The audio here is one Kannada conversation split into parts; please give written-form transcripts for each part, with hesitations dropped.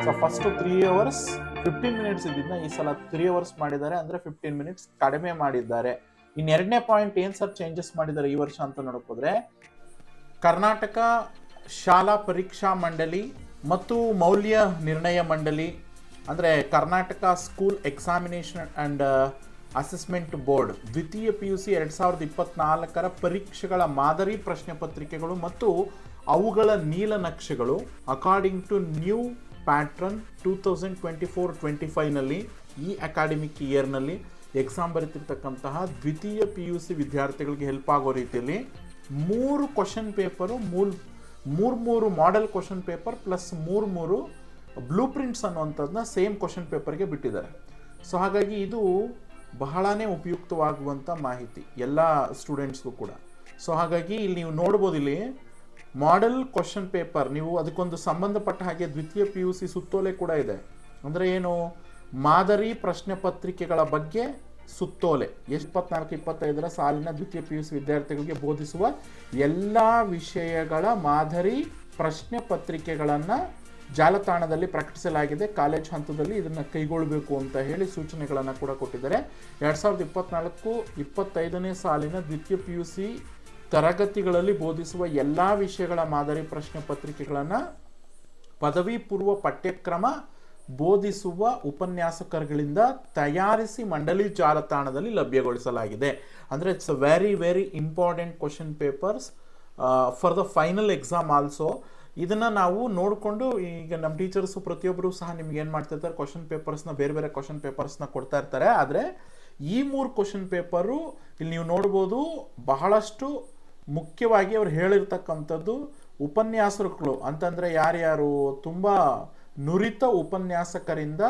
ಸೊ ಫಸ್ಟ್ 3 hours 15 minutes ಇದ್ದಿದ್ನ ಈ ಸಲ 3 hours ಮಾಡಿದ್ದಾರೆ, ಅಂದ್ರೆ 15 minutes ಕಡಿಮೆ ಮಾಡಿದ್ದಾರೆ. ಇನ್ ಎರಡನೇ ಪಾಯಿಂಟ್ ಏನ್ ಸರ್ ಚೇಂಜಸ್ ಮಾಡಿದ್ದಾರೆ ಈ ವರ್ಷ ಅಂತ ನೋಡೋಕೋದ್ರೆ, ಕರ್ನಾಟಕ ಶಾಲಾ ಪರೀಕ್ಷಾ ಮಂಡಳಿ ಮತ್ತು ಮೌಲ್ಯ ನಿರ್ಣಯ ಮಂಡಳಿ, ಅಂದರೆ Karnataka school examination and assessment board ದ್ವಿತೀಯ PUC 2024 ಪರೀಕ್ಷೆಗಳ ಮಾದರಿ ಪ್ರಶ್ನೆ ಪತ್ರಿಕೆಗಳು ಮತ್ತು ಅವುಗಳ ನೀಲನಕ್ಷೆಗಳು ಅಕಾರ್ಡಿಂಗ್ ಟು ನ್ಯೂ ಪ್ಯಾಟ್ರನ್ 2024-25ನಲ್ಲಿ ಈ ಅಕಾಡೆಮಿಕ್ ಇಯರ್ನಲ್ಲಿ ಎಕ್ಸಾಮ್ ಬರೀತಿರ್ತಕ್ಕಂತಹ ದ್ವಿತೀಯ PUC ವಿದ್ಯಾರ್ಥಿಗಳಿಗೆ ಹೆಲ್ಪ್ ಆಗೋ ರೀತಿಯಲ್ಲಿ 3 ಕ್ವಶನ್ ಪೇಪರು, ಮೂರು model question paper plus 3 blue prints ಅನ್ನುವಂಥದ್ದನ್ನ ಸೇಮ್ ಕ್ವಶನ್ ಪೇಪರ್ಗೆ ಬಿಟ್ಟಿದ್ದಾರೆ. ಸೊ ಹಾಗಾಗಿ ಇದು ಬಹಳನೇ ಉಪಯುಕ್ತವಾಗುವಂಥ ಮಾಹಿತಿ ಎಲ್ಲ ಸ್ಟೂಡೆಂಟ್ಸ್ಗೂ ಕೂಡ. ಸೊ ಹಾಗಾಗಿ ಇಲ್ಲಿ ನೀವು ನೋಡ್ಬೋದು, ಇಲ್ಲಿ ಮಾಡೆಲ್ ಕ್ವಶನ್ ಪೇಪರ್ ನೀವು ಅದಕ್ಕೊಂದು ಸಂಬಂಧಪಟ್ಟ ಹಾಗೆ ದ್ವಿತೀಯ PUC ಸುತ್ತೋಲೆ ಕೂಡ ಇದೆ. ಅಂದರೆ ಏನು, ಮಾದರಿ ಪ್ರಶ್ನೆ ಪತ್ರಿಕೆಗಳ ಬಗ್ಗೆ ಸುತ್ತೋಲೆ 24-25 ಸಾಲಿನ ದ್ವಿತೀಯ PUC ವಿದ್ಯಾರ್ಥಿಗಳಿಗೆ ಬೋಧಿಸುವ ಎಲ್ಲ ವಿಷಯಗಳ ಮಾದರಿ ಪ್ರಶ್ನೆ ಪತ್ರಿಕೆಗಳನ್ನು ಜಾಲತಾಣದಲ್ಲಿ ಪ್ರಕಟಿಸಲಾಗಿದೆ. ಕಾಲೇಜ್ ಹಂತದಲ್ಲಿ ಇದನ್ನು ಕೈಗೊಳ್ಳಬೇಕು ಅಂತ ಹೇಳಿ ಸೂಚನೆಗಳನ್ನು ಕೂಡ ಕೊಟ್ಟಿದ್ದಾರೆ. 2024-25ನೇ ಸಾಲಿನ ದ್ವಿತೀಯ PUC ತರಗತಿಗಳಲ್ಲಿ ಬೋಧಿಸುವ ಎಲ್ಲ ವಿಷಯಗಳ ಮಾದರಿ ಪ್ರಶ್ನೆ ಪತ್ರಿಕೆಗಳನ್ನು ಪದವಿ ಪೂರ್ವ ಪಠ್ಯಕ್ರಮ ಬೋಧಿಸುವ ಉಪನ್ಯಾಸಕರುಗಳಿಂದ ತಯಾರಿಸಿ ಮಂಡಳಿ ಜಾಲತಾಣದಲ್ಲಿ ಲಭ್ಯಗೊಳಿಸಲಾಗಿದೆ. ಅಂದರೆ it's a very very important question papers for the final exam also. ಇದನ್ನು ನಾವು ನೋಡಿಕೊಂಡು ಈಗ ನಮ್ಮ ಟೀಚರ್ಸು ಪ್ರತಿಯೊಬ್ಬರು ಸಹ ನಿಮ್ಗೆ ಏನು ಮಾಡ್ತಿರ್ತಾರೆ, ಕ್ವಶನ್ ಪೇಪರ್ಸ್ನ ಬೇರೆ ಬೇರೆ ಕ್ವಶನ್ ಪೇಪರ್ಸ್ನ ಕೊಡ್ತಾ ಇರ್ತಾರೆ. ಆದರೆ ಈ 3 ಕ್ವಶನ್ ಪೇಪರು ಇಲ್ಲಿ ನೀವು ನೋಡ್ಬೋದು, ಬಹಳಷ್ಟು ಮುಖ್ಯವಾಗಿ ಅವ್ರು ಹೇಳಿರ್ತಕ್ಕಂಥದ್ದು ಉಪನ್ಯಾಸಕರು ಅಂತಂದರೆ ಯಾರ್ಯಾರು ತುಂಬ ನುರಿತ ಉಪನ್ಯಾಸಕರಿಂದ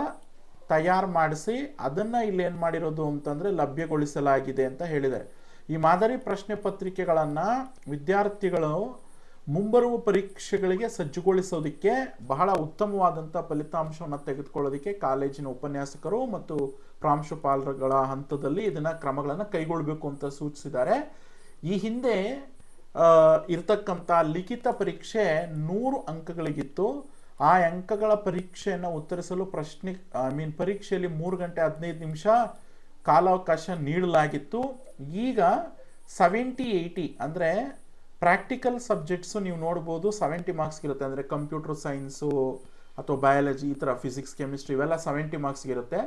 ತಯಾರು ಮಾಡಿಸಿ ಅದನ್ನು ಇಲ್ಲಿ ಏನು ಮಾಡಿರೋದು ಅಂತಂದರೆ ಲಭ್ಯಗೊಳಿಸಲಾಗಿದೆ ಅಂತ ಹೇಳಿದ್ದಾರೆ. ಈ ಮಾದರಿ ಪ್ರಶ್ನೆ ಪತ್ರಿಕೆಗಳನ್ನು ವಿದ್ಯಾರ್ಥಿಗಳು ಮುಂಬರುವ ಪರೀಕ್ಷೆಗಳಿಗೆ ಸಜ್ಜುಗೊಳಿಸೋದಕ್ಕೆ ಬಹಳ ಉತ್ತಮವಾದಂಥ ಫಲಿತಾಂಶವನ್ನು ತೆಗೆದುಕೊಳ್ಳೋದಕ್ಕೆ ಕಾಲೇಜಿನ ಉಪನ್ಯಾಸಕರು ಮತ್ತು ಪ್ರಾಂಶುಪಾಲರುಗಳ ಹಂತದಲ್ಲಿ ಇದನ್ನು ಕ್ರಮಗಳನ್ನು ಕೈಗೊಳ್ಳಬೇಕು ಅಂತ ಸೂಚಿಸಿದ್ದಾರೆ. ಈ ಹಿಂದೆ ಇರ್ತಕ್ಕಂಥ ಲಿಖಿತ ಪರೀಕ್ಷೆ 100 ಅಂಕಗಳಿಗಿತ್ತು. ಆ ಅಂಕಗಳ ಪರೀಕ್ಷೆಯನ್ನು ಉತ್ತರಿಸಲು ಪರೀಕ್ಷೆಯಲ್ಲಿ 3 ಗಂಟೆ 15 ನಿಮಿಷ ಕಾಲಾವಕಾಶ ನೀಡಲಾಗಿತ್ತು. ಈಗ 70-80 ಅಂದರೆ ಪ್ರಾಕ್ಟಿಕಲ್ ಸಬ್ಜೆಕ್ಟ್ಸು ನೀವು ನೋಡ್ಬೋದು 70 ಮಾರ್ಕ್ಸ್ಗಿರುತ್ತೆ. ಅಂದರೆ ಕಂಪ್ಯೂಟರ್ ಸೈನ್ಸು ಅಥವಾ ಬಯಾಲಜಿ ಈ ಥರ ಫಿಸಿಕ್ಸ್ ಕೆಮಿಸ್ಟ್ರಿ ಇವೆಲ್ಲ 70 ಮಾರ್ಕ್ಸ್ಗಿರುತ್ತೆ.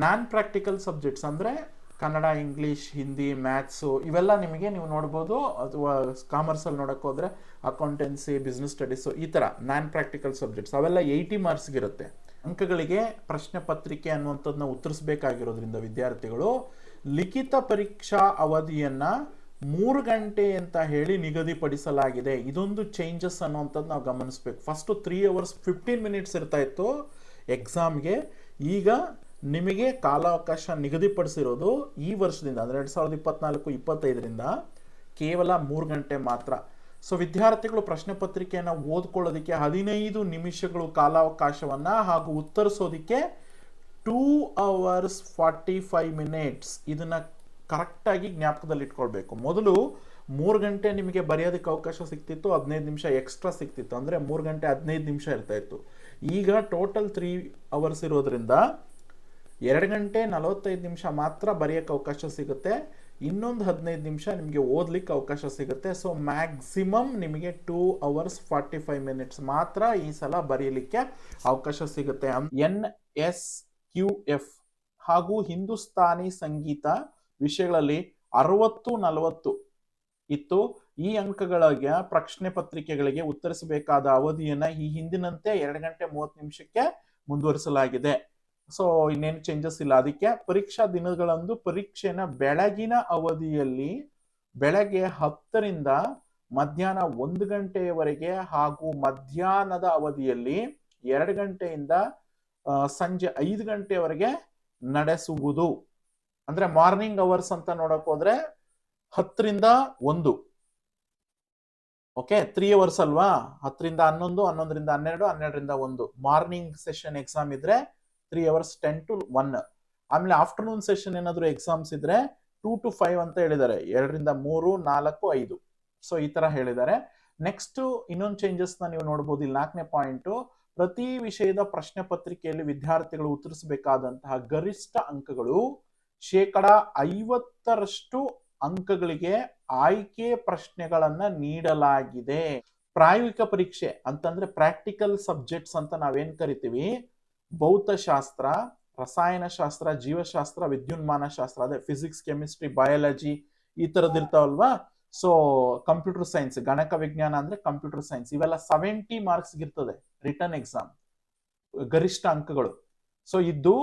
ನಾನ್ ಪ್ರಾಕ್ಟಿಕಲ್ ಸಬ್ಜೆಕ್ಟ್ಸ್ ಅಂದರೆ ಕನ್ನಡ, ಇಂಗ್ಲೀಷ್, ಹಿಂದಿ, ಮ್ಯಾಥ್ಸು ಇವೆಲ್ಲ ನಿಮಗೆ ನೀವು ನೋಡ್ಬೋದು. ಅಥವಾ ಕಾಮರ್ಸಲ್ಲಿ ನೋಡೋಕೆ ಹೋದರೆ ಅಕೌಂಟೆನ್ಸಿ, ಬಿಸ್ನೆಸ್ ಸ್ಟಡೀಸು ಈ ಥರ ನಾನ್ ಪ್ರಾಕ್ಟಿಕಲ್ ಸಬ್ಜೆಕ್ಟ್ಸ್ ಅವೆಲ್ಲ 80 ಮಾರ್ಕ್ಸ್ಗಿರುತ್ತೆ. ಅಂಕಗಳಿಗೆ ಪ್ರಶ್ನೆ ಪತ್ರಿಕೆ ಅನ್ನುವಂಥದ್ದನ್ನ ಉತ್ತರಿಸಬೇಕಾಗಿರೋದ್ರಿಂದ ವಿದ್ಯಾರ್ಥಿಗಳು ಲಿಖಿತ ಪರೀಕ್ಷಾ ಅವಧಿಯನ್ನು 3 ಗಂಟೆ ಅಂತ ಹೇಳಿ ನಿಗದಿಪಡಿಸಲಾಗಿದೆ. ಇದೊಂದು ಚೇಂಜಸ್ ಅನ್ನುವಂಥದ್ದು ನಾವು ಗಮನಿಸಬೇಕು. ಫಸ್ಟು 3 hours 15 minutes ಇರ್ತಾ ಇತ್ತು ಎಕ್ಸಾಮ್ಗೆ. ಈಗ ನಿಮಗೆ ಕಾಲಾವಕಾಶ ನಿಗದಿಪಡಿಸಿರೋದು ಈ ವರ್ಷದಿಂದ ಅಂದರೆ 2024-25ರಿಂದ ಕೇವಲ 3 ಗಂಟೆ ಮಾತ್ರ. ಸೊ ವಿದ್ಯಾರ್ಥಿಗಳು ಪ್ರಶ್ನೆ ಪತ್ರಿಕೆಯನ್ನು ಓದ್ಕೊಳ್ಳೋದಕ್ಕೆ 15 ನಿಮಿಷಗಳು ಕಾಲಾವಕಾಶವನ್ನು ಹಾಗೂ ಉತ್ತರಿಸೋದಕ್ಕೆ 2 hours 45 minutes ಇದನ್ನು ಕರೆಕ್ಟಾಗಿ ಜ್ಞಾಪಕದಲ್ಲಿ ಇಟ್ಕೊಳ್ಬೇಕು. ಮೊದಲು 3 ಗಂಟೆ ನಿಮಗೆ ಬರೆಯೋದಕ್ಕೆ ಅವಕಾಶ ಸಿಗ್ತಿತ್ತು, 15 ನಿಮಿಷ ಎಕ್ಸ್ಟ್ರಾ ಸಿಗ್ತಿತ್ತು. ಅಂದರೆ 3 ಗಂಟೆ 15 ನಿಮಿಷ ಇರ್ತಾ ಇತ್ತು. ಈಗ ಟೋಟಲ್ 3 hours ಇರೋದ್ರಿಂದ 2 ಗಂಟೆ 45 ನಿಮಿಷ ಮಾತ್ರ ಬರೆಯೋಕ್ಕೆ ಅವಕಾಶ ಸಿಗುತ್ತೆ. ಇನ್ನೊಂದು 15 ನಿಮಿಷ ನಿಮಗೆ ಓದಲಿಕ್ಕೆ ಅವಕಾಶ ಸಿಗುತ್ತೆ. ಸೊ ಮ್ಯಾಕ್ಸಿಮಮ್ ನಿಮಗೆ 2 hours 45 minutes ಮಾತ್ರ ಈ ಸಲ ಬರೆಯಲಿಕ್ಕೆ ಅವಕಾಶ ಸಿಗುತ್ತೆ. NSQF ಹಾಗೂ ಹಿಂದೂಸ್ತಾನಿ ಸಂಗೀತ ವಿಷಯಗಳಲ್ಲಿ 60-40 ಇತ್ತು. ಈ ಅಂಕಗಳಿಗೆ ಪ್ರಶ್ನೆ ಪತ್ರಿಕೆಗಳಿಗೆ ಉತ್ತರಿಸಬೇಕಾದ ಅವಧಿಯನ್ನು ಈ ಹಿಂದಿನಂತೆ 2 ಗಂಟೆ 30 ನಿಮಿಷಕ್ಕೆ ಮುಂದುವರಿಸಲಾಗಿದೆ. ಸೊ ಇನ್ನೇನು ಚೇಂಜಸ್ ಇಲ್ಲ. ಅದಕ್ಕೆ ಪರೀಕ್ಷಾ ದಿನಗಳಂದು ಪರೀಕ್ಷೆನ ಬೆಳಗಿನ ಅವಧಿಯಲ್ಲಿ ಬೆಳಗ್ಗೆ 10ರಿಂದ ಮಧ್ಯಾಹ್ನ 1 ಗಂಟೆಯವರೆಗೆ ಹಾಗೂ ಮಧ್ಯಾಹ್ನದ ಅವಧಿಯಲ್ಲಿ 2 ಗಂಟೆಯಿಂದ ಸಂಜೆ 5 ಗಂಟೆಯವರೆಗೆ ನಡೆಸುವುದು. ಅಂದ್ರೆ ಮಾರ್ನಿಂಗ್ ಅವರ್ಸ್ ಅಂತ ನೋಡಕ್ ಹೋದ್ರೆ 10ರಿಂದ 1, ಓಕೆ 3 hours ಅಲ್ವಾ. 10ರಿಂದ 11, 11ರಿಂದ 12, 12ರಿಂದ 1 ಮಾರ್ನಿಂಗ್ ಸೆಷನ್ ಎಕ್ಸಾಮ್ ಇದ್ರೆ 3 hours 10 to 1. ಆಮೇಲೆ ಆಫ್ಟರ್ನೂನ್ ಸೆಷನ್ ಏನಾದ್ರು ಎಕ್ಸಾಮ್ಸ್ ಇದ್ರೆ 2 to 5 ಅಂತ ಹೇಳಿದ್ದಾರೆ. 2ರಿಂದ 3, 4, 5. ಸೊ ಈ ತರ ಹೇಳಿದ್ದಾರೆ. ನೆಕ್ಸ್ಟ್ ಇನ್ನೊಂದು ಚೇಂಜಸ್ ನ ನೀವು ನೋಡಬಹುದು. ಇಲ್ಲಿ 4ನೇ ಪಾಯಿಂಟ್, ಪ್ರತಿ ವಿಷಯದ ಪ್ರಶ್ನೆ ಪತ್ರಿಕೆಯಲ್ಲಿ ವಿದ್ಯಾರ್ಥಿಗಳು ಉತ್ತರಿಸಬೇಕಾದಂತಹ ಗರಿಷ್ಠ ಅಂಕಗಳು 50% ಅಂಕಗಳಿಗೆ ಆಯ್ಕೆ ಪ್ರಶ್ನೆಗಳನ್ನ ನೀಡಲಾಗಿದೆ. ಪ್ರಾಯೋಗಿಕ ಪರೀಕ್ಷೆ ಅಂತಂದ್ರೆ ಪ್ರಾಕ್ಟಿಕಲ್ ಸಬ್ಜೆಕ್ಟ್ಸ್ ಅಂತ ನಾವೇನ್ ಕರಿತೀವಿ, ಭೌತಶಾಸ್ತ್ರ, ರಸಾಯನಶಾಸ್ತ್ರ, ಜೀವಶಾಸ್ತ್ರ, ವಿದ್ಯುನ್ಮಾನ ಶಾಸ್ತ್ರ, ಅದೇ ಫಿಸಿಕ್ಸ್, ಕೆಮಿಸ್ಟ್ರಿ, ಬಯಾಲಜಿ ಈ ತರದ್ ಇರ್ತಾವಲ್ವಾ. ಸೊ ಕಂಪ್ಯೂಟರ್ ಸೈನ್ಸ್, ಗಣಕ ವಿಜ್ಞಾನ ಅಂದ್ರೆ ಕಂಪ್ಯೂಟರ್ ಸೈನ್ಸ್, ಇವೆಲ್ಲ 70 ಮಾರ್ಕ್ಸ್ ಇರ್ತದೆ ರಿಟರ್ನ್ ಎಕ್ಸಾಮ್ ಗರಿಷ್ಠ ಅಂಕಗಳು. ಸೊ ಇದು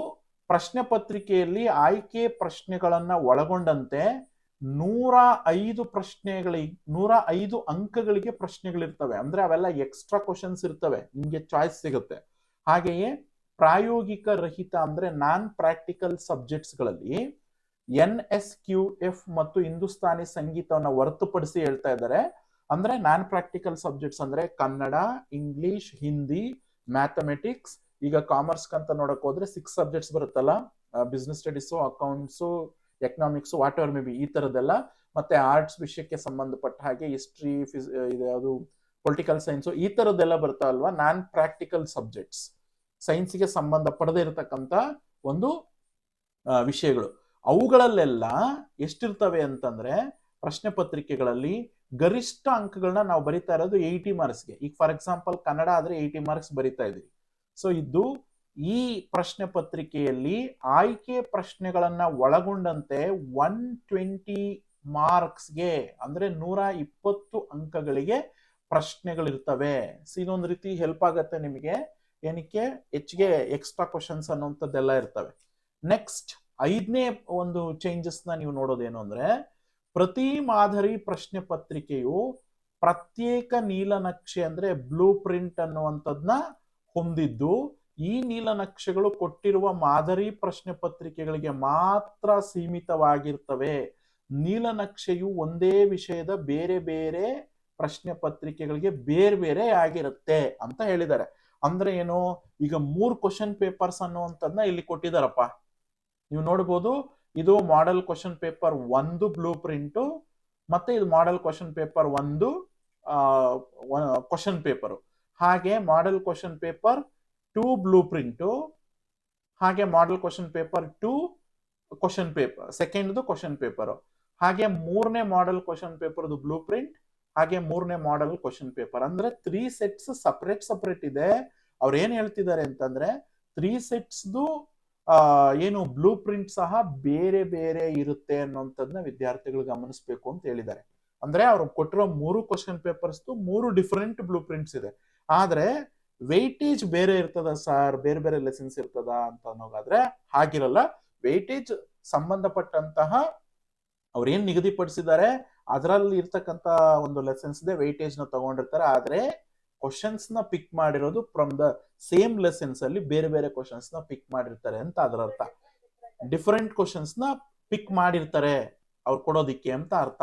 ಪ್ರಶ್ನೆ ಪತ್ರಿಕೆಯಲ್ಲಿ ಆಯ್ಕೆ ಪ್ರಶ್ನೆಗಳನ್ನ ಒಳಗೊಂಡಂತೆ 105 ಅಂಕಗಳಿಗೆ ಪ್ರಶ್ನೆಗಳಿರ್ತವೆ. ಅಂದ್ರೆ ಅವೆಲ್ಲ ಎಕ್ಸ್ಟ್ರಾ ಕ್ವಶನ್ಸ್ ಇರ್ತವೆ, ನಿಮ್ಗೆ ಚಾಯ್ಸ್ ಸಿಗುತ್ತೆ. ಹಾಗೆಯೇ ಪ್ರಾಯೋಗಿಕ ರಹಿತ ಅಂದ್ರೆ ನಾನ್ ಪ್ರಾಕ್ಟಿಕಲ್ ಸಬ್ಜೆಕ್ಟ್ಸ್ ಗಳಲ್ಲಿ NSQF ಮತ್ತು ಹಿಂದೂಸ್ತಾನಿ ಸಂಗೀತವನ್ನ ಹೊರತುಪಡಿಸಿ ಹೇಳ್ತಾ ಇದ್ದಾರೆ. ಅಂದ್ರೆ ನಾನ್ ಪ್ರಾಕ್ಟಿಕಲ್ ಸಬ್ಜೆಕ್ಟ್ಸ್ ಅಂದ್ರೆ ಕನ್ನಡ, ಇಂಗ್ಲಿಷ್, ಹಿಂದಿ, ಮ್ಯಾಥಮೆಟಿಕ್ಸ್. ಈಗ ಕಾಮರ್ಸ್ ಅಂತ ನೋಡಕ್ ಹೋದ್ರೆ 6 ಸಬ್ಜೆಕ್ಟ್ಸ್ ಬರುತ್ತಲ್ಲ, business studies, accounts, economics, what ever may be, ಈ ತರದೆಲ್ಲ. ಮತ್ತೆ ಆರ್ಟ್ಸ್ ವಿಷಯಕ್ಕೆ ಸಂಬಂಧಪಟ್ಟ ಹಾಗೆ ಹಿಸ್ಟ್ರಿ, ಯಾವುದು ಪೊಲಿಟಿಕಲ್ ಸೈನ್ಸ್, ಈ ತರದ್ದೆಲ್ಲ ಬರ್ತಾವಲ್ವಾ ನಾನ್ ಪ್ರಾಕ್ಟಿಕಲ್ ಸಬ್ಜೆಕ್ಟ್ಸ್, ಸೈನ್ಸ್ಗೆ ಸಂಬಂಧ ಪಡದೇ ಇರತಕ್ಕಂತ ಒಂದು ವಿಷಯಗಳು. ಅವುಗಳಲ್ಲೆಲ್ಲ ಎಷ್ಟಿರ್ತವೆ ಅಂತಂದ್ರೆ ಪ್ರಶ್ನೆ ಪತ್ರಿಕೆಗಳಲ್ಲಿ ಗರಿಷ್ಠ ಅಂಕಗಳನ್ನ ನಾವು ಬರಿತಾ ಇರೋದು 80 ಮಾರ್ಕ್ಸ್ಗೆ. ಈಗ ಫಾರ್ ಎಕ್ಸಾಂಪಲ್ ಕನ್ನಡ ಆದ್ರೆ 80 ಮಾರ್ಕ್ಸ್ ಬರಿತಾ ಇದೀವಿ. ಸೊ ಇದು ಈ ಪ್ರಶ್ನೆ ಪತ್ರಿಕೆಯಲ್ಲಿ ಆಯ್ಕೆ ಪ್ರಶ್ನೆಗಳನ್ನ ಒಳಗೊಂಡಂತೆ 120 ಮಾರ್ಕ್ಸ್ಗೆ ಅಂದ್ರೆ 120 ಅಂಕಗಳಿಗೆ ಪ್ರಶ್ನೆಗಳಿರ್ತವೆ. ಸೊ ಇದೊಂದು ರೀತಿ ಹೆಲ್ಪ್ ಆಗತ್ತೆ ನಿಮಗೆ, ಏನಕ್ಕೆ ಹೆಚ್ಚಿಗೆ ಎಕ್ಸ್ಟ್ರಾ ಕ್ವಶನ್ಸ್ ಅನ್ನುವಂಥದ್ದೆಲ್ಲ ಇರ್ತವೆ. ನೆಕ್ಸ್ಟ್ 5ನೇ ಒಂದು ಚೇಂಜಸ್ ನ ನೀವು ನೋಡೋದೇನು ಅಂದ್ರೆ, ಪ್ರತಿ ಮಾದರಿ ಪ್ರಶ್ನೆ ಪತ್ರಿಕೆಯು ಪ್ರತ್ಯೇಕ ನೀಲನಕ್ಷೆ ಅಂದ್ರೆ ಬ್ಲೂ ಪ್ರಿಂಟ್ ಅನ್ನುವಂಥದ್ನ ಹೊಂದಿದ್ದು, ಈ ನೀಲನಕ್ಷೆಗಳು ಕೊಟ್ಟಿರುವ ಮಾದರಿ ಪ್ರಶ್ನೆ ಪತ್ರಿಕೆಗಳಿಗೆ ಮಾತ್ರ ಸೀಮಿತವಾಗಿರ್ತವೆ. ನೀಲನಕ್ಷೆಯು ಒಂದೇ ವಿಷಯದ ಬೇರೆ ಬೇರೆ ಪ್ರಶ್ನೆ ಪತ್ರಿಕೆಗಳಿಗೆ ಬೇರೆ ಬೇರೆ ಆಗಿರುತ್ತೆ ಅಂತ ಹೇಳಿದ್ದಾರೆ. ಅಂದ್ರೆ ಏನು, ಈಗ 3 ಕ್ವಶನ್ ಪೇಪರ್ಸ್ ಅನ್ನುವಂಥದ್ನ ಇಲ್ಲಿ ಕೊಟ್ಟಿದಾರಪ್ಪ. ನೀವು ನೋಡ್ಬೋದು, ಇದು model question paper 1 blueprint, ಮತ್ತೆ ಇದು model question paper 1 question paper, ಹಾಗೆ model question paper 2 blueprint, ಹಾಗೆ model question paper 2 question paper second question paper, ಹಾಗೆ 3ನೇ model question paper blueprint, ಹಾಗೆ 3ನೇ ಮಾಡೆಲ್ ಕ್ವಶನ್ ಪೇಪರ್. ಅಂದ್ರೆ 3 ಸೆಟ್ಸ್ ಸಪರೇಟ್ ಇದೆ. ಅವ್ರು ಏನ್ ಹೇಳ್ತಿದ್ದಾರೆ ಅಂತಂದ್ರೆ 3 ಸೆಟ್ಸ್ದು ಏನು ಬ್ಲೂ ಪ್ರಿಂಟ್ ಸಹ ಬೇರೆ ಬೇರೆ ಇರುತ್ತೆ ಅನ್ನೋಂಥದ್ದನ್ನ ವಿದ್ಯಾರ್ಥಿಗಳು ಗಮನಿಸಬೇಕು ಅಂತ ಹೇಳಿದ್ದಾರೆ. ಅಂದ್ರೆ ಅವ್ರು ಕೊಟ್ಟಿರೋ 3 question papers 3 different blue prints ಇದೆ. ಆದ್ರೆ ವೆಯ್ಟೇಜ್ ಬೇರೆ ಇರ್ತದ ಸರ್, ಬೇರೆ ಬೇರೆ ಲೆಸನ್ಸ್ ಇರ್ತದ ಅಂತ ಅನ್ನೋದಾದ್ರೆ ಹಾಗಿರಲ್ಲ. ವೆಯ್ಟೇಜ್ ಸಂಬಂಧಪಟ್ಟಂತಹ ಅವ್ರು ಏನ್ ನಿಗದಿಪಡಿಸಿದ್ದಾರೆ ಅದರಲ್ಲಿ ಇರ್ತಕ್ಕಂತ ಒಂದು ಲೆಸನ್ಸ್ ವೆಯ್ಟೇಜ್ ನ ತಗೊಂಡಿರ್ತಾರೆ. ಆದ್ರೆ ಕ್ವಶನ್ಸ್ ನ ಪಿಕ್ ಮಾಡಿರೋದು ಫ್ರಮ್ ದ ಸೇಮ್ ಲೆಸನ್ಸ್ ಅಲ್ಲಿ ಬೇರೆ ಬೇರೆ ಕ್ವಶನ್ಸ್ ನ ಪಿಕ್ ಮಾಡಿರ್ತಾರೆ ಅಂತ ಅದರ ಅರ್ಥ. ಡಿಫರೆಂಟ್ ಕ್ವಶನ್ಸ್ ನ ಪಿಕ್ ಮಾಡಿರ್ತಾರೆ ಅವ್ರು ಕೊಡೋದಿಕ್ಕೆ ಅಂತ ಅರ್ಥ.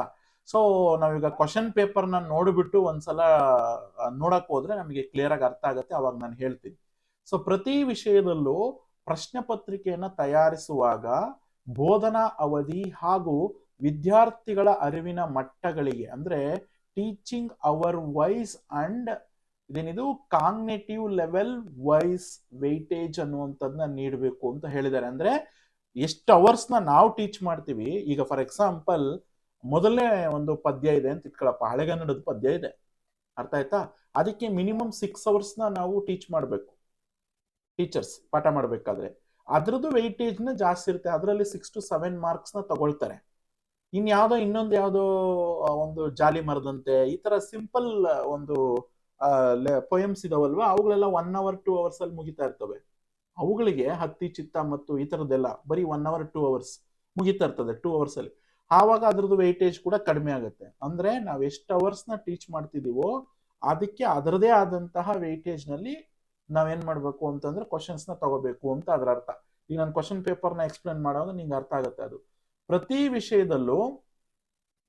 ಸೊ ನಾವೀಗ ಕ್ವಶನ್ ಪೇಪರ್ ನ ನೋಡ್ಬಿಟ್ಟು ಒಂದ್ಸಲ ನೋಡಕ್ ಹೋದ್ರೆ ನಮಗೆ ಕ್ಲಿಯರ್ ಆಗಿ ಅರ್ಥ ಆಗುತ್ತೆ, ಅವಾಗ ನಾನು ಹೇಳ್ತೀನಿ. ಸೊ ಪ್ರತಿ ವಿಷಯದಲ್ಲೂ ಪ್ರಶ್ನೆ ಪತ್ರಿಕೆಯನ್ನ ತಯಾರಿಸುವಾಗ ಬೋಧನಾ ಅವಧಿ ಹಾಗೂ ವಿದ್ಯಾರ್ಥಿಗಳ ಅರಿವಿನ ಮಟ್ಟಗಳಿಗೆ ಅಂದ್ರೆ ಟೀಚಿಂಗ್ ಅವರ್ ವೈಸ್ ಅಂಡ್ ಇದೇನಿದು ಕಾಗ್ನೇಟಿವ್ ಲೆವೆಲ್ ವೈಸ್ ವೆಯ್ಟೇಜ್ ಅನ್ನುವಂಥದ್ದನ್ನ ನೀಡಬೇಕು ಅಂತ ಹೇಳಿದ್ದಾರೆ. ಅಂದ್ರೆ ಎಷ್ಟು ಅವರ್ಸ್ ನಾವು ಟೀಚ್ ಮಾಡ್ತೀವಿ. ಈಗ ಫಾರ್ ಎಕ್ಸಾಂಪಲ್ ಮೊದಲನೇ ಒಂದು ಪದ್ಯ ಇದೆ ಅಂತ ಇಟ್ಕೊಳಪ್ಪ, ಹಳೆಗನ್ನಡದ ಪದ್ಯ ಇದೆ, ಅರ್ಥ ಆಯ್ತಾ? ಅದಕ್ಕೆ ಮಿನಿಮಮ್ 6 ಅವರ್ಸ್ ನಾವು ಟೀಚ್ ಮಾಡಬೇಕು, ಟೀಚರ್ಸ್ ಪಾಠ ಮಾಡ್ಬೇಕಾದ್ರೆ. ಅದ್ರದ್ದು ವೆಯ್ಟೇಜ್ ನ ಜಾಸ್ತಿ ಇರುತ್ತೆ, ಅದರಲ್ಲಿ 6 to 7 ಮಾರ್ಕ್ಸ್ ನ ತಗೊಳ್ತಾರೆ. ಇನ್ನೊಂದು ಯಾವ್ದೋ ಒಂದು ಜಾಲಿ ಮರದಂತೆ ಈ ತರ ಸಿಂಪಲ್ ಒಂದು ಪೊಯಮ್ಸ್ ಇದಾವಲ್ವಾ, ಅವುಗಳೆಲ್ಲ 1 hour 2 hours ಅಲ್ಲಿ ಮುಗಿತಾ ಇರ್ತವೆ. ಅವುಗಳಿಗೆ ಹತ್ತಿ ಚಿತ್ತ ಮತ್ತು ಈ ತರದ್ದೆಲ್ಲ ಬರೀ 1 hour 2 hours ಮುಗಿತಾ ಇರ್ತದೆ 2 hours ಅಲ್ಲಿ. ಆವಾಗ ಅದ್ರದ್ದು ವೆಯ್ಟೇಜ್ ಕೂಡ ಕಡಿಮೆ ಆಗುತ್ತೆ. ಅಂದ್ರೆ ನಾವ್ ಎಷ್ಟು ಅವರ್ಸ್ ನ ಟೀಚ್ ಮಾಡ್ತಿದೀವೋ ಅದಕ್ಕೆ ಅದರದೇ ಆದಂತಹ ವೆಯ್ಟೇಜ್ ನಲ್ಲಿ ನಾವೇನ್ ಮಾಡ್ಬೇಕು ಅಂತಂದ್ರೆ ಕ್ವಶನ್ಸ್ ನ ತಗೋಬೇಕು ಅಂತ ಅದರ ಅರ್ಥ. ಈಗ ನಾನು ಕ್ವಶನ್ ಪೇಪರ್ ನ ಎಕ್ಸ್ಪ್ಲೇನ್ ಮಾಡೋದು ನಿಂಗೆ ಅರ್ಥ ಆಗುತ್ತೆ. ಅದು ಪ್ರತಿ ವಿಷಯದಲ್ಲೂ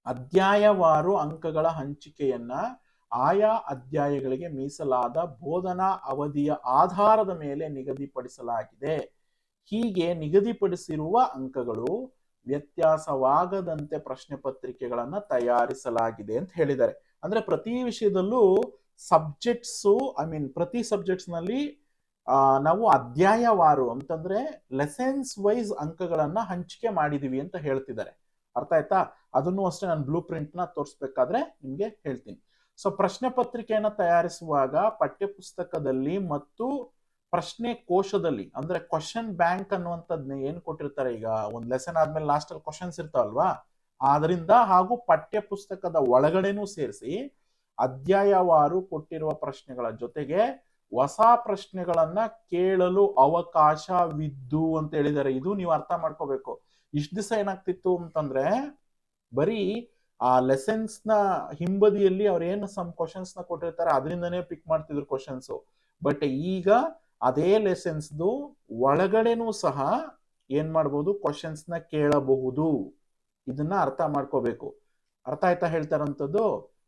ಅಧ್ಯಾಯವಾರು ಅಂಕಗಳ ಹಂಚಿಕೆಯನ್ನ ಆಯಾ ಅಧ್ಯಾಯಗಳಿಗೆ ಮೀಸಲಾದ ಬೋಧನಾ ಅವಧಿಯ ಆಧಾರದ ಮೇಲೆ ನಿಗದಿಪಡಿಸಲಾಗಿದೆ. ಹೀಗೆ ನಿಗದಿಪಡಿಸಿರುವ ಅಂಕಗಳು ವ್ಯತ್ಯಾಸವಾಗದಂತೆ ಪ್ರಶ್ನೆ ಪತ್ರಿಕೆಗಳನ್ನ ತಯಾರಿಸಲಾಗಿದೆ ಅಂತ ಹೇಳಿದ್ದಾರೆ. ಅಂದ್ರೆ ಪ್ರತಿ ವಿಷಯದಲ್ಲೂ ಸಬ್ಜೆಕ್ಟ್ಸು ಪ್ರತಿ ಸಬ್ಜೆಕ್ಟ್ಸ್ ನಲ್ಲಿ ನಾವು ಅಧ್ಯಾಯವಾರು ಅಂತಂದ್ರೆ ಲೆಸನ್ಸ್ ವೈಸ್ ಅಂಕಗಳನ್ನ ಹಂಚಿಕೆ ಮಾಡಿದೀವಿ ಅಂತ ಹೇಳ್ತಿದ್ದಾರೆ. ಅರ್ಥ ಆಯ್ತಾ? ಅದನ್ನು ಅಷ್ಟೇ ನಾನು ಬ್ಲೂ ಪ್ರಿಂಟ್ ನ ತೋರಿಸ್ಬೇಕಾದ್ರೆ ನಿಮ್ಗೆ ಹೇಳ್ತೀನಿ. ಸೊ ಪ್ರಶ್ನೆ ಪತ್ರಿಕೆಯನ್ನ ತಯಾರಿಸುವಾಗ ಪಠ್ಯ ಪುಸ್ತಕದಲ್ಲಿ ಮತ್ತು ಪ್ರಶ್ನೆ ಕೋಶದಲ್ಲಿ ಅಂದ್ರೆ ಕ್ವಶನ್ ಬ್ಯಾಂಕ್ ಅನ್ನುವಂಥದ್ನ ಏನ್ ಕೊಟ್ಟಿರ್ತಾರೆ, ಈಗ ಒಂದ್ ಲೆಸನ್ ಆದ್ಮೇಲೆ ಲಾಸ್ಟ್ ಅಲ್ಲಿ ಕ್ವಶನ್ಸ್ ಇರ್ತಾವಲ್ವಾ, ಆದ್ರಿಂದ ಹಾಗೂ ಪಠ್ಯ ಪುಸ್ತಕದ ಒಳಗಡೆನೂ ಸೇರಿಸಿ ಅಧ್ಯಾಯವಾರು ಕೊಟ್ಟಿರುವ ಪ್ರಶ್ನೆಗಳ ಜೊತೆಗೆ ಹೊಸ ಪ್ರಶ್ನೆಗಳನ್ನ ಕೇಳಲು ಅವಕಾಶವಿದ್ದು ಅಂತ ಹೇಳಿದ್ದಾರೆ. ಇದು ನೀವು ಅರ್ಥ ಮಾಡ್ಕೋಬೇಕು. ಇಷ್ಟ ದಿವಸ ಏನಾಗ್ತಿತ್ತು ಅಂತಂದ್ರೆ ಬರೀ ಆ ಲೆಸನ್ಸ್ ನ ಹಿಂಬದಿಯಲ್ಲಿ ಅವ್ರ ಏನು ಸಮ್ ಕ್ವಶನ್ಸ್ ನ ಕೊಟ್ಟಿರ್ತಾರೆ ಅದರಿಂದನೇ ಪಿಕ್ ಮಾಡ್ತಿದ್ರು ಕ್ವಶನ್ಸ್. ಬಟ್ ಈಗ ಅದೇ ಲೆಸನ್ಸ್ದು ಒಳಗಡೆನೂ ಸಹ ಏನ್ ಮಾಡ್ಬೋದು, ಕ್ವಶನ್ಸ್ ನ ಕೇಳಬಹುದು. ಇದನ್ನ ಅರ್ಥ ಮಾಡ್ಕೋಬೇಕು. ಅರ್ಥ ಆಯ್ತಾ ಹೇಳ್ತಾರಂಥದ್ದು?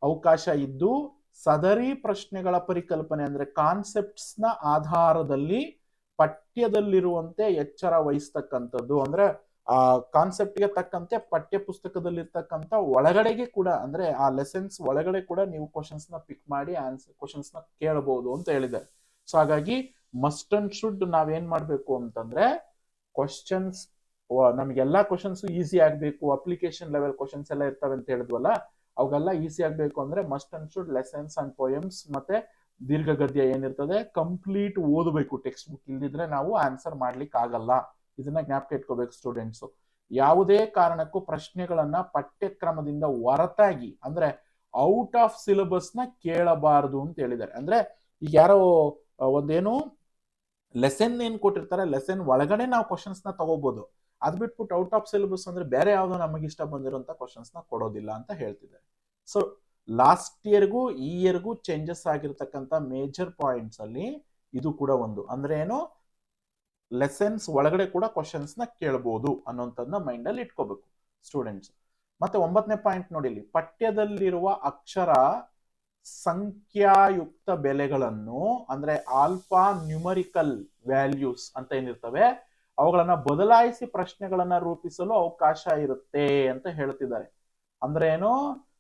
ಅವಕಾಶ ಇದ್ದು ಸದರಿ ಪ್ರಶ್ನೆಗಳ ಪರಿಕಲ್ಪನೆ ಅಂದ್ರೆ ಕಾನ್ಸೆಪ್ಟ್ಸ್ ನ ಆಧಾರದಲ್ಲಿ ಪಠ್ಯದಲ್ಲಿರುವಂತೆ ಎಚ್ಚರ ವಹಿಸ್ತಕ್ಕಂಥದ್ದು. ಅಂದ್ರೆ ಆ ಕಾನ್ಸೆಪ್ಟ್ ಗೆ ತಕ್ಕಂತೆ ಪಠ್ಯ ಪುಸ್ತಕದಲ್ಲಿರ್ತಕ್ಕಂಥ ಒಳಗಡೆಗೆ ಕೂಡ ಅಂದ್ರೆ ಆ ಲೆಸನ್ಸ್ ಒಳಗಡೆ ಕೂಡ ನೀವು ಕ್ವಶನ್ಸ್ ನ ಪಿಕ್ ಮಾಡಿ ಆನ್ಸರ್ ಕ್ವಶನ್ಸ್ ನ ಕೇಳಬಹುದು ಅಂತ ಹೇಳಿದ್ದಾರೆ. ಸೊ ಹಾಗಾಗಿ ಮಸ್ಟ್ ಅಂಡ್ ಶುಡ್ ನಾವೇನ್ ಮಾಡ್ಬೇಕು ಅಂತಂದ್ರೆ ಕ್ವಶನ್ಸ್ ನಮ್ಗೆಲ್ಲಾ ಕ್ವಶನ್ಸ್ ಈಸಿ ಆಗ್ಬೇಕು, ಅಪ್ಲಿಕೇಶನ್ ಲೆವೆಲ್ ಕ್ವಶನ್ಸ್ ಎಲ್ಲ ಇರ್ತವೆ ಅಂತ ಹೇಳಿದ್ವಲ್ಲ, ಅವೆಲ್ಲ ಈಸಿ ಆಗ್ಬೇಕು ಅಂದ್ರೆ must and should lessons and poems ಮತ್ತೆ ದೀರ್ಘಗದ್ಯ ಏನಿರ್ತದೆ ಕಂಪ್ಲೀಟ್ ಓದಬೇಕು ಟೆಕ್ಸ್ಟ್ ಬುಕ್. ಇಲ್ದಿದ್ರೆ ನಾವು ಆನ್ಸರ್ ಮಾಡ್ಲಿಕ್ಕೆ ಆಗಲ್ಲ. ಇದನ್ನ ಜ್ಞಾಪಕ ಇಟ್ಕೋಬೇಕು ಸ್ಟೂಡೆಂಟ್ಸ್. ಯಾವುದೇ ಕಾರಣಕ್ಕೂ ಪ್ರಶ್ನೆಗಳನ್ನ ಪಠ್ಯಕ್ರಮದಿಂದ ಹೊರತಾಗಿ ಅಂದ್ರೆ ಔಟ್ ಆಫ್ ಸಿಲೆಬಸ್ ನ ಕೇಳಬಾರದು ಅಂತ ಹೇಳಿದ್ದಾರೆ. ಅಂದ್ರೆ ಈಗ ಯಾರೋ ಒಂದೇನು ಲೆಸನ್ ಏನ್ ಕೊಟ್ಟಿರ್ತಾರೆ ಲೆಸನ್ ಒಳಗಡೆ ನಾವು ಕ್ವಶನ್ಸ್ ನ ತಗೋಬಹುದು. ಅದ್ ಬಿಟ್ಬಿಟ್ಟು ಔಟ್ ಆಫ್ ಸಿಲೆಬಸ್ ಅಂದ್ರೆ ಬೇರೆ ಯಾವ್ದೋ ನಮಗೆ ಇಷ್ಟ ಬಂದಿರುವಂತ ಕ್ವಶನ್ಸ್ ನ ಕೊಡೋದಿಲ್ಲ ಅಂತ ಹೇಳ್ತಿದ್ದಾರೆ. ಸೊ ಲಾಸ್ಟ್ ಇಯರ್ಗೂ ಈ ಇಯರ್ಗೂ ಚೇಂಜಸ್ ಆಗಿರ್ತಕ್ಕಂಥ ಮೇಜರ್ ಪಾಯಿಂಟ್ಸ್ ಅಲ್ಲಿ ಇದು ಕೂಡ ಒಂದು. ಅಂದ್ರೆ ಏನು, ಲೆಸನ್ಸ್ ಒಳಗಡೆ ಕೂಡ ಕ್ವಶನ್ಸ್ ನ ಕೇಳಬಹುದು ಅನ್ನೋಂಥದ್ದನ್ನ ಮೈಂಡ್ ಅಲ್ಲಿ ಇಟ್ಕೋಬೇಕು ಸ್ಟೂಡೆಂಟ್ಸ್. ಮತ್ತೆ 9ನೇ ಪಾಯಿಂಟ್ ನೋಡಿ, ಪಠ್ಯದಲ್ಲಿರುವ ಅಕ್ಷರ ಸಂಖ್ಯಾಯುಕ್ತ ಬೆಲೆಗಳನ್ನು ಅಂದ್ರೆ ಆಲ್ಫಾ ನ್ಯೂಮರಿಕಲ್ ವ್ಯಾಲ್ಯೂಸ್ ಅಂತ ಏನಿರ್ತವೆ ಅವುಗಳನ್ನ ಬದಲಾಯಿಸಿ ಪ್ರಶ್ನೆಗಳನ್ನ ರೂಪಿಸಲು ಅವಕಾಶ ಇರುತ್ತೆ ಅಂತ ಹೇಳ್ತಿದ್ದಾರೆ. ಅಂದ್ರೆ ಏನು,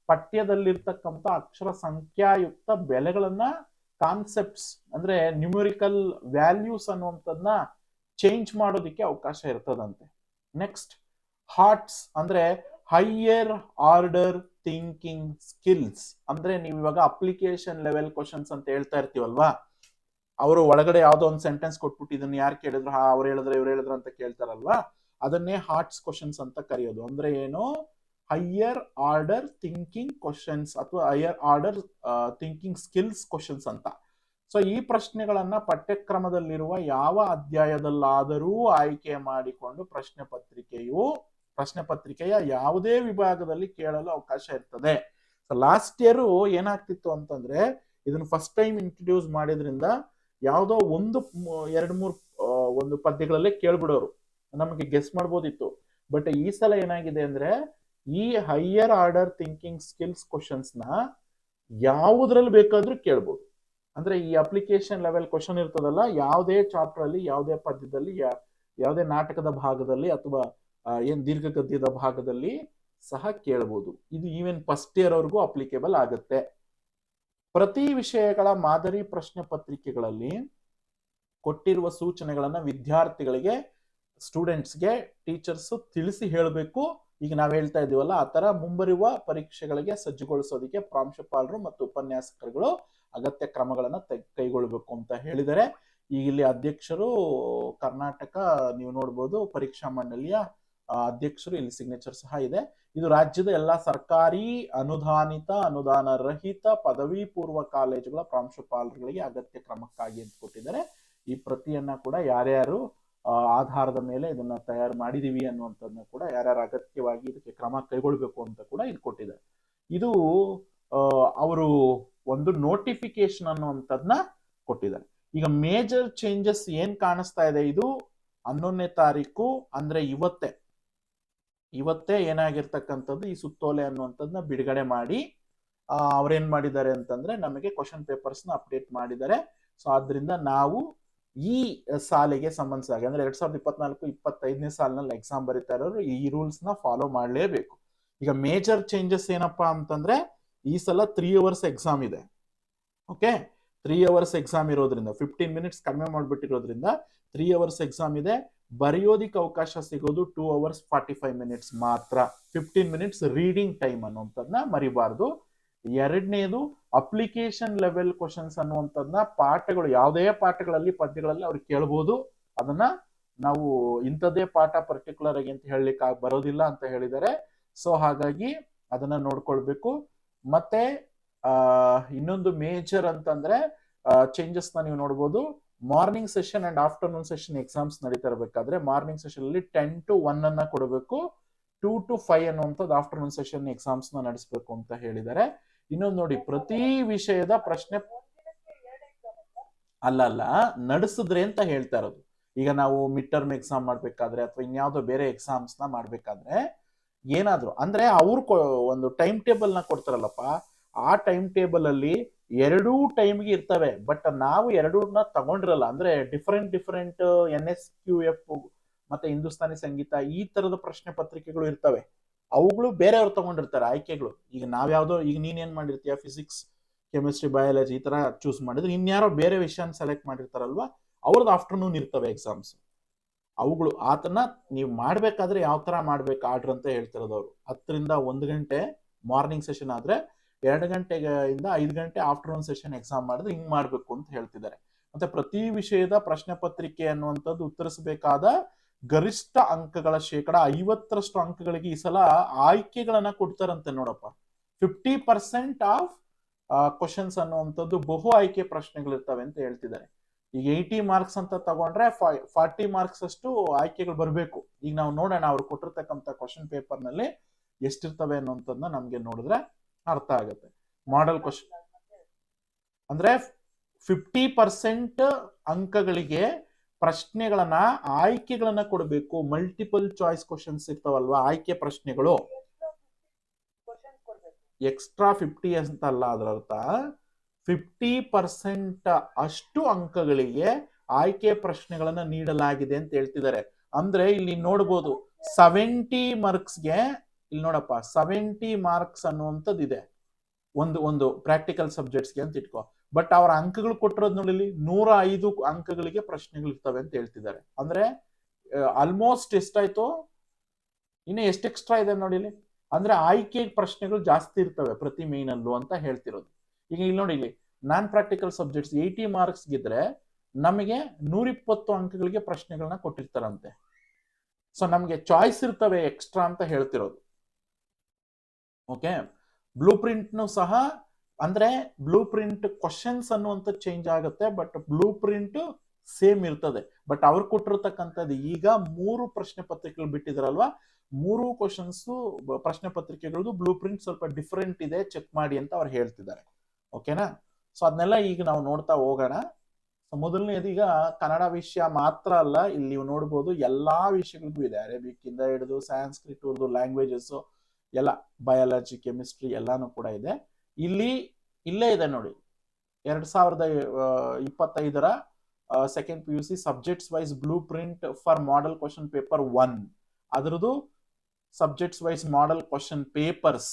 ಪಠ್ಯದಲ್ಲಿರ್ತಕ್ಕಂಥ ಅಕ್ಷರ ಸಂಖ್ಯಾಯುಕ್ತ ಬೆಲೆಗಳನ್ನ ಕಾನ್ಸೆಪ್ಟ್ಸ್ ಅಂದ್ರೆ ನ್ಯೂಮರಿಕಲ್ ವ್ಯಾಲ್ಯೂಸ್ ಅನ್ನುವಂಥದ್ನ ಚೇಂಜ್ ಮಾಡೋದಿಕ್ಕೆ ಅವಕಾಶ ಇರ್ತದಂತೆ. ನೆಕ್ಸ್ಟ್ ಹಾರ್ಟ್ಸ್ ಅಂದ್ರೆ ಹೈಯರ್ ಆರ್ಡರ್ ಥಿಂಕಿಂಗ್ ಸ್ಕಿಲ್ಸ್. ಅಂದ್ರೆ ನೀವು ಇವಾಗ ಅಪ್ಲಿಕೇಶನ್ ಲೆವೆಲ್ ಕ್ವಶನ್ಸ್ ಅಂತ ಹೇಳ್ತಾ ಇರ್ತೀವಲ್ವಾ, ಅವರು ಒಳಗಡೆ ಯಾವ್ದೋ ಒಂದು ಸೆಂಟೆನ್ಸ್ ಕೊಟ್ಬಿಟ್ಟು ಇದನ್ನ ಯಾರು ಕೇಳಿದ್ರು, ಅವ್ರು ಹೇಳಿದ್ರೆ ಇವ್ರು ಹೇಳಿದ್ರು ಅಂತ ಕೇಳ್ತಾರಲ್ವಾ, ಅದನ್ನೇ ಹಾರ್ಟ್ಸ್ ಕ್ವಶನ್ಸ್ ಅಂತ ಕರೆಯೋದು. ಅಂದ್ರೆ ಏನು, ಹೈಯರ್ ಆರ್ಡರ್ ಥಿಂಕಿಂಗ್ ಕ್ವಶನ್ಸ್ ಅಥವಾ higher order thinking skills questions ಅಂತ. ಸೊ ಈ ಪ್ರಶ್ನೆಗಳನ್ನ ಪಠ್ಯಕ್ರಮದಲ್ಲಿರುವ ಯಾವ ಅಧ್ಯಾಯದಲ್ಲಾದರೂ ಆಯ್ಕೆ ಮಾಡಿಕೊಂಡು ಪ್ರಶ್ನೆ ಪತ್ರಿಕೆಯ ಯಾವುದೇ ವಿಭಾಗದಲ್ಲಿ ಕೇಳಲು ಅವಕಾಶ ಇರ್ತದೆ. ಲಾಸ್ಟ್ ಇಯರ್ ಏನಾಗ್ತಿತ್ತು ಅಂತಂದ್ರೆ ಇದನ್ನ ಫಸ್ಟ್ ಟೈಮ್ ಇಂಟ್ರೊಡ್ಯೂಸ್ ಮಾಡಿದ್ರಿಂದ ಯಾವುದೋ ಒಂದು 2-3 ಒಂದು ಪದ್ಯಗಳಲ್ಲೇ ಕೇಳ್ಬಿಡೋರು, ನಮಗೆ ಗೆಸ್ ಮಾಡ್ಬೋದಿತ್ತು. ಬಟ್ ಈ ಸಲ ಏನಾಗಿದೆ ಅಂದ್ರೆ ಈ higher order thinking skills questions ನ ಯಾವುದ್ರಲ್ಲಿ ಬೇಕಾದ್ರೂ ಕೇಳ್ಬೋದು. ಅಂದ್ರೆ ಈ ಅಪ್ಲಿಕೇಶನ್ ಲೆವೆಲ್ ಕ್ವಶನ್ ಇರ್ತದಲ್ಲ, ಯಾವುದೇ ಚಾಪ್ಟರ್ ಅಲ್ಲಿ ಯಾವುದೇ ಪದ್ಯದಲ್ಲಿ ಯಾವುದೇ ನಾಟಕದ ಭಾಗದಲ್ಲಿ ಅಥವಾ ಏನ್ ದೀರ್ಘಗದ್ಯದ ಭಾಗದಲ್ಲಿ ಸಹ ಕೇಳಬಹುದು. ಇದು ಈವನ್ ಫಸ್ಟ್ ಇಯರ್ ಅವ್ರಿಗೂ ಅಪ್ಲಿಕೇಬಲ್ ಆಗುತ್ತೆ. ಪ್ರತಿ ವಿಷಯಗಳ ಮಾದರಿ ಪ್ರಶ್ನೆ ಪತ್ರಿಕೆಗಳಲ್ಲಿ ಕೊಟ್ಟಿರುವ ಸೂಚನೆಗಳನ್ನ ವಿದ್ಯಾರ್ಥಿಗಳಿಗೆ ಸ್ಟೂಡೆಂಟ್ಸ್ಗೆ ಟೀಚರ್ಸ್ ತಿಳಿಸಿ ಹೇಳಬೇಕು. ಈಗ ನಾವ್ ಹೇಳ್ತಾ ಇದೀವಲ್ಲ ಆ ತರ ಮುಂಬರುವ ಪರೀಕ್ಷೆಗಳಿಗೆ ಸಜ್ಜುಗೊಳಿಸೋದಕ್ಕೆ ಪ್ರಾಂಶುಪಾಲರು ಮತ್ತು ಉಪನ್ಯಾಸಕರುಗಳು ಅಗತ್ಯ ಕ್ರಮಗಳನ್ನ ಕೈಗೊಳ್ಳಬೇಕು ಅಂತ ಹೇಳಿದರೆ. ಈಗ ಇಲ್ಲಿ ಅಧ್ಯಕ್ಷರು ಕರ್ನಾಟಕ ನೀವು ನೋಡ್ಬೋದು ಪರೀಕ್ಷಾ ಮಂಡಳಿಯ ಅಧ್ಯಕ್ಷರು, ಇಲ್ಲಿ ಸಿಗ್ನೇಚರ್ ಸಹ ಇದೆ. ಇದು ರಾಜ್ಯದ ಎಲ್ಲಾ ಸರ್ಕಾರಿ ಅನುದಾನ ರಹಿತ ಪದವಿ ಪೂರ್ವ ಕಾಲೇಜುಗಳ ಪ್ರಾಂಶುಪಾಲರುಗಳಿಗೆ ಅಗತ್ಯ ಕ್ರಮಕ್ಕಾಗಿ ಅಂತ ಕೊಟ್ಟಿದ್ದಾರೆ. ಈ ಪ್ರತಿಯನ್ನ ಕೂಡ ಯಾರ್ಯಾರು ಆಧಾರದ ಮೇಲೆ ಇದನ್ನ ತಯಾರು ಮಾಡಿದೀವಿ ಅನ್ನುವಂಥದ್ದನ್ನ ಕೂಡ ಯಾರ್ಯಾರು ಅಗತ್ಯವಾಗಿ ಇದಕ್ಕೆ ಕ್ರಮ ಕೈಗೊಳ್ಬೇಕು ಅಂತ ಕೂಡ ಇದು ಕೊಟ್ಟಿದ್ದಾರೆ. ಇದು ಅವರು ಒಂದು ನೋಟಿಫಿಕೇಶನ್ ಅನ್ನುವಂಥದ್ದನ್ನ ಕೊಟ್ಟಿದ್ದಾರೆ. ಈಗ ಮೇಜರ್ ಚೇಂಜಸ್ ಏನ್ ಕಾಣಿಸ್ತಾ ಇದೆ, ಇದು 11ನೇ ತಾರೀಕು ಅಂದ್ರೆ ಇವತ್ತೇ ಏನಾಗಿರ್ತಕ್ಕಂಥದ್ದು ಈ ಸುತ್ತೋಲೆ ಅನ್ನುವಂಥದ್ದನ್ನ ಬಿಡುಗಡೆ ಮಾಡಿ ಅವ್ರೇನ್ ಮಾಡಿದ್ದಾರೆ ಅಂತಂದ್ರೆ ನಮಗೆ ಕ್ವಶನ್ ಪೇಪರ್ಸ್ ನ ಅಪ್ಡೇಟ್ ಮಾಡಿದ್ದಾರೆ. ಸೊ ಆದ್ರಿಂದ ನಾವು ಈ ಸಾಲಿಗೆ ಸಂಬಂಧಿಸಿದಾಗ ಅಂದ್ರೆ 2024-25ನೇ ಸಾಲಿನಲ್ಲಿ ಎಕ್ಸಾಮ್ ಬರೀತಾ ಇರೋರು ಈ ರೂಲ್ಸ್ ನ ಫಾಲೋ ಮಾಡಲೇಬೇಕು. ಈಗ ಮೇಜರ್ ಚೇಂಜಸ್ ಏನಪ್ಪಾ ಅಂತಂದ್ರೆ ಈ ಸಲ 3 hours ಎಕ್ಸಾಮ್ ಇದೆ. ಓಕೆ 3 ಅವರ್ಸ್ ಎಕ್ಸಾಮ್ ಇರೋದ್ರಿಂದ 15 ಮಿನಿಟ್ಸ್ ಕಡಿಮೆ ಮಾಡಿಬಿಟ್ಟಿರೋದ್ರಿಂದ 3 ಅವರ್ಸ್ ಎಕ್ಸಾಮ್ ಇದೆ. ಬರೆಯೋದಿಕ್ಕೆ ಅವಕಾಶ ಸಿಗೋದು 2 ಅವರ್ಸ್ 45 ಮಿನಿಟ್ಸ್ ಮಾತ್ರ. 15 ಮಿನಿಟ್ಸ್ ರೀಡಿಂಗ್ ಟೈಮ್ ಅನ್ನುವಂಥದ್ದನ್ನ ಮರಿಬಾರ್ದು. ಎರಡನೇದು ಅಪ್ಲಿಕೇಶನ್ ಲೆವೆಲ್ ಕ್ವಶನ್ಸ್ ಅನ್ನುವಂಥದ್ದನ್ನ ಪಾಠಗಳು ಯಾವುದೇ ಪಾಠಗಳಲ್ಲಿ ಪದ್ಯಗಳಲ್ಲಿ ಅವ್ರಿಗೆ ಕೇಳಬಹುದು. ಅದನ್ನ ನಾವು ಇಂಥದ್ದೇ ಪಾಠ ಪರ್ಟಿಕ್ಯುಲರ್ ಆಗಿ ಅಂತ ಹೇಳಲಿಕ್ಕೆ ಬರೋದಿಲ್ಲ ಅಂತ ಹೇಳಿದ್ದಾರೆ. ಸೊ ಹಾಗಾಗಿ ಅದನ್ನ ನೋಡ್ಕೊಳ್ಬೇಕು. ಮತ್ತೆ ಇನ್ನೊಂದು ಮೇಜರ್ ಅಂತಂದ್ರೆ ಚೇಂಜಸ್ ನ ನೀವು ನೋಡಬಹುದು. Morning session and afternoon session exams ನಡೀತಾ ಇರಬೇಕಾದ್ರೆ ಮಾರ್ನಿಂಗ್ ಸೆಷನ್ ಅಲ್ಲಿ 10 to 1 ಅನ್ನ ಕೊಡಬೇಕು, 2 to 5 ಅನ್ನುವಂಥದ್ದು ಆಫ್ಟರ್ನೂನ್ ಸೆಷನ್ ಎಕ್ಸಾಮ್ಸ್ ನ ನಡೆಸಬೇಕು ಅಂತ ಹೇಳಿದ್ದಾರೆ. ಇನ್ನೊಂದು ನೋಡಿ, ಪ್ರತಿ ವಿಷಯದ ಪ್ರಶ್ನೆ ಅಲ್ಲ ನಡೆಸಿದ್ರೆ ಅಂತ ಹೇಳ್ತಾ ಇರೋದು. ಈಗ ನಾವು ಮಿಡ್ ಟರ್ಮ್ ಎಕ್ಸಾಮ್ ಮಾಡ್ಬೇಕಾದ್ರೆ ಅಥವಾ ಇನ್ಯಾವುದೋ ಬೇರೆ ಎಕ್ಸಾಮ್ಸ್ ನ ಮಾಡ್ಬೇಕಾದ್ರೆ ಏನಾದ್ರು ಅಂದ್ರೆ ಅವ್ರು ಒಂದು ಟೈಮ್ ಟೇಬಲ್ ನ ಕೊಡ್ತಾರಲ್ಲಪ್ಪ, ಆ ಟೈಮ್ ಟೇಬಲ್ ಅಲ್ಲಿ ಎರಡೂ ಟೈಮ್ಗೆ ಇರ್ತವೆ. ಬಟ್ ನಾವು ಎರಡೂನ ತಗೊಂಡಿರಲ್ಲ. ಅಂದ್ರೆ ಡಿಫರೆಂಟ್ NSQF ಮತ್ತೆ ಹಿಂದೂಸ್ತಾನಿ ಸಂಗೀತ ಈ ತರದ ಪ್ರಶ್ನೆ ಪತ್ರಿಕೆಗಳು ಇರ್ತವೆ. ಅವುಗಳು ಬೇರೆಯವ್ರು ತಗೊಂಡಿರ್ತಾರೆ ಆಯ್ಕೆಗಳು. ಈಗ ನಾವ್ಯಾವ್ದೋ, ಈಗ ನೀನ್ ಏನ್ ಮಾಡಿರ್ತೀಯ, ಫಿಸಿಕ್ಸ್, ಕೆಮಿಸ್ಟ್ರಿ, ಬಯಾಲಜಿ ಈ ತರ ಚೂಸ್ ಮಾಡಿದ್ರೆ ಇನ್ಯಾರೋ ಬೇರೆ ವಿಷಯನ ಸೆಲೆಕ್ಟ್ ಮಾಡಿರ್ತಾರಲ್ವಾ, ಅವ್ರದ್ದು ಆಫ್ಟರ್ನೂನ್ ಇರ್ತವೆ ಎಕ್ಸಾಮ್ಸ್. ಅವುಗಳು ಆತನ ನೀವು ಮಾಡ್ಬೇಕಾದ್ರೆ ಯಾವ ತರ ಮಾಡ್ಬೇಕು ಆರ್ಡರ್ ಅಂತ ಹೇಳ್ತಿರೋದು ಅವರು. 10 ರಿಂದ 1 ಗಂಟೆ ಮಾರ್ನಿಂಗ್ ಸೆಷನ್ ಆದ್ರೆ 2 ಗಂಟೆಯಿಂದ 5 ಗಂಟೆ ಆಫ್ಟರ್ನೂನ್ ಸೆಷನ್ ಎಕ್ಸಾಮ್ ಮಾಡಿದ್ರೆ ಹಿಂಗ್ ಮಾಡ್ಬೇಕು ಅಂತ ಹೇಳ್ತಿದ್ದಾರೆ. ಮತ್ತೆ ಪ್ರತಿ ವಿಷಯದ ಪ್ರಶ್ನೆ ಪತ್ರಿಕೆ ಅನ್ನುವಂಥದ್ದು ಉತ್ತರಿಸಬೇಕಾದ ಗರಿಷ್ಠ ಅಂಕಗಳ 50% ಅಂಕಗಳಿಗೆ ಈ ಸಲ ಆಯ್ಕೆಗಳನ್ನ ಕೊಡ್ತಾರಂತೆ ನೋಡಪ್ಪ. 50% ಆಫ್ ಕ್ವಶನ್ಸ್ ಅನ್ನುವಂಥದ್ದು ಬಹು ಆಯ್ಕೆ ಪ್ರಶ್ನೆಗಳಿರ್ತವೆ ಅಂತ ಹೇಳ್ತಿದ್ದಾರೆ. ಈಗ 80 ಮಾರ್ಕ್ಸ್ ಅಂತ ತಗೊಂಡ್ರೆ 40 ಮಾರ್ಕ್ಸ್ ಅಷ್ಟು ಆಯ್ಕೆಗಳು ಬರಬೇಕು. ಈಗ ನಾವು ನೋಡೋಣ ಅವ್ರು ಕೊಟ್ಟಿರ್ತಕ್ಕಂಥ ಕ್ವಶನ್ ಪೇಪರ್ ನಲ್ಲಿ ಎಷ್ಟಿರ್ತವೆ ಅನ್ನುವಂಥದ್ದನ್ನ ನಮ್ಗೆ ನೋಡಿದ್ರೆ ಅರ್ಥ ಆಗುತ್ತೆ. ಮಾಡೆಲ್ ಕ್ವಶನ್ ಅಂದ್ರೆ 50% ಅಂಕಗಳಿಗೆ ಪ್ರಶ್ನೆಗಳನ್ನ ಆಯ್ಕೆಗಳನ್ನ ಕೊಡಬೇಕು. ಮಲ್ಟಿಪಲ್ ಚಾಯ್ಸ್ ಕ್ವಶನ್ಸ್ ಇರ್ತಾವಲ್ವಾ, ಆಯ್ಕೆ ಪ್ರಶ್ನೆಗಳು. ಎಕ್ಸ್ಟ್ರಾ 50 ಅಂತಲ್ಲ, ಅದರ ಅರ್ಥ 50% ಅಷ್ಟು ಅಂಕಗಳಿಗೆ ಆಯ್ಕೆ ಪ್ರಶ್ನೆಗಳನ್ನ ನೀಡಲಾಗಿದೆ ಅಂತ ಹೇಳ್ತಿದ್ದಾರೆ. ಅಂದ್ರೆ ಇಲ್ಲಿ ನೋಡ್ಬೋದು 70 ಮಾರ್ಕ್ಸ್ಗೆ, ಇಲ್ಲಿ ನೋಡಪ್ಪ 70 ಮಾರ್ಕ್ಸ್ ಅನ್ನುವಂಥದ್ದು ಇದೆ ಒಂದು ಪ್ರಾಕ್ಟಿಕಲ್ ಸಬ್ಜೆಕ್ಟ್ಸ್ಗೆ ಅಂತ ಇಟ್ಕೋ. ಬಟ್ ಅವರ ಅಂಕಗಳು ಕೊಟ್ಟಿರೋದು ನೋಡಿ, 105 ಅಂಕಗಳಿಗೆ ಪ್ರಶ್ನೆಗಳು ಇರ್ತವೆ ಅಂತ ಹೇಳ್ತಿದ್ದಾರೆ. ಅಂದ್ರೆ ಆಲ್ಮೋಸ್ಟ್ ಎಷ್ಟಾಯ್ತು, ಇನ್ನು ಎಷ್ಟು ಎಕ್ಸ್ಟ್ರಾ ಇದೆ ನೋಡಿ ಇಲ್ಲಿ. ಅಂದ್ರೆ ಆಯ್ಕೆ ಪ್ರಶ್ನೆಗಳು ಜಾಸ್ತಿ ಇರ್ತವೆ ಪ್ರತಿ ಮೇನಲ್ಲೂ ಅಂತ ಹೇಳ್ತಿರೋದು. ಈಗ ಇಲ್ಲಿ ನೋಡಿ, ಇಲ್ಲಿ ನಾನ್ ಪ್ರಾಕ್ಟಿಕಲ್ ಸಬ್ಜೆಕ್ಟ್ಸ್ 80 ಮಾರ್ಕ್ಸ್ ಗಿದ್ರೆ ನಮಗೆ 120 ಅಂಕಗಳಿಗೆ ಪ್ರಶ್ನೆಗಳನ್ನ ಕೊಟ್ಟಿರ್ತಾರಂತೆ. ಸೊ ನಮ್ಗೆ ಚಾಯ್ಸ್ ಇರ್ತವೆ ಎಕ್ಸ್ಟ್ರಾ ಅಂತ ಹೇಳ್ತಿರೋದು. ಓಕೆ, ಬ್ಲೂ ಪ್ರಿಂಟ್ನು ಸಹ ಅಂದ್ರೆ ಬ್ಲೂ ಪ್ರಿಂಟ್ ಕ್ವಶನ್ಸ್ ಅನ್ನುವಂಥ ಚೇಂಜ್ ಆಗುತ್ತೆ, ಬಟ್ ಬ್ಲೂ ಪ್ರಿಂಟ್ ಸೇಮ್ ಇರ್ತದೆ. ಬಟ್ ಅವ್ರು ಕೊಟ್ಟಿರ್ತಕ್ಕಂಥದ್ದು ಈಗ 3 ಪ್ರಶ್ನೆ ಪತ್ರಿಕೆಗಳು ಬಿಟ್ಟಿದಾರಲ್ವಾ, 3 ಕ್ವಶನ್ಸ್ ಪ್ರಶ್ನೆ ಪತ್ರಿಕೆಗಳದ್ದು ಬ್ಲೂ ಪ್ರಿಂಟ್ ಸ್ವಲ್ಪ ಡಿಫರೆಂಟ್ ಇದೆ, ಚೆಕ್ ಮಾಡಿ ಅಂತ ಅವ್ರು ಹೇಳ್ತಿದ್ದಾರೆ. ಓಕೆನಾ? ಸೊ ಅದನ್ನೆಲ್ಲ ಈಗ ನಾವು ನೋಡ್ತಾ ಹೋಗೋಣ. ಮೊದಲನೇದು ಈಗ ಕನ್ನಡ ವಿಷಯ ಮಾತ್ರ ಅಲ್ಲ, ಇಲ್ಲಿ ನೀವು ನೋಡ್ಬೋದು ಎಲ್ಲಾ ವಿಷಯಗಳಿಗೂ ಇದೆ. ಅರೇಬಿಕ್ ಇಂದ ಹಿಡಿದು ಸ್ಯಾನ್ಸ್ಕ್ರಿಟ್, ಉರ್ದು, ಲ್ಯಾಂಗ್ವೇಜಸ್ ಎಲ್ಲ, ಬಯಾಲಜಿ, ಕೆಮಿಸ್ಟ್ರಿ ಎಲ್ಲಾನು ಕೂಡ ಇದೆ. ಇಲ್ಲೇ ಇದೆ ನೋಡಿ, 2025 second PUC subjects wise blueprint for model question paper 1, ಅದ್ರದ್ದು subjects wise model question papers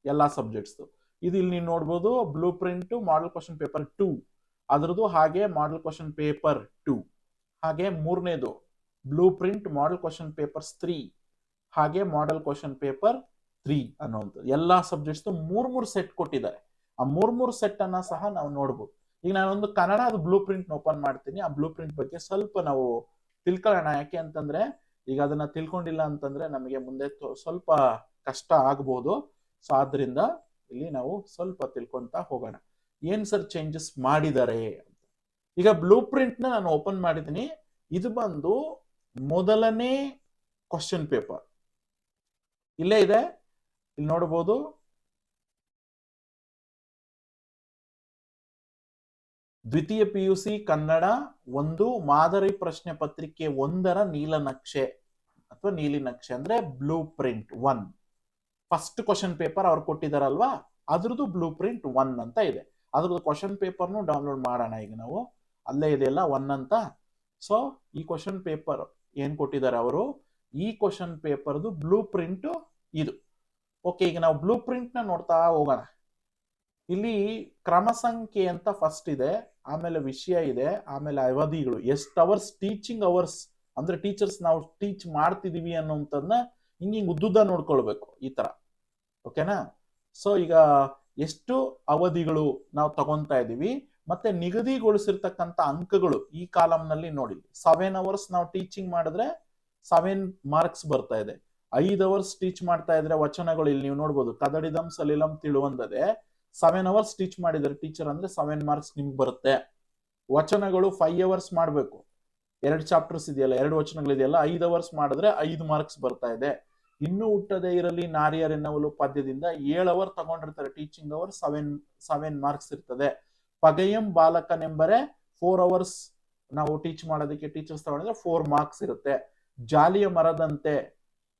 ಎಲ್ಲಾ ಸಬ್ಜೆಕ್ಟ್ಸ್. ಇದು ಇಲ್ಲಿ ನೀವು ನೋಡ್ಬೋದು blueprint model question paper 2 ಅದ್ರದ್ದು, ಹಾಗೆ ಮಾಡೆಲ್ ಕ್ವಶನ್ ಪೇಪರ್ 2, ಹಾಗೆ ಮೂರನೇದು blueprint model question papers 3, ಹಾಗೆ ಮಾಡೆಲ್ ಕ್ವಶನ್ ಪೇಪರ್ 3 ಅನ್ನುವಂಥದ್ದು. ಎಲ್ಲಾ ಸಬ್ಜೆಕ್ಟ್ಸ್ 3 ಸೆಟ್ ಕೊಟ್ಟಿದ್ದಾರೆ. ಆ 3 ಸೆಟ್ ಅನ್ನ ಸಹ ನಾವು ನೋಡ್ಬೋದು. ಈಗ ನಾನೊಂದು ಕನ್ನಡ ಅದು ಬ್ಲೂ ಪ್ರಿಂಟ್ ಓಪನ್ ಮಾಡ್ತೀನಿ. ಆ ಬ್ಲೂ ಪ್ರಿಂಟ್ ಬಗ್ಗೆ ಸ್ವಲ್ಪ ನಾವು ತಿಳ್ಕೊಳ್ಳೋಣ. ಯಾಕೆ ಅಂತಂದ್ರೆ ಈಗ ಅದನ್ನ ತಿಳ್ಕೊಂಡಿಲ್ಲ ಅಂತಂದ್ರೆ ನಮಗೆ ಮುಂದೆ ಸ್ವಲ್ಪ ಕಷ್ಟ ಆಗ್ಬೋದು. ಸೊ ಆದ್ರಿಂದ ಇಲ್ಲಿ ನಾವು ಸ್ವಲ್ಪ ತಿಳ್ಕೊಂತ ಹೋಗೋಣ, ಏನ್ ಸರ್ ಚೇಂಜಸ್ ಮಾಡಿದ್ದಾರೆ ಅಂತ. ಈಗ ಬ್ಲೂ ಪ್ರಿಂಟ್ ನ ನಾನು ಓಪನ್ ಮಾಡಿದ್ದೀನಿ. ಇದು ಬಂದು ಮೊದಲನೇ ಕ್ವಶನ್ ಪೇಪರ್ ಇಲ್ಲೇ ಇದೆ, ಇಲ್ಲಿ ನೋಡಬಹುದು. ದ್ವಿತೀಯ PUC ಕನ್ನಡ 1 ಮಾದರಿ ಪ್ರಶ್ನೆ ಪತ್ರಿಕೆ 1ರ ನೀಲನಕ್ಷೆ ಅಥವಾ ನೀಲಿ ನಕ್ಷೆ ಅಂದ್ರೆ blue print 1 first question paper ಅವ್ರು ಕೊಟ್ಟಿದಾರಲ್ವಾ, ಅದ್ರದ್ದು ಬ್ಲೂ ಪ್ರಿಂಟ್ 1 ಅಂತ ಇದೆ. ಅದ್ರದ್ದು ಕ್ವಶನ್ ಪೇಪರ್ನು ಡೌನ್ಲೋಡ್ ಮಾಡೋಣ ಈಗ ನಾವು. ಅಲ್ಲೇ ಇದೆಯಲ್ಲ 1 ಅಂತ. ಸೊ ಈ ಕ್ವಶನ್ ಪೇಪರ್ ಏನ್ ಕೊಟ್ಟಿದ್ದಾರೆ ಅವರು, ಈ ಕ್ವಶನ್ ಪೇಪರ್ದು ಬ್ಲೂ ಪ್ರಿಂಟ್ ಇದು. ಓಕೆ, ಈಗ ನಾವು ಬ್ಲೂ ಪ್ರಿಂಟ್ ನ ನೋಡ್ತಾ ಹೋಗೋಣ. ಇಲ್ಲಿ ಕ್ರಮ ಸಂಖ್ಯೆ ಅಂತ ಫಸ್ಟ್ ಇದೆ, ಆಮೇಲೆ ವಿಷಯ ಇದೆ, ಆಮೇಲೆ ಅವಧಿಗಳು, ಎಷ್ಟು ಅವರ್ಸ್ ಟೀಚಿಂಗ್ ಅವರ್ಸ್ ಅಂದ್ರೆ ಟೀಚರ್ಸ್ ನಾವು ಟೀಚ್ ಮಾಡ್ತಿದೀವಿ ಅನ್ನೋಂಥದ್ದನ್ನ ಹಿಂಗ್ ಉದ್ದುದ್ದ ನೋಡ್ಕೊಳ್ಬೇಕು ಈ ತರ. ಓಕೆನಾ? ಸೊ ಈಗ ಎಷ್ಟು ಅವಧಿಗಳು ನಾವು ತಗೊಂತಾ ಇದೀವಿ, ಮತ್ತೆ ನಿಗದಿಗೊಳಿಸಿರ್ತಕ್ಕಂಥ ಅಂಕಗಳು ಈ ಕಾಲಮ್ ನಲ್ಲಿ ನೋಡಿ. 7 ಅವರ್ಸ್ ನಾವು ಟೀಚಿಂಗ್ ಮಾಡಿದ್ರೆ 7 ಮಾರ್ಕ್ಸ್ ಬರ್ತಾ ಇದೆ. 5 ಅವರ್ಸ್ ಟೀಚ್ ಮಾಡ್ತಾ ಇದ್ರೆ ವಚನಗಳು ಇಲ್ಲಿ ನೀವು ನೋಡ್ಬೋದು, ಕದಡಿದಂ ಸಲಿಲಂ ತಿಳುವಂದದೆ 7 ಅವರ್ಸ್ ಟೀಚ್ ಮಾಡಿದ್ರೆ ಟೀಚರ್ ಅಂದ್ರೆ 7 ಮಾರ್ಕ್ಸ್ ನಿಮ್ಗೆ ಬರುತ್ತೆ. ವಚನಗಳು 5 ಅವರ್ಸ್ ಮಾಡ್ಬೇಕು, 2 ಚಾಪ್ಟರ್ಸ್ ಇದೆಯಲ್ಲ, 2 ವಚನಗಳಿದೆಯಲ್ಲ, 5 ಅವರ್ಸ್ ಮಾಡಿದ್ರೆ 5 ಮಾರ್ಕ್ಸ್ ಬರ್ತಾ ಇದೆ. ಇನ್ನೂ ಹುಟ್ಟದೇ ಇರಲಿ ನಾರಿಯರೆನ್ನವಲು ಪದ್ಯದಿಂದ 7 ಅವರ್ ತಗೊಂಡಿರ್ತಾರೆ ಟೀಚಿಂಗ್ ಅವರ್, 7 ಮಾರ್ಕ್ಸ್ ಇರ್ತದೆ. ಪಗಯಂ ಬಾಲಕನೆಂಬರೆ 4 ಅವರ್ಸ್ ನಾವು ಟೀಚ್ ಮಾಡೋದಕ್ಕೆ ಟೀಚರ್ಸ್ ತಗೊಂಡಿದ್ರೆ 4 ಮಾರ್ಕ್ಸ್ ಇರುತ್ತೆ. ಜಾಲಿಯ ಮರದಂತೆ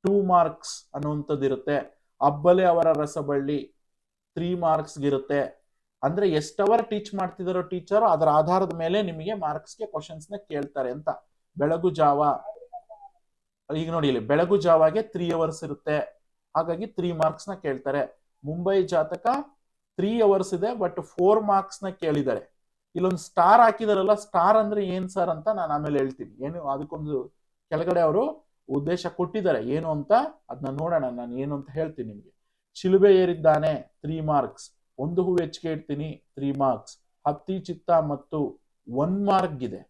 2 ಮಾರ್ಕ್ಸ್ ಅನ್ನುವಂಥದ್ದು ಇರುತ್ತೆ. ಅಬ್ಬಲೆ ಅವರ ರಸಬಳ್ಳಿ 3 ಮಾರ್ಕ್ಸ್ ಇರುತ್ತೆ. ಅಂದ್ರೆ ಎಷ್ಟು ಅವರ್ ಟೀಚ್ ಮಾಡ್ತಿದಾರೋ ಟೀಚರ್ ಅದರ ಆಧಾರದ ಮೇಲೆ ನಿಮಗೆ ಮಾರ್ಕ್ಸ್ಗೆ ಕ್ವಶನ್ಸ್ ನ ಕೇಳ್ತಾರೆ ಅಂತ. ಬೆಳಗು ಜಾವ, ಈಗ ನೋಡಿ ಇಲ್ಲಿ ಬೆಳಗು ಜಾವಾಗೆ 3 ಅವರ್ಸ್ ಇರುತ್ತೆ, ಹಾಗಾಗಿ 3 ಮಾರ್ಕ್ಸ್ ನ ಕೇಳ್ತಾರೆ. ಮುಂಬೈ ಜಾತಕ 3 ಅವರ್ಸ್ ಇದೆ, ಬಟ್ 4 ಮಾರ್ಕ್ಸ್ ನ ಕೇಳಿದ್ದಾರೆ. ಇಲ್ಲೊಂದು ಸ್ಟಾರ್ ಹಾಕಿದಾರಲ್ಲ, ಸ್ಟಾರ್ ಅಂದ್ರೆ ಏನ್ ಸರ್ ಅಂತ ನಾನು ಆಮೇಲೆ ಹೇಳ್ತೀನಿ. ಏನು ಅದಕ್ಕೊಂದು ಕೆಳಗಡೆ ಅವರು ಉದ್ದೇಶ ಕೊಟ್ಟಿದ್ದಾರೆ ಏನು ಅಂತ, ಅದನ್ನ ನೋಡೋಣ, ನಾನು ಏನು ಅಂತ ಹೇಳ್ತೀನಿ ನಿಮ್ಗೆ. ಶಿಲುಬೆ ಏರಿದ್ದಾನೆ 3 ಮಾರ್ಕ್ಸ್. ಒಂದು ಹೂ ಹೆಚ್ಚಿಗೆ ಇಡ್ತೀನಿ 3 ಮಾರ್ಕ್ಸ್. ಹತ್ತಿ ಚಿತ್ತ ಮತ್ತು 1 ಮಾರ್ಕ್ ಇದೆ.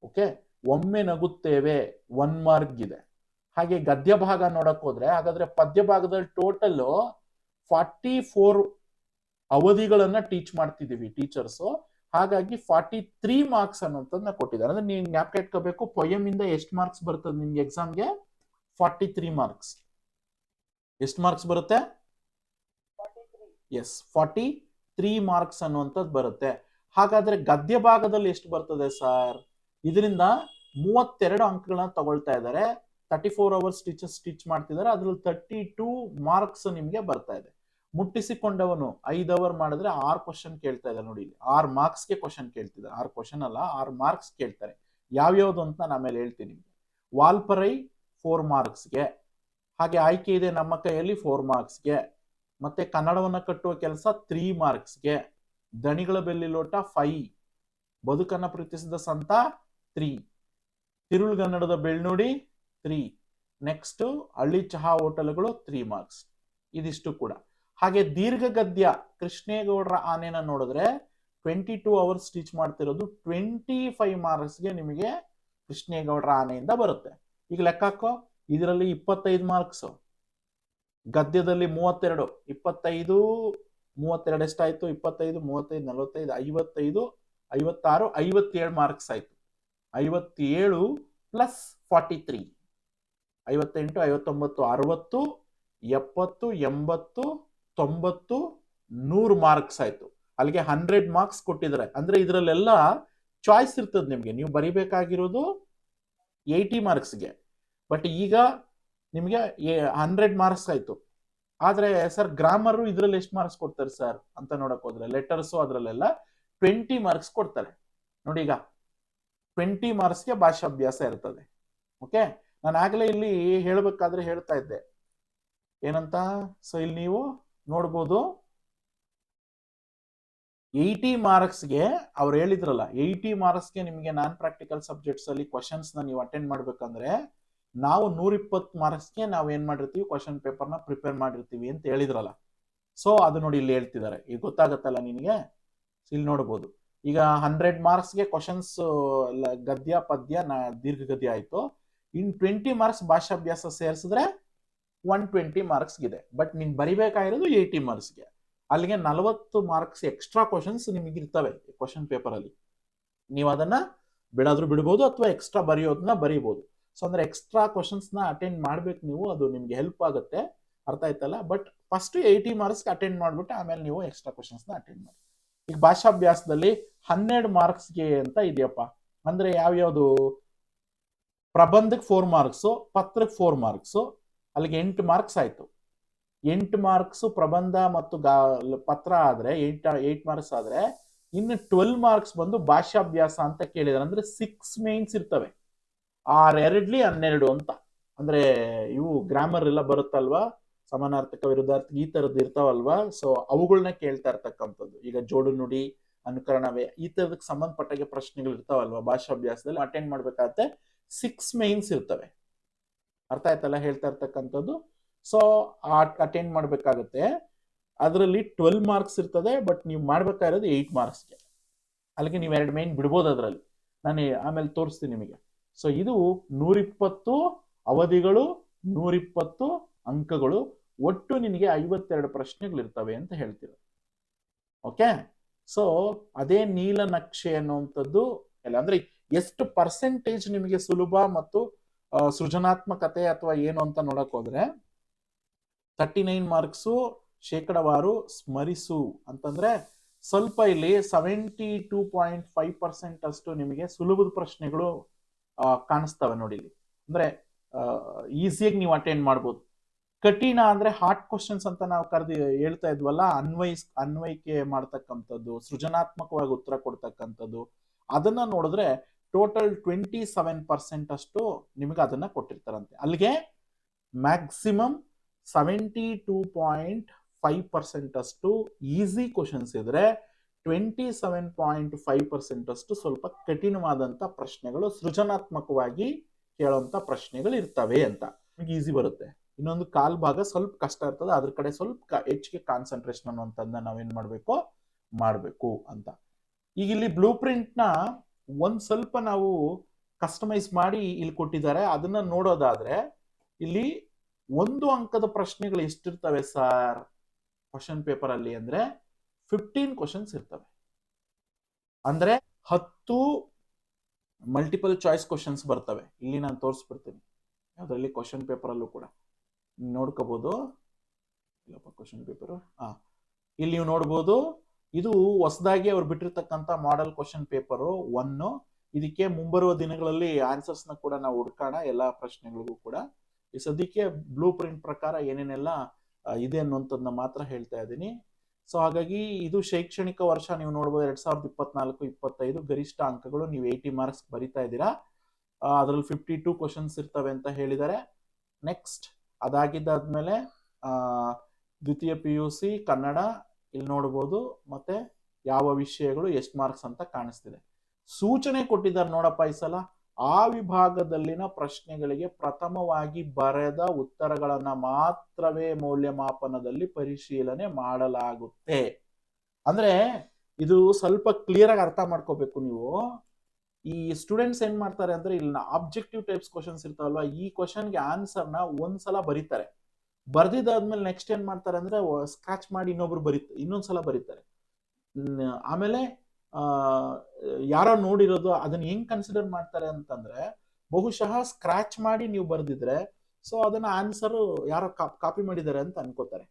ಓಕೆ, ಒಮ್ಮೆ ನಗುತ್ತೇವೆ 1 ಮಾರ್ಕ್ ಇದೆ. ಹಾಗೆ ಗದ್ಯ ಭಾಗ ನೋಡಕ್ ಹೋದ್ರೆ, ಹಾಗಾದ್ರೆ ಪದ್ಯ ಭಾಗದಲ್ಲಿ ಟೋಟಲ್ 44 ಅವಧಿಗಳನ್ನ ಟೀಚ್ ಮಾಡ್ತಿದೀವಿ ಟೀಚರ್ಸ್, ಹಾಗಾಗಿ 43 ಮಾರ್ಕ್ಸ್ ಅನ್ನೋಂಥದ್ದನ್ನ ಕೊಟ್ಟಿದ್ದಾರೆ. ಅಂದ್ರೆ ನೀವು ಜ್ಞಾಪಕ ಇಟ್ಕೋಬೇಕು, ಪೊಯಮ್ ಇಂದ ಎಷ್ಟು ಮಾರ್ಕ್ಸ್ ಬರ್ತದೆ ನಿಮ್ಗೆ ಎಕ್ಸಾಮ್ಗೆ? 43 ಮಾರ್ಕ್ಸ್. ಎಷ್ಟು ಮಾರ್ಕ್ಸ್ ಬರುತ್ತೆ? ಎಸ್, 43 ಮಾರ್ಕ್ಸ್ ಅನ್ನುವಂಥದ್ದು ಬರುತ್ತೆ. ಹಾಗಾದ್ರೆ ಗದ್ಯ ಭಾಗದಲ್ಲಿ ಎಷ್ಟು ಬರ್ತದೆ ಸರ್? ಇದರಿಂದ 32 ಅಂಕಗಳನ್ನ ತಗೊಳ್ತಾ ಇದ್ದಾರೆ. 34 ಅವರ್ಸ್ ಟೀಚರ್ಸ್ ಟೀಚ್ ಮಾಡ್ತಿದ್ದಾರೆ, ಅದ್ರಲ್ಲಿ 32 ಮಾರ್ಕ್ಸ್ ನಿಮ್ಗೆ ಬರ್ತಾ ಇದೆ. ಮುಟ್ಟಿಸಿಕೊಂಡವನು 5 ಅವರ್ ಮಾಡಿದ್ರೆ 6 ಕ್ವಶನ್ ಕೇಳ್ತಾ ಇದ್ದಾರೆ ನೋಡಿ, ಇಲ್ಲಿ 6 ಮಾರ್ಕ್ಸ್ಗೆ ಕ್ವಶನ್ ಕೇಳ್ತಿದ್ದಾರೆ. 6 ಕ್ವಶನ್ ಅಲ್ಲ, 6 ಮಾರ್ಕ್ಸ್ ಕೇಳ್ತಾರೆ. ಯಾವ್ಯಾವ್ದು ಅಂತ ನಾನು ಆಮೇಲೆ ಹೇಳ್ತೀನಿ ನಿಮ್ಗೆ. ವಾಲ್ಪರೈ 4 ಮಾರ್ಕ್ಸ್ಗೆ, ಹಾಗೆ ಆಯ್ಕೆ ಇದೆ ನಮ್ಮ ಕೈಯಲ್ಲಿ 4 ಮಾರ್ಕ್ಸ್ಗೆ, ಮತ್ತೆ ಕನ್ನಡವನ್ನ ಕಟ್ಟುವ ಕೆಲಸ 3 ಮಾರ್ಕ್ಸ್ಗೆ, ದಣಿಗಳ ಬೆಳ್ಳಿಲೋಟ 5, ಬದುಕನ್ನ ಪ್ರೀತಿಸಿದ ಸಂತ 3, ತಿರುಳುಗನ್ನಡದ ಬೆಳ್ನುಡಿ 3, ನೆಕ್ಸ್ಟ್ ಹಳ್ಳಿ ಚಹಾ ಹೋಟೆಲ್ಗಳು 3 ಮಾರ್ಕ್ಸ್. ಇದಿಷ್ಟು ಕೂಡ. ಹಾಗೆ ದೀರ್ಘ ಗದ್ಯ ಕೃಷ್ಣೇಗೌಡರ ಆನೆನ ನೋಡಿದ್ರೆ 22 ಅವರ್ಸ್ ಟೀಚ್ ಮಾಡ್ತಿರೋದು 25 ಮಾರ್ಕ್ಸ್ಗೆ ನಿಮಗೆ ಕೃಷ್ಣೇಗೌಡರ ಆನೆಯಿಂದ ಬರುತ್ತೆ. ಈಗ ಲೆಕ್ಕ ಹಾಕೋ, ಇದರಲ್ಲಿ 25 ಮಾರ್ಕ್ಸ್, ಗದ್ಯದಲ್ಲಿ 32, 25 32 ಎಷ್ಟಾಯ್ತು? 25 35 45 55 56 57 ಮಾರ್ಕ್ಸ್ ಆಯ್ತು. 57 ಪ್ಲಸ್ 43 58 59 60 70 80 90 100 ಮಾರ್ಕ್ಸ್ ಆಯ್ತು. ಅಲ್ಲಿಗೆ 100 ಮಾರ್ಕ್ಸ್ ಕೊಟ್ಟಿದ್ದಾರೆ. ಅಂದ್ರೆ ಇದರಲ್ಲೆಲ್ಲ ಚಾಯ್ಸ್ ಇರ್ತದೆ ನಿಮ್ಗೆ, ನೀವು ಬರಿಬೇಕಾಗಿರೋದು 80 ಮಾರ್ಕ್ಸ್ಗೆ, ಬಟ್ ಈಗ ನಿಮ್ಗೆ 100 ಮಾರ್ಕ್ಸ್ ಆಯ್ತು. ಆದ್ರೆ ಸರ್ ಗ್ರಾಮರ್ ಇದ್ರಲ್ಲಿ ಎಷ್ಟು ಮಾರ್ಕ್ಸ್ ಕೊಡ್ತಾರೆ ಸರ್ ಅಂತ ನೋಡಕ್ ಹೋದ್ರೆ, ಲೆಟರ್ಸ್ ಅದ್ರಲ್ಲೆಲ್ಲ 20 ಮಾರ್ಕ್ಸ್ ಕೊಡ್ತಾರೆ ನೋಡಿ. ಈಗ 20 ಮಾರ್ಕ್ಸ್ಗೆ ಭಾಷಾಭ್ಯಾಸ ಇರ್ತದೆ. ಓಕೆ, ನಾನು ಆಗ್ಲೇ ಇಲ್ಲಿ ಹೇಳ್ಬೇಕಾದ್ರೆ ಹೇಳ್ತಾ ಇದ್ದೆ ಏನಂತ. ಸೊ ಇಲ್ಲಿ ನೀವು ನೋಡ್ಬೋದು 80 ಮಾರ್ಕ್ಸ್ಗೆ ಅವ್ರು ಹೇಳಿದ್ರಲ್ಲ, 80 ಮಾರ್ಕ್ಸ್ಗೆ ನಿಮಗೆ ನಾನ್ ಪ್ರಾಕ್ಟಿಕಲ್ ಸಬ್ಜೆಕ್ಟ್ಸ್ ಅಲ್ಲಿ ಕ್ವಶನ್ಸ್ ನ ನೀವು ಅಟೆಂಡ್ ಮಾಡ್ಬೇಕಂದ್ರೆ ನಾವು 120 ಮಾರ್ಕ್ಸ್ಗೆ ನಾವು ಏನ್ ಮಾಡಿರ್ತೀವಿ, ಕ್ವಶನ್ ಪೇಪರ್ನ ಪ್ರಿಪೇರ್ ಮಾಡಿರ್ತೀವಿ ಅಂತ ಹೇಳಿದ್ರಲ್ಲ. ಸೊ ಅದು ನೋಡಿ ಇಲ್ಲಿ ಹೇಳ್ತಿದ್ದಾರೆ, ಈಗ ಗೊತ್ತಾಗತ್ತಲ್ಲ ನಿನಗೆ. ಇಲ್ಲಿ ನೋಡ್ಬೋದು, ಈಗ 100 ಮಾರ್ಕ್ಸ್ಗೆ ಕ್ವಶನ್ಸ್ ಗದ್ಯ ಪದ್ಯ ದೀರ್ಘ ಗದ್ಯ ಆಯ್ತು. ಇನ್ 20 ಮಾರ್ಕ್ಸ್ ಭಾಷಾಭ್ಯಾಸ ಸೇರಿಸಿದ್ರೆ 120 ಮಾರ್ಕ್ಸ್ ಇದೆ. ಬಟ್ ನೀನ್ ಬರಿಬೇಕಾಗಿರೋದು 80 ಮಾರ್ಕ್ಸ್ಗೆ. ಅಲ್ಲಿಗೆ 40 ಮಾರ್ಕ್ಸ್ ಎಕ್ಸ್ಟ್ರಾ ಕ್ವಶನ್ಸ್ ನಿಮಗೆ ಇರ್ತವೆ ಕ್ವಶನ್ ಪೇಪರ್ ಅಲ್ಲಿ. ನೀವು ಅದನ್ನ ಬಿಡಾದ್ರೂ ಬಿಡ್ಬೋದು, ಅಥವಾ ಎಕ್ಸ್ಟ್ರಾ ಬರೆಯೋದನ್ನ ಬರೀಬಹುದು. ಸೊ ಅಂದ್ರೆ ಎಕ್ಸ್ಟ್ರಾ ಕ್ವಶನ್ಸ್ ನ ಅಟೆಂಡ್ ಮಾಡ್ಬೇಕು ನೀವು, ಅದು ನಿಮ್ಗೆ ಹೆಲ್ಪ್ ಆಗುತ್ತೆ. ಅರ್ಥ ಆಯ್ತಲ್ಲ? ಬಟ್ ಫಸ್ಟ್ 80 ಮಾರ್ಕ್ಸ್ ಅಟೆಂಡ್ ಮಾಡ್ಬಿಟ್ಟು ಆಮೇಲೆ ನೀವು ಎಕ್ಸ್ಟ್ರಾ ಕ್ವಶನ್ಸ್ ನ ಅಟೆಂಡ್ ಮಾಡಿ. ಈಗ ಭಾಷಾಭ್ಯಾಸದಲ್ಲಿ 12 ಮಾರ್ಕ್ಸ್ಗೆ ಅಂತ ಇದೆಯಪ್ಪ. ಅಂದ್ರೆ ಯಾವ್ಯಾವ್ದು? ಪ್ರಬಂಧಕ್ಕೆ 4 ಮಾರ್ಕ್ಸ್, ಪತ್ರಕ್ಕೆ 4 ಮಾರ್ಕ್ಸ್, ಅಲ್ಲಿಗೆ 8 ಮಾರ್ಕ್ಸ್ ಆಯ್ತು. 8 ಮಾರ್ಕ್ಸ್ ಪ್ರಬಂಧ ಮತ್ತು ಪತ್ರ ಆದ್ರೆ 8 ಮಾರ್ಕ್ಸ್ ಆದ್ರೆ, ಇನ್ನು 12 ಮಾರ್ಕ್ಸ್ ಬಂದು ಭಾಷಾಭ್ಯಾಸ ಅಂತ ಕೇಳಿದಾರೆ. ಅಂದ್ರೆ 6 ಮೇನ್ಸ್ ಇರ್ತವೆ, 6 2 12 ಅಂತ. ಅಂದ್ರೆ ಇವು ಗ್ರಾಮರ್ ಎಲ್ಲ ಬರುತ್ತಲ್ವಾ, ಸಮಾನಾರ್ಥಕ ವಿರುದ್ಧಾರ್ಥಕ ಈ ತರದ್ದು ಇರ್ತಾವಲ್ವಾ, ಸೊ ಅವುಗಳನ್ನ ಕೇಳ್ತಾ ಇರ್ತಕ್ಕಂಥದ್ದು. ಈಗ ಜೋಡು ನುಡಿ, ಅನುಕರಣವೇ, ಈ ತರದಕ್ಕೆ ಸಂಬಂಧಪಟ್ಟಾಗೆ ಪ್ರಶ್ನೆಗಳು ಇರ್ತಾವಲ್ವಾ ಭಾಷಾಭ್ಯಾಸದಲ್ಲಿ ಅಟೆಂಡ್ ಮಾಡ್ಬೇಕಾಗತ್ತೆ. 6 ಮೇನ್ಸ್ ಇರ್ತವೆ. ಅರ್ಥ ಆಯ್ತಲ್ಲ ಹೇಳ್ತಾ ಇರ್ತಕ್ಕಂಥದ್ದು. ಸೊ ಅಟೆಂಡ್ ಮಾಡ್ಬೇಕಾಗತ್ತೆ. ಅದರಲ್ಲಿ 12 ಮಾರ್ಕ್ಸ್ ಇರ್ತದೆ, ಬಟ್ ನೀವು ಮಾಡ್ಬೇಕಾಗಿರೋದು 8 ಮಾರ್ಕ್ಸ್ಗೆ. ಅಲ್ಲಿಗೆ ನೀವು 2 ಮೇನ್ ಬಿಡ್ಬೋದು ಅದರಲ್ಲಿ. ನಾನು ಆಮೇಲೆ ತೋರಿಸ್ತೀನಿ ನಿಮಗೆ. ಸೊ ಇದು 120 ಅವಧಿಗಳು, 120 ಅಂಕಗಳು, ಒಟ್ಟು ನಿನಗೆ 52 ಪ್ರಶ್ನೆಗಳು ಇರ್ತವೆ ಅಂತ ಹೇಳ್ತೀರ. ಓಕೆ, ಸೊ ಅದೇ ನೀಲನಕ್ಷೆ ಅನ್ನುವಂಥದ್ದು ಎಲ್ಲ ಅಂದ್ರೆ ಎಷ್ಟು ಪರ್ಸೆಂಟೇಜ್ ನಿಮಗೆ ಸುಲಭ ಮತ್ತು ಸೃಜನಾತ್ಮಕತೆ ಅಥವಾ ಏನು ಅಂತ ನೋಡಕ್ ಹೋದ್ರೆ 39 ಮಾರ್ಕ್ಸು ಶೇಕಡವಾರು ಸ್ಮರಿಸು ಅಂತಂದ್ರೆ ಸ್ವಲ್ಪ ಇಲ್ಲಿ 72.5% ಅಷ್ಟು ನಿಮಗೆ ಸುಲಭದ ಪ್ರಶ್ನೆಗಳು ಕಾಣಿಸ್ತವೆ ನೋಡಿ. ಇಲ್ಲಿ ಅಂದ್ರೆ ಈಸಿಯಾಗಿ ನೀವು ಅಟೆಂಡ್ ಮಾಡ್ಬೋದು. ಕಠಿಣ ಅಂದ್ರೆ ಹಾರ್ಡ್ ಕ್ವಶನ್ಸ್ ಅಂತ ನಾವು ಕರೆದು ಹೇಳ್ತಾ ಇದ್ವಲ್ಲ, ಅನ್ವಯಿಕೆ ಮಾಡ್ತಕ್ಕಂಥದ್ದು, ಸೃಜನಾತ್ಮಕವಾಗಿ ಉತ್ತರ ಕೊಡ್ತಕ್ಕಂಥದ್ದು, ಅದನ್ನ ನೋಡಿದ್ರೆ ಟೋಟಲ್ 27% ಅಷ್ಟು ನಿಮಗೆ ಅದನ್ನ ಕೊಟ್ಟಿರ್ತಾರಂತೆ. ಅಲ್ಲಿಗೆ ಮ್ಯಾಕ್ಸಿಮಮ್ 72.5% ಅಷ್ಟು ಈಸಿ ಕ್ವಶನ್ಸ್ ಇದ್ರೆ 27.5% ಅಷ್ಟು ಸ್ವಲ್ಪ ಕಠಿಣವಾದಂತ ಪ್ರಶ್ನೆಗಳು, ಸೃಜನಾತ್ಮಕವಾಗಿ ಕೇಳುವಂತ ಪ್ರಶ್ನೆಗಳು ಇರ್ತವೆ ಅಂತ. ಈಸಿ ಬರುತ್ತೆ. ಇನ್ನೊಂದು ಕಾಲ್ ಭಾಗ ಸ್ವಲ್ಪ ಕಷ್ಟ ಇರ್ತದೆ, ಅದ್ರ ಕಡೆ ಸ್ವಲ್ಪ ಹೆಚ್ಚಿಗೆ ಕಾನ್ಸಂಟ್ರೇಷನ್ ಅನ್ನುವಂಥದ್ದನ್ನ ನಾವೇನ್ ಮಾಡ್ಬೇಕು ಅಂತ. ಈಗ ಇಲ್ಲಿ ಬ್ಲೂ ಪ್ರಿಂಟ್ ನ ಒಂದ್ ಸ್ವಲ್ಪ ನಾವು ಕಸ್ಟಮೈಸ್ ಮಾಡಿ ಇಲ್ಲಿ ಕೊಟ್ಟಿದ್ದಾರೆ. ಅದನ್ನ ನೋಡೋದಾದ್ರೆ ಇಲ್ಲಿ 1 ಅಂಕದ ಪ್ರಶ್ನೆಗಳು ಎಷ್ಟಿರ್ತವೆ ಸರ್ ಕ್ವಶನ್ ಪೇಪರ್ ಅಲ್ಲಿ ಅಂದ್ರೆ 15 ಕ್ವಶನ್ಸ್ ಇರ್ತವೆ. ಅಂದ್ರೆ 10 ಮಲ್ಟಿಪಲ್ ಚಾಯ್ಸ್ ಕ್ವಶನ್ಸ್ ಬರ್ತವೆ. ಇಲ್ಲಿ ನಾನು ತೋರಿಸ್ಬಿಡ್ತೀನಿ ಯಾವ್ದ್ರಲ್ಲಿ ಕ್ವಶನ್ ಪೇಪರ್ ಅಲ್ಲೂ ಕೂಡ ನೋಡ್ಕೋಬಹುದು. ಇಲ್ಲಪ್ಪ ಕ್ವಶನ್ ಪೇಪರ್, ಇಲ್ಲಿ ನೀವು ನೋಡ್ಬೋದು. ಇದು ಹೊಸದಾಗಿ ಅವ್ರು ಬಿಟ್ಟಿರ್ತಕ್ಕಂಥ ಮಾಡೆಲ್ ಕ್ವಶನ್ ಪೇಪರು 1. ಇದಕ್ಕೆ ಮುಂಬರುವ ದಿನಗಳಲ್ಲಿ ಆನ್ಸರ್ಸ್ ನ ಕೂಡ ನಾವು ಹುಡ್ಕೋಣ ಎಲ್ಲಾ ಪ್ರಶ್ನೆಗಳಿಗೂ ಕೂಡ. ಈ ಸದ್ಯಕ್ಕೆ ಬ್ಲೂ ಪ್ರಿಂಟ್ ಪ್ರಕಾರ ಏನೇನೆಲ್ಲ ಇದೆ ಅನ್ನುವಂಥದ್ದನ್ನ ಮಾತ್ರ ಹೇಳ್ತಾ ಇದ್ದೀನಿ. ಸೊ ಹಾಗಾಗಿ ಇದು ಶೈಕ್ಷಣಿಕ ವರ್ಷ ನೀವು ನೋಡ್ಬೋದು 2024-25 ಗರಿಷ್ಠ ಅಂಕಗಳು ನೀವು 80 ಮಾರ್ಕ್ಸ್ ಬರಿತಾ ಇದ್ದೀರಾ. ಅದರಲ್ಲಿ 52 ಕ್ವಶನ್ಸ್ ಇರ್ತವೆ ಅಂತ ಹೇಳಿದ್ದಾರೆ. ನೆಕ್ಸ್ಟ್ ಅದಾಗಿದ್ದಾದ್ಮೇಲೆ ದ್ವಿತೀಯ PUC ಕನ್ನಡ ಇಲ್ಲಿ ನೋಡ್ಬೋದು, ಮತ್ತೆ ಯಾವ ವಿಷಯಗಳು ಎಷ್ಟು ಮಾರ್ಕ್ಸ್ ಅಂತ ಕಾಣಿಸ್ತಿದೆ. ಸೂಚನೆ ಕೊಟ್ಟಿದ್ದಾರೆ ನೋಡಪ್ಪ ಈ ಸಲ, ಆ ವಿಭಾಗದಲ್ಲಿನ ಪ್ರಶ್ನೆಗಳಿಗೆ ಪ್ರಥಮವಾಗಿ ಬರೆದ ಉತ್ತರಗಳನ್ನ ಮಾತ್ರವೇ ಮೌಲ್ಯಮಾಪನದಲ್ಲಿ ಪರಿಶೀಲನೆ ಮಾಡಲಾಗುತ್ತೆ. ಅಂದ್ರೆ ಇದು ಸ್ವಲ್ಪ ಕ್ಲಿಯರ್ ಆಗಿ ಅರ್ಥ ಮಾಡ್ಕೋಬೇಕು ನೀವು. ಈ ಸ್ಟೂಡೆಂಟ್ಸ್ ಏನ್ ಮಾಡ್ತಾರೆ ಅಂದ್ರೆ ಇಲ್ಲಿ ಆಬ್ಜೆಕ್ಟಿವ್ ಟೈಪ್ಸ್ ಕ್ವಶನ್ಸ್ ಇರ್ತಾವಲ್ವಾ, ಈ ಕ್ವಶನ್ಗೆ ಆನ್ಸರ್ನ ಒಂದ್ಸಲ ಬರೀತಾರೆ. ಬರ್ದಿದ್ದಾದ್ಮೇಲೆ ನೆಕ್ಸ್ಟ್ ಏನ್ ಮಾಡ್ತಾರೆ ಅಂದ್ರೆ ಸ್ಕ್ರಾಚ್ ಮಾಡಿ ಇನ್ನೊಂದ್ಸಲ ಬರೀತಾರೆ. ಆಮೇಲೆ ಯಾರೋ ನೋಡಿರೋದು ಅದನ್ನ ಹೆಂಗ್ ಕನ್ಸಿಡರ್ ಮಾಡ್ತಾರೆ ಅಂತಂದ್ರೆ, ಬಹುಶಃ ಸ್ಕ್ರಾಚ್ ಮಾಡಿ ನೀವು ಬರ್ದಿದ್ರೆ ಸೊ ಅದನ್ನ ಆನ್ಸರ್ ಯಾರೋ ಕಾಪಿ ಮಾಡಿದ್ದಾರೆ ಅಂತ ಅನ್ಕೋತಾರೆ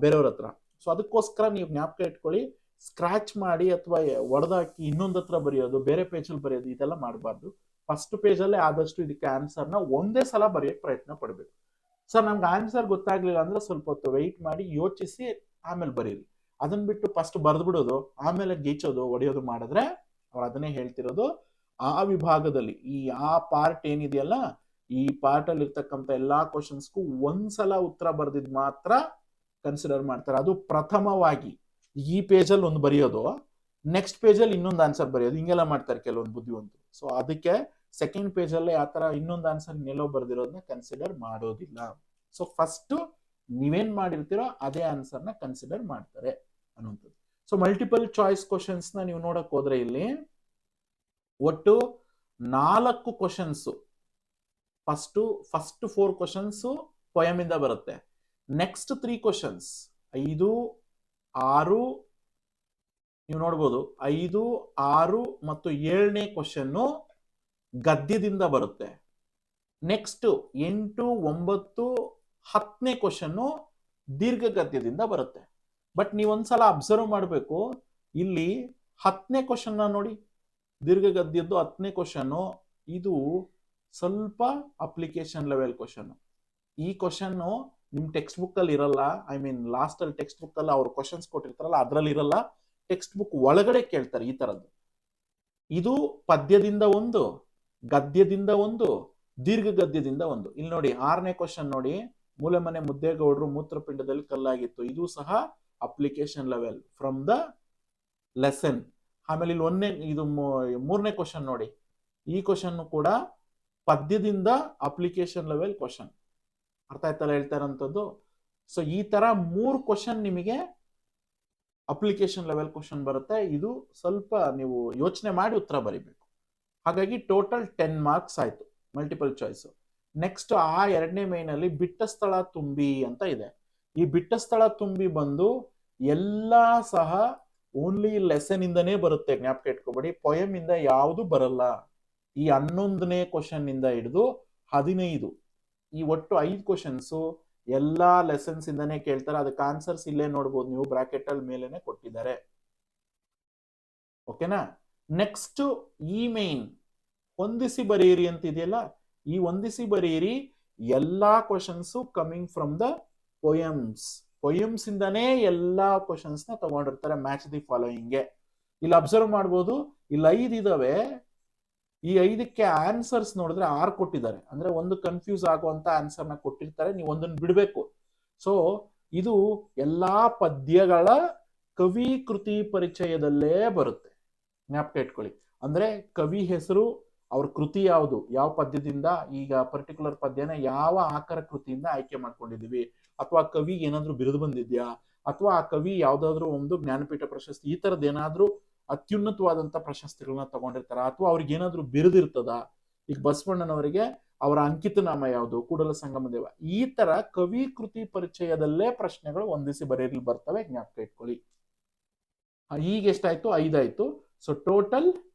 ಬೇರೆಯವ್ರ ಹತ್ರ. ಸೊ ಅದಕ್ಕೋಸ್ಕರ ನೀವು ಜ್ಞಾಪಕ ಇಟ್ಕೊಳ್ಳಿ, ಸ್ಕ್ರಾಚ್ ಮಾಡಿ ಅಥವಾ ಒಡೆದಾಕಿ ಇನ್ನೊಂದ್ ಹತ್ರ ಬರೆಯೋದು, ಬೇರೆ ಪೇಜಲ್ಲಿ ಬರೆಯೋದು, ಇದೆಲ್ಲ ಮಾಡಬಾರ್ದು. ಫಸ್ಟ್ ಪೇಜಲ್ಲೇ ಆದಷ್ಟು ಇದಕ್ಕೆ ಆನ್ಸರ್ನ ಒಂದೇ ಸಲ ಬರೆಯಕ್ಕೆ ಪ್ರಯತ್ನ ಪಡ್ಬೇಕು. ಸರ್ ನಮ್ಗೆ ಆನ್ಸರ್ ಗೊತ್ತಾಗ್ಲಿಲ್ಲ ಅಂದ್ರೆ ಸ್ವಲ್ಪ ಹೊತ್ತು ವೆಯ್ಟ್ ಮಾಡಿ ಯೋಚಿಸಿ ಆಮೇಲೆ ಬರೀರಿ. ಅದನ್ನ ಬಿಟ್ಟು ಫಸ್ಟ್ ಬರ್ದ್ಬಿಡೋದು ಆಮೇಲೆ ಗೀಚೋದು ಹೊಡೆಯೋದು ಮಾಡಿದ್ರೆ ಅವ್ರು ಅದನ್ನೇ ಹೇಳ್ತಿರೋದು. ಆ ವಿಭಾಗದಲ್ಲಿ ಆ ಪಾರ್ಟ್ ಏನಿದೆಯಲ್ಲ, ಈ ಪಾರ್ಟ್ ಅಲ್ಲಿ ಇರ್ತಕ್ಕಂಥ ಎಲ್ಲಾ ಕ್ವಶನ್ಸ್ಗೂ ಒಂದ್ಸಲ ಉತ್ತರ ಬರ್ದಿದ್ ಮಾತ್ರ ಕನ್ಸಿಡರ್ ಮಾಡ್ತಾರೆ. ಅದು ಪ್ರಥಮವಾಗಿ ಈ ಪೇಜಲ್ಲಿ ಒಂದು ಬರೆಯೋದು, ನೆಕ್ಸ್ಟ್ ಪೇಜಲ್ಲಿ ಇನ್ನೊಂದು ಆನ್ಸರ್ ಬರೆಯೋದು, ಹಿಂಗೆಲ್ಲ ಮಾಡ್ತಾರೆ ಕೆಲವೊಂದು ಬುದ್ಧಿವಂತರು. ಸೊ ಅದಕ್ಕೆ ಸೆಕೆಂಡ್ ಪೇಜಲ್ಲೇ ಆ ತರ ಇನ್ನೊಂದು ಆನ್ಸರ್ ಇನ್ನೆಲ್ಲೋ ಬರ್ದಿರೋದನ್ನ ಕನ್ಸಿಡರ್ ಮಾಡೋದಿಲ್ಲ. ಸೊ ಫಸ್ಟ್ ನೀವೇನ್ ಮಾಡಿರ್ತೀರೋ ಅದೇ ಆನ್ಸರ್ನ ಕನ್ಸಿಡರ್ ಮಾಡ್ತಾರೆ ಅನ್ನುವಂಥದ್ದು. ಸೊ ಮಲ್ಟಿಪಲ್ ಚಾಯ್ಸ್ ಕ್ವಶನ್ಸ್ ನ ನೀವು ನೋಡಕ್ ಹೋದ್ರೆ ಇಲ್ಲಿ ಒಟ್ಟು 4 ಕ್ವಶನ್ಸ್. ಫಸ್ಟ್ 4 ಕ್ವಶನ್ಸ್ ಪೊಯಮ್ ಇಂದ ಬರುತ್ತೆ. ನೆಕ್ಸ್ಟ್ 3 ಕ್ವಶನ್ಸ್ 5, 6 ನೀವು ನೋಡ್ಬೋದು, 5, 6 ಮತ್ತು 7ನೇ ಕ್ವಶನ್ ಗದ್ಯದಿಂದ ಬರುತ್ತೆ. ನೆಕ್ಸ್ಟ್ 8, 9, 10ನೇ ಕ್ವಶನ್ ದೀರ್ಘ ಗದ್ಯದಿಂದ ಬರುತ್ತೆ. ಬಟ್ ನೀವೊಂದ್ಸಲ ಅಬ್ಸರ್ವ್ ಮಾಡಬೇಕು, ಇಲ್ಲಿ 10ನೇ ಕ್ವಶನ್ ನೋಡಿ, ದೀರ್ಘ ಗದ್ಯದ್ದು 10ನೇ ಕ್ವಶನ್, ಇದು ಸ್ವಲ್ಪ ಅಪ್ಲಿಕೇಶನ್ ಲೆವೆಲ್ ಕ್ವಶನ್. ಈ ಕ್ವಶನ್ ನಿಮ್ ಟೆಕ್ಸ್ಟ್ ಬುಕ್ ಅಲ್ಲಿ ಇರಲ್ಲ. ಐ ಮೀನ್ ಲಾಸ್ಟ್ ಅಲ್ಲಿ ಟೆಕ್ಸ್ಟ್ ಬುಕ್ ಅಲ್ಲಿ ಅವ್ರು ಕ್ವಶನ್ಸ್ ಕೊಟ್ಟಿರ್ತಾರಲ್ಲ ಅದ್ರಲ್ಲಿ ಇರಲ್ಲ, ಟೆಕ್ಸ್ಟ್ ಬುಕ್ ಒಳಗಡೆ ಕೇಳ್ತಾರೆ ಈ ತರದ್ದು. ಇದು ಪದ್ಯದಿಂದ 1, ಗದ್ಯದಿಂದ 1, ದೀರ್ಘ ಗದ್ಯದಿಂದ 1. ಇಲ್ಲಿ ನೋಡಿ 6ನೇ ಕ್ವಶನ್ ನೋಡಿ, ಮೂಲೆಮನೆ ಮುದ್ದೇಗೌಡರು ಮೂತ್ರಪಿಂಡದಲ್ಲಿ ಕಲ್ಲಾಗಿತ್ತು. ಇದು ಸಹ application level from the lesson. ಆಮೇಲೆ ಇಲ್ಲಿ ಇದು ಮೂರನೇ ಕ್ವಶನ್ ನೋಡಿ. ಈ ಕ್ವಶನ್ ಕೂಡ ಪದ್ಯದಿಂದ ಅಪ್ಲಿಕೇಶನ್ ಲೆವೆಲ್ ಕ್ವಶನ್. ಅರ್ಥ ಆಯ್ತಲ್ಲ ಹೇಳ್ತಾ ಇರೋಂಥದ್ದು. ಸೊ ಈ ತರ 3 ಕ್ವಶನ್ ನಿಮಗೆ ಅಪ್ಲಿಕೇಶನ್ ಲೆವೆಲ್ ಕ್ವಶನ್ ಬರುತ್ತೆ. ಇದು ಸ್ವಲ್ಪ ನೀವು ಯೋಚನೆ ಮಾಡಿ ಉತ್ತರ ಬರಿಬೇಕು. ಹಾಗಾಗಿ ಟೋಟಲ್ 10 ಮಾರ್ಕ್ಸ್ ಆಯ್ತು ಮಲ್ಟಿಪಲ್ ಚಾಯ್ಸ್. ನೆಕ್ಸ್ಟ್ ಆ ಎರಡನೇ ಮೇನ್ ಅಲ್ಲಿ ಬಿಟ್ಟ ಸ್ಥಳ ತುಂಬಿ ಅಂತ ಇದೆ. ಈ ಬಿಟ್ಟ ಸ್ಥಳ ತುಂಬಿ ಬಂದು ಎಲ್ಲಾ ಸಹ ಓನ್ಲಿ ಲೆಸನ್ ಇಂದನೇ ಬರುತ್ತೆ, ಜ್ಞಾಪಕ ಇಟ್ಕೋಬೇಡಿ. ಪೊಯಮ್ ಇಂದ ಯಾವುದು ಬರಲ್ಲ. ಈ 11ನೇ ಕ್ವಶನ್ ಇಂದ ಹಿಡಿದು 15 ಈ ಒಟ್ಟು 5 ಕ್ವಶನ್ಸ್ ಎಲ್ಲಾ ಲೆಸನ್ಸ್ ಇಂದಾನೆ ಕೇಳ್ತಾರೆ. ಅದಕ್ಕೆ ಆನ್ಸರ್ಸ್ ಇಲ್ಲೇ ನೋಡ್ಬೋದು ನೀವು, ಬ್ರಾಕೆಟ್ ಅಲ್ಲಿ ಮೇಲೆನೆ ಕೊಟ್ಟಿದ್ದಾರೆ. ಓಕೆನಾ. ನೆಕ್ಸ್ಟ್ ಈ ಮೇನ್ ಹೊಂದಿಸಿ ಬರೆಯಿರಿ ಅಂತ ಇದೆಯಲ್ಲ, ಈ ಹೊಂದಿಸಿ ಬರೆಯಿರಿ ಎಲ್ಲಾ questions coming from the poems ಇಂದಾನೇ ಎಲ್ಲಾ ಕ್ವಶನ್ಸ್ ನ ತಗೊಂಡಿರ್ತಾರೆ ಮ್ಯಾಚ್ ದಿ ಫಾಲೋಯಿಂಗ್ಗೆ. ಇಲ್ಲಿ ಅಬ್ಸರ್ವ್ ಮಾಡ್ಬೋದು, ಇಲ್ಲಿ 5 ಇದಾವೆ. ಈ 5ಕ್ಕೆ ಆನ್ಸರ್ಸ್ ನೋಡಿದ್ರೆ 6 ಕೊಟ್ಟಿದ್ದಾರೆ. ಅಂದ್ರೆ ಒಂದು ಕನ್ಫ್ಯೂಸ್ ಆಗುವಂತ ಆನ್ಸರ್ ನ ಕೊಟ್ಟಿರ್ತಾರೆ, ನೀವು ಒಂದನ್ನು ಬಿಡಬೇಕು. ಸೊ ಇದು ಎಲ್ಲಾ ಪದ್ಯಗಳ ಕವಿ ಕೃತಿ ಪರಿಚಯದಲ್ಲೇ ಬರುತ್ತೆ, ಜ್ಞಾಪಕ ಇಟ್ಕೊಳ್ಳಿ. ಅಂದ್ರೆ ಕವಿ ಹೆಸರು, ಅವ್ರ ಕೃತಿ ಯಾವುದು, ಯಾವ ಪದ್ಯದಿಂದ, ಈಗ ಪರ್ಟಿಕ್ಯುಲರ್ ಪದ್ಯನ ಯಾವ ಆಕರ ಕೃತಿಯಿಂದ ಆಯ್ಕೆ ಮಾಡ್ಕೊಂಡಿದೀವಿ, ಅಥವಾ ಕವಿ ಏನಾದ್ರೂ ಬಿರುದು ಬಂದಿದ್ಯಾ, ಅಥವಾ ಆ ಕವಿ ಯಾವ್ದಾದ್ರು ಒಂದು ಜ್ಞಾನಪೀಠ ಪ್ರಶಸ್ತಿ ಈ ತರದ್ ಏನಾದ್ರೂ ಅತ್ಯುನ್ನತವಾದಂತ ಪ್ರಶಸ್ತಿಗಳನ್ನ ತಗೊಂಡಿರ್ತಾರ, ಅಥವಾ ಅವ್ರಿಗೆ ಏನಾದ್ರೂ ಬಿರುದಿರ್ತದ. ಈಗ ಬಸವಣ್ಣನವರಿಗೆ ಅವರ ಅಂಕಿತ ನಾಮ ಯಾವುದು, ಕೂಡಲ ಸಂಗಮ ದೇವ. ಈ ತರ ಕವಿ ಕೃತಿ ಪರಿಚಯದಲ್ಲೇ ಪ್ರಶ್ನೆಗಳು ಹೊಂದಿಸಿ ಬರೆಯಲು ಬರ್ತವೆ, ಜ್ಞಾಪಕ ಇಟ್ಕೊಳ್ಳಿ. ಈಗ ಎಷ್ಟಾಯ್ತು? 5 ಆಯ್ತು. So total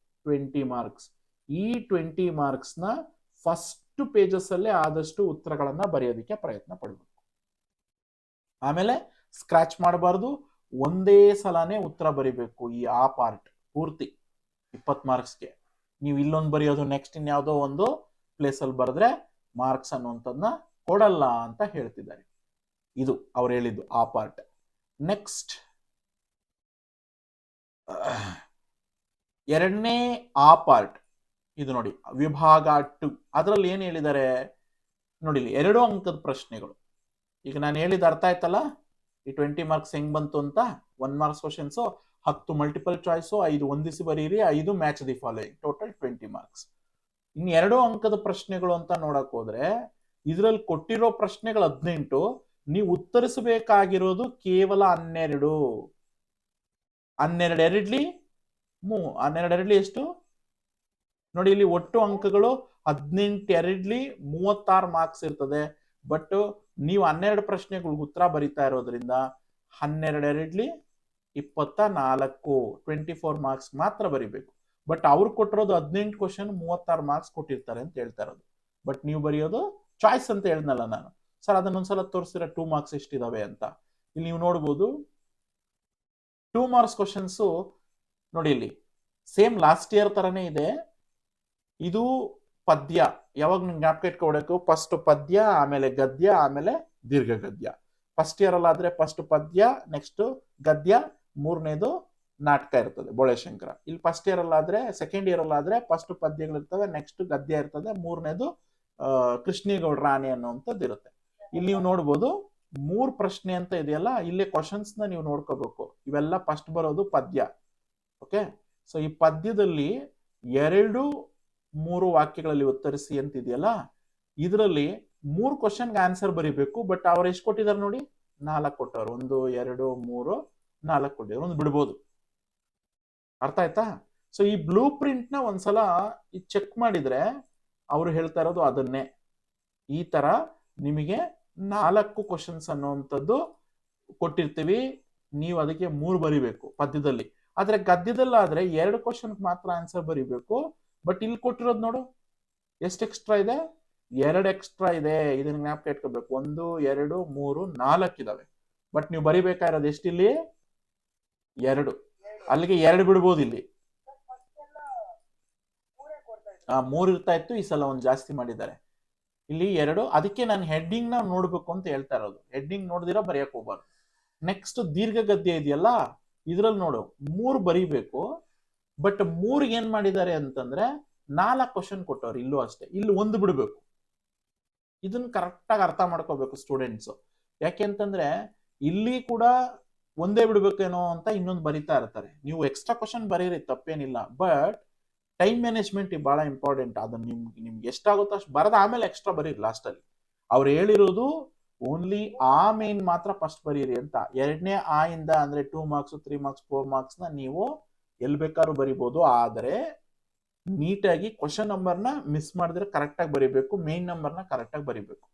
20 marks. ಈ 20 ಮಾರ್ಕ್ಸ್ ನ ಫಸ್ಟ್ ಪೇಜಸ್ ಅಲ್ಲೇ ಆದಷ್ಟು ಉತ್ತರಗಳನ್ನ ಬರೆಯೋದಕ್ಕೆ ಪ್ರಯತ್ನ ಪಡಬೇಕು. ಆಮೇಲೆ ಸ್ಕ್ರಾಚ್ ಮಾಡಬಾರ್ದು, ಒಂದೇ ಸಲಾನೇ ಉತ್ತರ ಬರಿಬೇಕು. ಈ ಆ ಪಾರ್ಟ್ ಪೂರ್ತಿ 20 ಮಾರ್ಕ್ಸ್ಗೆ ನೀವು ಇಲ್ಲೊಂದು ಬರೆಯೋದು, ನೆಕ್ಸ್ಟ್ ಇನ್ಯಾವುದೋ ಒಂದು ಪ್ಲೇಸ್ ಅಲ್ಲಿ ಬರೆದ್ರೆ ಮಾರ್ಕ್ಸ್ ಅನ್ನುವಂಥದ್ದನ್ನ ಕೊಡಲ್ಲ ಅಂತ ಹೇಳ್ತಿದ್ದಾರೆ. ಇದು ಅವ್ರು ಹೇಳಿದ್ದು ಆ ಪಾರ್ಟ್. ನೆಕ್ಸ್ಟ್ ಎರಡನೇ ಆ ಪಾರ್ಟ್ ಇದು ನೋಡಿ, ವಿಭಾಗ 2. ಅದರಲ್ಲಿ ಏನ್ ಹೇಳಿದ್ದಾರೆ ನೋಡಿ, 2 ಅಂಕದ ಪ್ರಶ್ನೆಗಳು. ಈಗ ನಾನು ಹೇಳಿದ ಅರ್ಥ ಆಯ್ತಲ್ಲ, ಈ 20 ಮಾರ್ಕ್ಸ್ ಹೆಂಗ್ ಬಂತು ಅಂತ. 1 ಮಾರ್ಕ್ಸ್ ಕ್ವಶನ್ಸ್, 10 ಮಲ್ಟಿಪಲ್ ಚಾಯ್ಸ್, 5 ಹೊಂದಿಸಿ ಬರೀರಿ, 5 match the following, total 20 marks. ಇನ್ನು 2 ಅಂಕದ ಪ್ರಶ್ನೆಗಳು ಅಂತ ನೋಡಕ್ ಹೋದ್ರೆ ಇದ್ರಲ್ಲಿ ಕೊಟ್ಟಿರೋ ಪ್ರಶ್ನೆಗಳು 18, ನೀವು ಉತ್ತರಿಸಬೇಕಾಗಿರೋದು ಕೇವಲ 12. 12 ಎರಡ್ಲಿ 12 ಎರಡ್ಲಿ ಎಷ್ಟು ನೋಡಿ, ಇಲ್ಲಿ ಒಟ್ಟು ಅಂಕಗಳು 18 ಎರಡ್ಲಿ 36 ಮಾರ್ಕ್ಸ್ ಇರ್ತದೆ. ಬಟ್ ನೀವು 12 ಪ್ರಶ್ನೆಗಳಿಗೆ ಉತ್ತರ ಬರಿತಾ ಇರೋದ್ರಿಂದ 12 ಎರಡ್ಲಿ 24, 24 ಮಾರ್ಕ್ಸ್ ಮಾತ್ರ ಬರಿಬೇಕು. ಬಟ್ ಅವ್ರು ಕೊಟ್ಟಿರೋದು 18 ಕ್ವಶನ್ 36 ಮಾರ್ಕ್ಸ್ ಕೊಟ್ಟಿರ್ತಾರೆ ಅಂತ ಹೇಳ್ತಾ ಇರೋದು. ಬಟ್ ನೀವು ಬರೆಯೋದು ಚಾಯ್ಸ್ ಅಂತ ಹೇಳ್ದಲ್ಲ ನಾನು. ಸರ್ ಅದನ್ನೊಂದ್ಸಲ ತೋರಿಸಿದ್ರೆ 2 ಮಾರ್ಕ್ಸ್ ಎಷ್ಟಿದಾವೆ ಅಂತ. ಇಲ್ಲಿ ನೀವು ನೋಡ್ಬೋದು 2 ಮಾರ್ಕ್ಸ್ ಕ್ವಶನ್ಸ್ ನೋಡಿ, ಇಲ್ಲಿ ಸೇಮ್ ಲಾಸ್ಟ್ ಇಯರ್ ತರನೇ ಇದೆ. ಇದು ಪದ್ಯ, ಯಾವಾಗ ನೀವು ಜ್ಞಾಪಕ ಇಟ್ಕೊಬೇಕು, ಫಸ್ಟ್ ಪದ್ಯ, ಆಮೇಲೆ ಗದ್ಯ, ಆಮೇಲೆ ದೀರ್ಘ ಗದ್ಯ. ಫಸ್ಟ್ ಇಯರ್ ಅಲ್ಲಾದ್ರೆ ಫಸ್ಟ್ ಪದ್ಯ, ನೆಕ್ಸ್ಟ್ ಗದ್ಯ, ಮೂರನೇದು ನಾಟಕ ಇರ್ತದೆ ಬೋಳೆಶಂಕರ. ಇಲ್ಲಿ ಫಸ್ಟ್ ಇಯರ್ ಅಲ್ಲಾದ್ರೆ, ಸೆಕೆಂಡ್ ಇಯರ್ ಅಲ್ಲಾದ್ರೆ ಫಸ್ಟ್ ಪದ್ಯಗಳಿರ್ತವೆ, ನೆಕ್ಸ್ಟ್ ಗದ್ಯ ಇರ್ತದೆ, ಮೂರನೇದು ಕೃಷ್ಣೇಗೌಡ ರಾಣಿ ಅನ್ನುವಂಥದ್ದು ಇರುತ್ತೆ. ಇಲ್ಲಿ ನೀವು ನೋಡ್ಬೋದು 3 ಪ್ರಶ್ನೆ ಅಂತ ಇದೆಯಲ್ಲ, ಇಲ್ಲಿ ಕ್ವಶನ್ಸ್ ನ ನೀವು ನೋಡ್ಕೋಬೇಕು. ಇವೆಲ್ಲ ಫಸ್ಟ್ ಬರೋದು ಪದ್ಯ. ಓಕೆ, ಸೊ ಈ ಪದ್ಯದಲ್ಲಿ 2-3 ವಾಕ್ಯಗಳಲ್ಲಿ ಉತ್ತರಿಸಿ ಅಂತ ಇದೆಯಲ್ಲ, ಇದರಲ್ಲಿ 3 ಕ್ವಶನ್ಗೆ ಆನ್ಸರ್ ಬರೀಬೇಕು. ಬಟ್ ಅವ್ರು ಎಷ್ಟು ಕೊಟ್ಟಿದ್ದಾರೆ ನೋಡಿ, 4 ಕೊಟ್ಟವ್ರು. 1, 2, 3, 4 ಕೊಟ್ಟಿದ್ರು, ಒಂದು ಬಿಡ್ಬೋದು. ಅರ್ಥ ಆಯ್ತಾ? ಸೊ ಈ ಬ್ಲೂ ಪ್ರಿಂಟ್ ನ ಒಂದ್ಸಲ ಚೆಕ್ ಮಾಡಿದ್ರೆ ಅವರು ಹೇಳ್ತಾ ಇರೋದು ಅದನ್ನೇ. ಈ ತರ ನಿಮಗೆ 4 ಕ್ವಶನ್ಸ್ ಅನ್ನುವಂಥದ್ದು ಕೊಟ್ಟಿರ್ತೀವಿ, ನೀವು ಅದಕ್ಕೆ 3 ಬರಿಬೇಕು ಪದ್ಯದಲ್ಲಿ. ಆದ್ರೆ ಗದ್ಯದಲ್ಲಾದ್ರೆ 2 ಕ್ವಶನ್ ಮಾತ್ರ ಆನ್ಸರ್ ಬರಿಬೇಕು. ಬಟ್ ಇಲ್ಲಿ ಕೊಟ್ಟಿರೋದು ನೋಡು, ಎಷ್ಟು ಎಕ್ಸ್ಟ್ರಾ ಇದೆ? 2 ಎಕ್ಸ್ಟ್ರಾ ಇದೆ. ಇದನ್ನ ಜ್ಞಾಪಕ ಇಟ್ಕೋಬೇಕು. 1, 2, 3, 4 ಇದಾವೆ. ಬಟ್ ನೀವು ಬರಿಬೇಕಾಗಿರೋದು ಎಷ್ಟಿಲ್ಲಿ? 2. ಅಲ್ಲಿಗೆ 2 ಬಿಡ್ಬೋದು. ಇಲ್ಲಿ 3 ಇರ್ತಾ ಇತ್ತು, ಈ ಸಲ ಒಂದು ಜಾಸ್ತಿ ಮಾಡಿದ್ದಾರೆ. ಇಲ್ಲಿ 2. ಅದಕ್ಕೆ ನಾನು ಹೆಡ್ಡಿಂಗ್ ನ ನೋಡ್ಬೇಕು ಅಂತ ಹೇಳ್ತಾ ಇರೋದು. ಹೆಡ್ಡಿಂಗ್ ನೋಡಿದಿರ ಬರೆಯಕ್ ಹೋಗ್ಬಾರ್ದು. ನೆಕ್ಸ್ಟ್ ದೀರ್ಘ ಗದ್ಯ ಇದೆಯಲ್ಲ, ಇದ್ರಲ್ಲಿ ನೋಡು 3 ಬರಿಬೇಕು. ಬಟ್ 3 ಏನ್ ಮಾಡಿದ್ದಾರೆ ಅಂತಂದ್ರೆ 4 ಕ್ವಶನ್ ಕೊಟ್ಟವ್ರು. ಇಲ್ಲೂ ಅಷ್ಟೇ, ಇಲ್ಲಿ 1 ಬಿಡ್ಬೇಕು. ಇದನ್ನ ಕರೆಕ್ಟಾಗಿ ಅರ್ಥ ಮಾಡ್ಕೋಬೇಕು ಸ್ಟೂಡೆಂಟ್ಸ್. ಯಾಕೆಂತಂದ್ರೆ ಇಲ್ಲಿ ಕೂಡ ಒಂದೇ ಬಿಡ್ಬೇಕೇನೋ ಅಂತ ಇನ್ನೊಂದು ಬರಿತಾ ಇರ್ತಾರೆ. ನೀವು ಎಕ್ಸ್ಟ್ರಾ ಕ್ವಶನ್ ಬರೀರಿ, ತಪ್ಪೇನಿಲ್ಲ, ಬಟ್ ಟೈಮ್ ಮ್ಯಾನೇಜ್ಮೆಂಟ್ ಬಹಳ ಇಂಪಾರ್ಟೆಂಟ್. ಅದನ್ನ ನಿಮ್ಗೆ ಎಷ್ಟಾಗುತ್ತೋ ಅಷ್ಟು ಬರದ ಆಮೇಲೆ ಎಕ್ಸ್ಟ್ರಾ ಬರೀರಿ ಲಾಸ್ಟ್ ಅಲ್ಲಿ. ಅವ್ರು ಹೇಳಿರೋದು ಓನ್ಲಿ ಆ ಮೇನ್ ಮಾತ್ರ ಫಸ್ಟ್ ಬರೀರಿ ಅಂತ. ಎರಡನೇ ಆ ಇಂದ ಅಂದ್ರೆ 2 ಮಾರ್ಕ್ಸ್ 3 ಮಾರ್ಕ್ಸ್ 4 ಮಾರ್ಕ್ಸ್ ನ ನೀವು ಎಲ್ ಬೇಕಾದ್ರೂ ಬರಿಬಹುದು. ಆದರೆ ನೀಟಾಗಿ ಕ್ವಶನ್ ನಂಬರ್ನ ಮಿಸ್ ಮಾಡಿದ್ರೆ ಕರೆಕ್ಟ್ ಆಗಿ ಬರಿಬೇಕು, ಮೇನ್ ನಂಬರ್ನ ಕರೆಕ್ಟ್ ಆಗಿ ಬರಿಬೇಕು.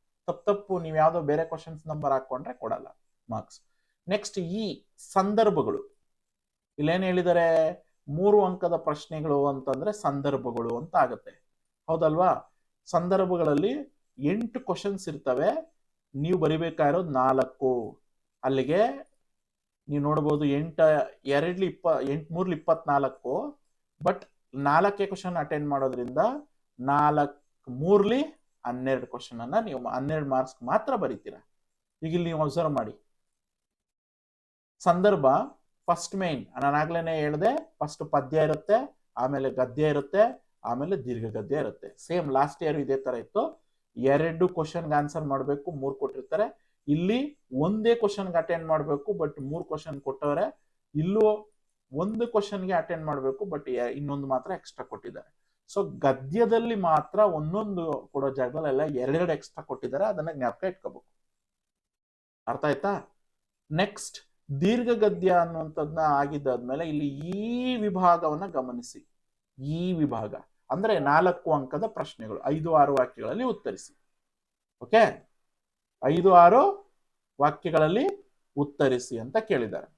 ತಪ್ಪು ನೀವು ಯಾವ್ದೋ ಬೇರೆ ಕ್ವಶನ್ಸ್ ನಂಬರ್ ಹಾಕೊಂಡ್ರೆ ಕೊಡಲ್ಲ ಮಾರ್ಕ್ಸ್. ನೆಕ್ಸ್ಟ್ ಈ ಸಂದರ್ಭಗಳು, ಇಲ್ಲೇನ್ ಹೇಳಿದ್ದಾರೆ, 3 ಅಂಕದ ಪ್ರಶ್ನೆಗಳು ಅಂತಂದ್ರೆ ಸಂದರ್ಭಗಳು ಅಂತ ಆಗುತ್ತೆ, ಹೌದಲ್ವಾ? ಸಂದರ್ಭಗಳಲ್ಲಿ 8 ಕ್ವಶನ್ಸ್ ಇರ್ತವೆ, ನೀವು ಬರಿಬೇಕಾಗಿರೋದು 4. ಅಲ್ಲಿಗೆ ನೀವು ನೋಡ್ಬೋದು 8 3 24, ಬಟ್ 4 ಕ್ವಶನ್ ಅಟೆಂಡ್ ಮಾಡೋದ್ರಿಂದ 4 3 12 ಕ್ವಶನ್ ಅನ್ನ ನೀವು 12 ಮಾರ್ಕ್ಸ್ ಮಾತ್ರ ಬರೀತೀರಾ. ಈಗ ಇಲ್ಲಿ ನೀವು ಅಬ್ಸರ್ವ್ ಮಾಡಿ, ಸಂದರ್ಭ ಫಸ್ಟ್ ಮೇನ್, ನಾನಾಗ್ಲೇನೆ ಹೇಳಿದೆ, ಫಸ್ಟ್ ಪದ್ಯ ಇರುತ್ತೆ, ಆಮೇಲೆ ಗದ್ಯ ಇರುತ್ತೆ, ಆಮೇಲೆ ದೀರ್ಘ ಗದ್ಯ ಇರುತ್ತೆ. ಸೇಮ್ ಲಾಸ್ಟ್ ಇಯರ್ ಇದೇ ತರ ಇತ್ತು. 2 ಕ್ವಶನ್ಗೆ ಆನ್ಸರ್ ಮಾಡಬೇಕು, 3 ಕೊಟ್ಟಿರ್ತಾರೆ. ಇಲ್ಲಿ ಒಂದೇ ಕ್ವಶನ್ಗೆ ಅಟೆಂಡ್ ಮಾಡಬೇಕು, ಬಟ್ 3 ಕ್ವಶನ್ ಕೊಟ್ಟವ್ರೆ. ಇಲ್ಲೂ 1 ಕ್ವಶನ್ಗೆ ಅಟೆಂಡ್ ಮಾಡಬೇಕು, ಬಟ್ ಇನ್ನೊಂದು ಮಾತ್ರ ಎಕ್ಸ್ಟ್ರಾ ಕೊಟ್ಟಿದ್ದಾರೆ. ಸೊ ಗದ್ಯದಲ್ಲಿ ಮಾತ್ರ ಒಂದೊಂದು ಕೊಡೋ ಜಾಗದಲ್ಲೆಲ್ಲ 2 ಎಕ್ಸ್ಟ್ರಾ ಕೊಟ್ಟಿದ್ದಾರೆ, ಅದನ್ನ ಜ್ಞಾಪಕ ಇಟ್ಕೋಬೇಕು. ಅರ್ಥ ಆಯ್ತಾ? ನೆಕ್ಸ್ಟ್ ದೀರ್ಘ ಗದ್ಯ ಅನ್ನುವಂಥದ್ನ ಆಗಿದ್ದಾದ್ಮೇಲೆ ಇಲ್ಲಿ ಈ ವಿಭಾಗವನ್ನ ಗಮನಿಸಿ. ಈ ವಿಭಾಗ ಅಂದ್ರೆ 4 ಅಂಕದ ಪ್ರಶ್ನೆಗಳು, 5-6 ವಾಕ್ಯಗಳಲ್ಲಿ ಉತ್ತರಿಸಿ. ಓಕೆ, 5-6 ವಾಕ್ಯಗಳಲ್ಲಿ ಉತ್ತರಿಸಿ ಅಂತ ಕೇಳಿದ್ದಾರೆ.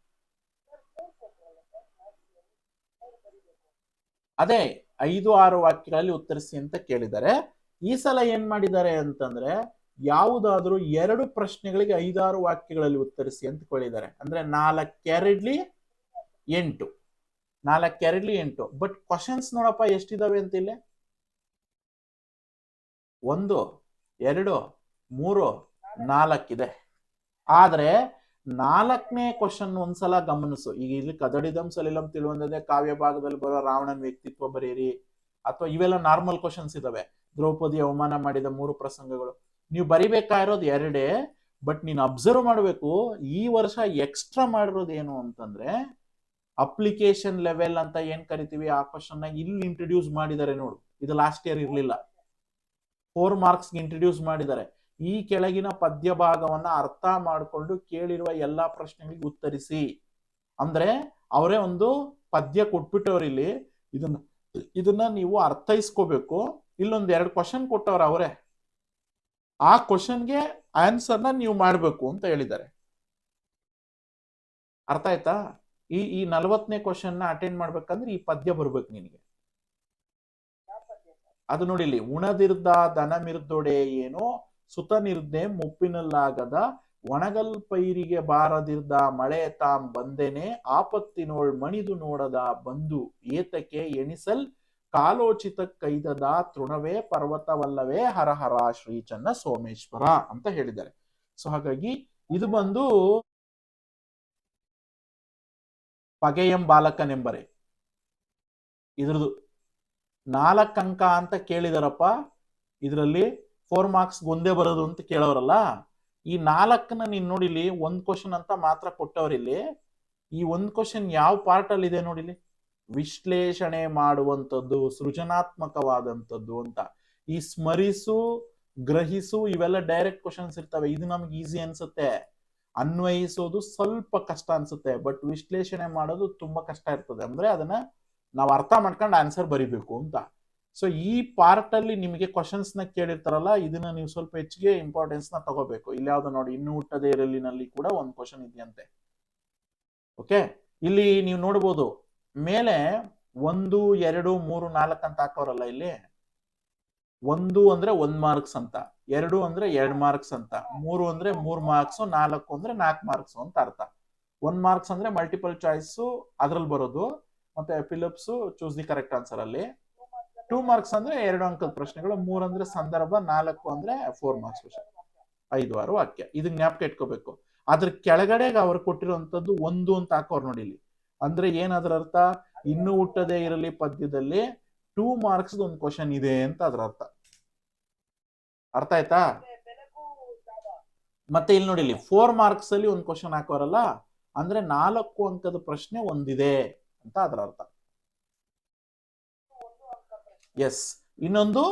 ಅದೇ 5-6 ವಾಕ್ಯಗಳಲ್ಲಿ ಉತ್ತರಿಸಿ ಅಂತ ಕೇಳಿದ್ದಾರೆ. ಈ ಸಲ ಏನ್ ಮಾಡಿದ್ದಾರೆ ಅಂತಂದ್ರೆ, ಯಾವುದಾದ್ರೂ 2 ಪ್ರಶ್ನೆಗಳಿಗೆ 5-6 ವಾಕ್ಯಗಳಲ್ಲಿ ಉತ್ತರಿಸಿ ಅಂತ ಕೇಳಿದ್ದಾರೆ. ಅಂದ್ರೆ 4 2 8, 4 2 8. ಬಟ್ ಕ್ವಶನ್ಸ್ ನೋಡಪ್ಪ ಎಷ್ಟಿದಾವೆ ಅಂತ ಇಲ್ಲಿ, 1 2 3 4 ಇದೆ. ಆದ್ರೆ 4ನೇ ಕ್ವಶನ್ ಒಂದ್ಸಲ ಗಮನಿಸು. ಈಗ ಇಲ್ಲಿ ಕದಡಿದಂ ಸಲಿಲಂ ತಿಳುವಂದದೆ ಕಾವ್ಯ ಭಾಗದಲ್ಲಿ ಬರೋ ರಾವಣನ ವ್ಯಕ್ತಿತ್ವ ಬರೀರಿ, ಅಥವಾ ಇವೆಲ್ಲ ನಾರ್ಮಲ್ ಕ್ವಶನ್ಸ್ ಇದಾವೆ. ದ್ರೌಪದಿ ಅವಮಾನ ಮಾಡಿದ 3 ಪ್ರಸಂಗಗಳು ನೀವು ಬರಿಬೇಕಾಗಿರೋದು 2. ಬಟ್ ನೀನು ಅಬ್ಸರ್ವ್ ಮಾಡಬೇಕು, ಈ ವರ್ಷ ಎಕ್ಸ್ಟ್ರಾ ಮಾಡಿರೋದು ಏನು ಅಂತಂದ್ರೆ, ಅಪ್ಲಿಕೇಶನ್ ಲೆವೆಲ್ ಅಂತ ಏನ್ ಕರಿತೀವಿ ಆ ಕ್ವಶನ್ ಇಲ್ಲಿ ಇಂಟ್ರೊಡ್ಯೂಸ್ ಮಾಡಿದ್ದಾರೆ ನೋಡು. ಇದು ಲಾಸ್ಟ್ ಇಯರ್ ಇರ್ಲಿಲ್ಲ. 4 ಮಾರ್ಕ್ಸ್ ಇಂಟ್ರೊಡ್ಯೂಸ್ ಮಾಡಿದ್ದಾರೆ. ಈ ಕೆಳಗಿನ ಪದ್ಯ ಭಾಗವನ್ನ ಅರ್ಥ ಮಾಡಿಕೊಂಡು ಕೇಳಿರುವ ಎಲ್ಲಾ ಪ್ರಶ್ನೆಗಳಿಗೆ ಉತ್ತರಿಸಿ. ಅಂದ್ರೆ ಅವರೇ ಒಂದು ಪದ್ಯ ಕೊಟ್ಬಿಟ್ಟವ್ರು ಇಲ್ಲಿ, ಇದನ್ನ ನೀವು ಅರ್ಥೈಸ್ಕೋಬೇಕು. ಇಲ್ಲೊಂದ್ 2 ಕ್ವಶನ್ ಕೊಟ್ಟವ್ರ ಅವರೇ, ಆ ಕ್ವಶನ್ಗೆ ಆನ್ಸರ್ನ ನೀವು ಮಾಡ್ಬೇಕು ಅಂತ ಹೇಳಿದ್ದಾರೆ. ಅರ್ಥ ಆಯ್ತಾ? ಈ 40ನೇ ಕ್ವಶನ್ ನ ಅಟೆಂಡ್ ಮಾಡ್ಬೇಕಂದ್ರೆ ಈ ಪದ್ಯ ಬರ್ಬೇಕು ನಿನಗೆ. ಅದು ನೋಡಿಲಿ, ಉಣದಿರ್ದ ದನಮಿರ್ದೊಡೆ ಏನೋ ಸುತನಿರ್ದೆ ಮುಪ್ಪಿನಲ್ಲಾಗದ ಒಣಗಲ್ ಪೈರಿಗೆ ಬಾರದಿರ್ದ ಮಳೆ ತಾಂ ಬಂದೆನೆ ಆಪತ್ತಿನೋಳ್ ಮಣಿದು ನೋಡದ ಬಂದು ಏತಕ್ಕೆ ಎಣಿಸಲ್ ಕಾಲೋಚಿತ ಕೈದದ ತೃಣವೇ ಪರ್ವತವಲ್ಲವೇ ಹರಹರ ಶ್ರೀ ಚನ್ನ ಸೋಮೇಶ್ವರ ಅಂತ ಹೇಳಿದ್ದಾರೆ. ಸೊ ಹಾಗಾಗಿ ಇದು ಬಂದು ಪಗೆಯಂ ಬಾಲಕನೆಂಬರೆ, ಇದ್ರದ್ದು 4 ಅಂಕ ಅಂತ ಕೇಳಿದಾರಪ್ಪ. ಇದರಲ್ಲಿ 4 ಮಾರ್ಕ್ಸ್ ಒಂದೇ ಬರೋದು ಅಂತ ಕೇಳೋರಲ್ಲ, ಈ 4ನ ನೀನ್ ನೋಡಿಲಿ 1 ಕ್ವಶನ್ ಅಂತ ಮಾತ್ರ ಕೊಟ್ಟವ್ರಿಲ್ಲಿ. ಈ 1 ಕ್ವಶನ್ ಯಾವ ಪಾರ್ಟ್ ಅಲ್ಲಿ ಇದೆ ನೋಡಿಲಿ, ವಿಶ್ಲೇಷಣೆ ಮಾಡುವಂಥದ್ದು, ಸೃಜನಾತ್ಮಕವಾದಂಥದ್ದು ಅಂತ. ಈ ಸ್ಮರಿಸು, ಗ್ರಹಿಸು ಇವೆಲ್ಲ ಡೈರೆಕ್ಟ್ ಕ್ವಶನ್ಸ್ ಇರ್ತವೆ, ಇದು ನಮ್ಗೆ ಈಸಿ ಅನ್ಸುತ್ತೆ. ಅನ್ವಯಿಸೋದು ಸ್ವಲ್ಪ ಕಷ್ಟ ಅನ್ಸುತ್ತೆ, ಬಟ್ ವಿಶ್ಲೇಷಣೆ ಮಾಡೋದು ತುಂಬಾ ಕಷ್ಟ ಇರ್ತದೆ. ಅಂದ್ರೆ ಅದನ್ನ ನಾವು ಅರ್ಥ ಮಾಡ್ಕೊಂಡು ಆನ್ಸರ್ ಬರಿಬೇಕು ಅಂತ. ಸೊ ಈ ಪಾರ್ಟ್ ಅಲ್ಲಿ ನಿಮಗೆ ಕ್ವಶನ್ಸ್ ನ ಕೇಳಿರ್ತಾರಲ್ಲ, ಇದನ್ನ ನೀವು ಸ್ವಲ್ಪ ಹೆಚ್ಚಿಗೆ ಇಂಪಾರ್ಟೆನ್ಸ್ ನ ತಗೋಬೇಕು. ಇಲ್ಲಿ ಯಾವ್ದು ನೋಡಿ, ಇನ್ನು ಹುಟ್ಟದೇ ಇರಲಿನಲ್ಲಿ ಕೂಡ 1 ಕ್ವಶನ್ ಇದೆಯಂತೆ. ಓಕೆ, ಇಲ್ಲಿ ನೀವು ನೋಡ್ಬೋದು ಮೇಲೆ 1 2 3 4 ಅಂತ ಹಾಕೋರಲ್ಲ, ಇಲ್ಲಿ 1 ಅಂದ್ರೆ 1 ಮಾರ್ಕ್ಸ್ ಅಂತ, 2 ಅಂದ್ರೆ 2 ಮಾರ್ಕ್ಸ್ ಅಂತ, 3 ಅಂದ್ರೆ 3 ಮಾರ್ಕ್ಸ್, 4 ಅಂದ್ರೆ 4 ಮಾರ್ಕ್ಸ್ ಅಂತ ಅರ್ಥ. 1 ಮಾರ್ಕ್ಸ್ ಅಂದ್ರೆ ಮಲ್ಟಿಪಲ್ ಚಾಯ್ಸ್ ಅದ್ರಲ್ಲಿ ಬರೋದು, ಮತ್ತೆ fill ups choose the correct answer ಅಲ್ಲಿ. 2 ಮಾರ್ಕ್ಸ್ ಅಂದ್ರೆ 2 ಅಂಕದ ಪ್ರಶ್ನೆಗಳು, 3 ಅಂದ್ರೆ ಸಂದರ್ಭ, 4 ಅಂದ್ರೆ 4 ಮಾರ್ಕ್ಸ್ ಕ್ವಶನ್, 5-6 ವಾಕ್ಯ. ಇದು ಜ್ಞಾಪಕ ಇಟ್ಕೋಬೇಕು. ಅದ್ರ ಕೆಳಗಡೆ ಅವ್ರು ಕೊಟ್ಟಿರುವಂತದ್ದು 1 ಅಂತ ಹಾಕೋರು ನೋಡಿ ಇಲ್ಲಿ. ಅಂದ್ರೆ ಏನಾದ್ರ ಅರ್ಥ, ಇನ್ನು ಹುಟ್ಟದೇ ಇರಲಿ ಪದ್ಯದಲ್ಲಿ 2 ಮಾರ್ಕ್ಸ್ ಒಂದು ಕ್ವಶನ್ ಇದೆ ಅಂತ ಅದ್ರ ಅರ್ಥ. ಅರ್ಥ ಆಯ್ತಾ? ಮತ್ತೆ ಇಲ್ಲಿ ನೋಡಿ, ಇಲ್ಲಿ 4 ಮಾರ್ಕ್ಸ್ ಅಲ್ಲಿ ಒಂದು ಕ್ವಶನ್ ಹಾಕೋರಲ್ಲ, ಅಂದ್ರೆ 4 ಅಂಕದ ಪ್ರಶ್ನೆ ಒಂದಿದೆ ಅಂತ ಅದರ ಅರ್ಥ. ಎಸ್. ಇನ್ನೊಂದು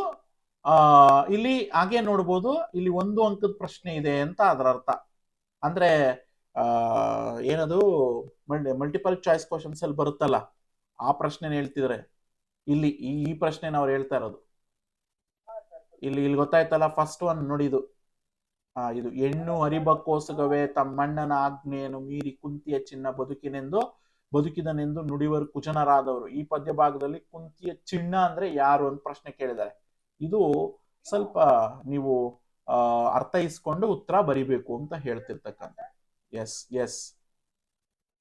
ಇಲ್ಲಿ ಹಾಗೆ ನೋಡ್ಬೋದು, ಇಲ್ಲಿ 1 ಅಂಕದ ಪ್ರಶ್ನೆ ಇದೆ ಅಂತ ಅದರ ಅರ್ಥ. ಅಂದ್ರೆ ಏನದು ಮಲ್ಟಿಪಲ್ ಚಾಯ್ಸ್ ಕ್ವಶನ್ಸ್ ಅಲ್ಲಿ ಬರುತ್ತಲ್ಲ, ಆ ಪ್ರಶ್ನೆ ಹೇಳ್ತಿದ್ರೆ ಇಲ್ಲಿ ಈ ಪ್ರಶ್ನೆ ಅವ್ರು ಹೇಳ್ತಾ ಇರೋದು. ಇಲ್ಲಿ ಗೊತ್ತಾಯ್ತಲ್ಲ, ಫಸ್ಟ್ ಒನ್ ನೋಡಿ, ಇದು ಹೆಣ್ಣು ಹರಿಬಕ್ಕೋಸುಗವೇ ತಮ್ಮಣ್ಣನ ಆಜ್ಞೆಯನ್ನು ಮೀರಿ ಕುಂತಿಯ ಚಿನ್ನ ಬದುಕಿದನೆಂದು ನುಡಿವರು ಕುಜನರಾದವರು. ಈ ಪದ್ಯ ಭಾಗದಲ್ಲಿ ಕುಂತಿಯ ಚಿನ್ನ ಅಂದ್ರೆ ಯಾರು ಅಂತ ಪ್ರಶ್ನೆ ಕೇಳಿದ್ದಾರೆ. ಇದು ಸ್ವಲ್ಪ ನೀವು ಅರ್ಥೈಸ್ಕೊಂಡು ಉತ್ತರ ಬರಿಬೇಕು ಅಂತ ಹೇಳ್ತಿರ್ತಕ್ಕಂಥ. ಎಸ್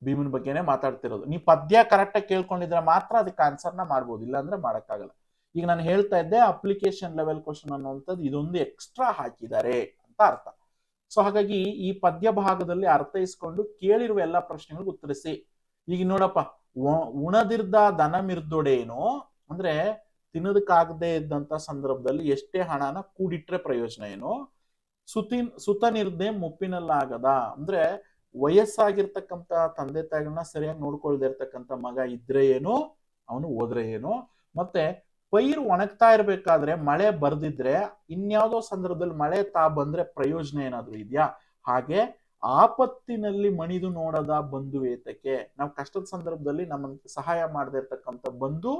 ಭೀಮನ್ ಬಗ್ಗೆನೆ ಮಾತಾಡ್ತಿರೋದು. ನೀವು ಪದ್ಯ ಕರೆಕ್ಟ್ ಆಗಿ ಕೇಳ್ಕೊಂಡಿದ್ರೆ ಮಾತ್ರ ಅದಕ್ಕೆ ಆನ್ಸರ್ನ ಮಾಡ್ಬೋದು, ಇಲ್ಲಾಂದ್ರೆ ಮಾಡಕ್ಕಾಗಲ್ಲ. ಈಗ ನಾನು ಹೇಳ್ತಾ ಇದ್ದೆ ಅಪ್ಲಿಕೇಶನ್ ಲೆವೆಲ್ ಕ್ವಶನ್ ಅನ್ನುವಂಥದ್ದು ಇದೊಂದು ಎಕ್ಸ್ಟ್ರಾ ಹಾಕಿದ್ದಾರೆ ಅಂತ ಅರ್ಥ. ಸೊ ಹಾಗಾಗಿ ಈ ಪದ್ಯ ಭಾಗದಲ್ಲಿ ಅರ್ಥೈಸ್ಕೊಂಡು ಕೇಳಿರುವ ಎಲ್ಲ ಪ್ರಶ್ನೆಗಳಿಗೆ ಉತ್ತರಿಸಿ. ಈಗ ನೋಡಪ್ಪ, ಉಣದಿರ್ದ ದನ ಮಿರ್ದೊಡೇನು ಅಂದ್ರೆ ತಿನ್ನೋದಕ್ಕಾಗದೇ ಇದ್ದಂತ ಸಂದರ್ಭದಲ್ಲಿ ಎಷ್ಟೇ ಹಣನ ಕೂಡಿಟ್ರೆ ಪ್ರಯೋಜನ ಏನು? ಸುತನಿರ್ದೆ ಮುಪ್ಪಿನಲ್ಲಾಗದ ಅಂದ್ರೆ ವಯಸ್ಸಾಗಿರ್ತಕ್ಕಂಥ ತಂದೆ ತಾಯಿಗಳನ್ನ ಸರಿಯಾಗಿ ನೋಡ್ಕೊಳ್ದೆ ಇರ್ತಕ್ಕಂಥ ಮಗ ಇದ್ರೆ ಏನು, ಅವನು ಹೋದ್ರೆ ಏನು? ಮತ್ತೆ ಪೈರು ಒಣಗ್ತಾ ಇರ್ಬೇಕಾದ್ರೆ ಮಳೆ ಬರ್ದಿದ್ರೆ ಇನ್ಯಾವುದೋ ಸಂದರ್ಭದಲ್ಲಿ ಮಳೆ ಬಂದ್ರೆ ಪ್ರಯೋಜನ ಏನಾದ್ರು ಇದೆಯಾ? ಹಾಗೆ ಆಪತ್ತಿನಲ್ಲಿ ಮಣಿದು ನೋಡದ ಬಂಧು ಏತಕ್ಕೆ? ನಾವು ಕಷ್ಟದ ಸಂದರ್ಭದಲ್ಲಿ ನಮ್ಮನ್ನು ಸಹಾಯ ಮಾಡದೇ ಇರ್ತಕ್ಕಂಥ ಬಂಧು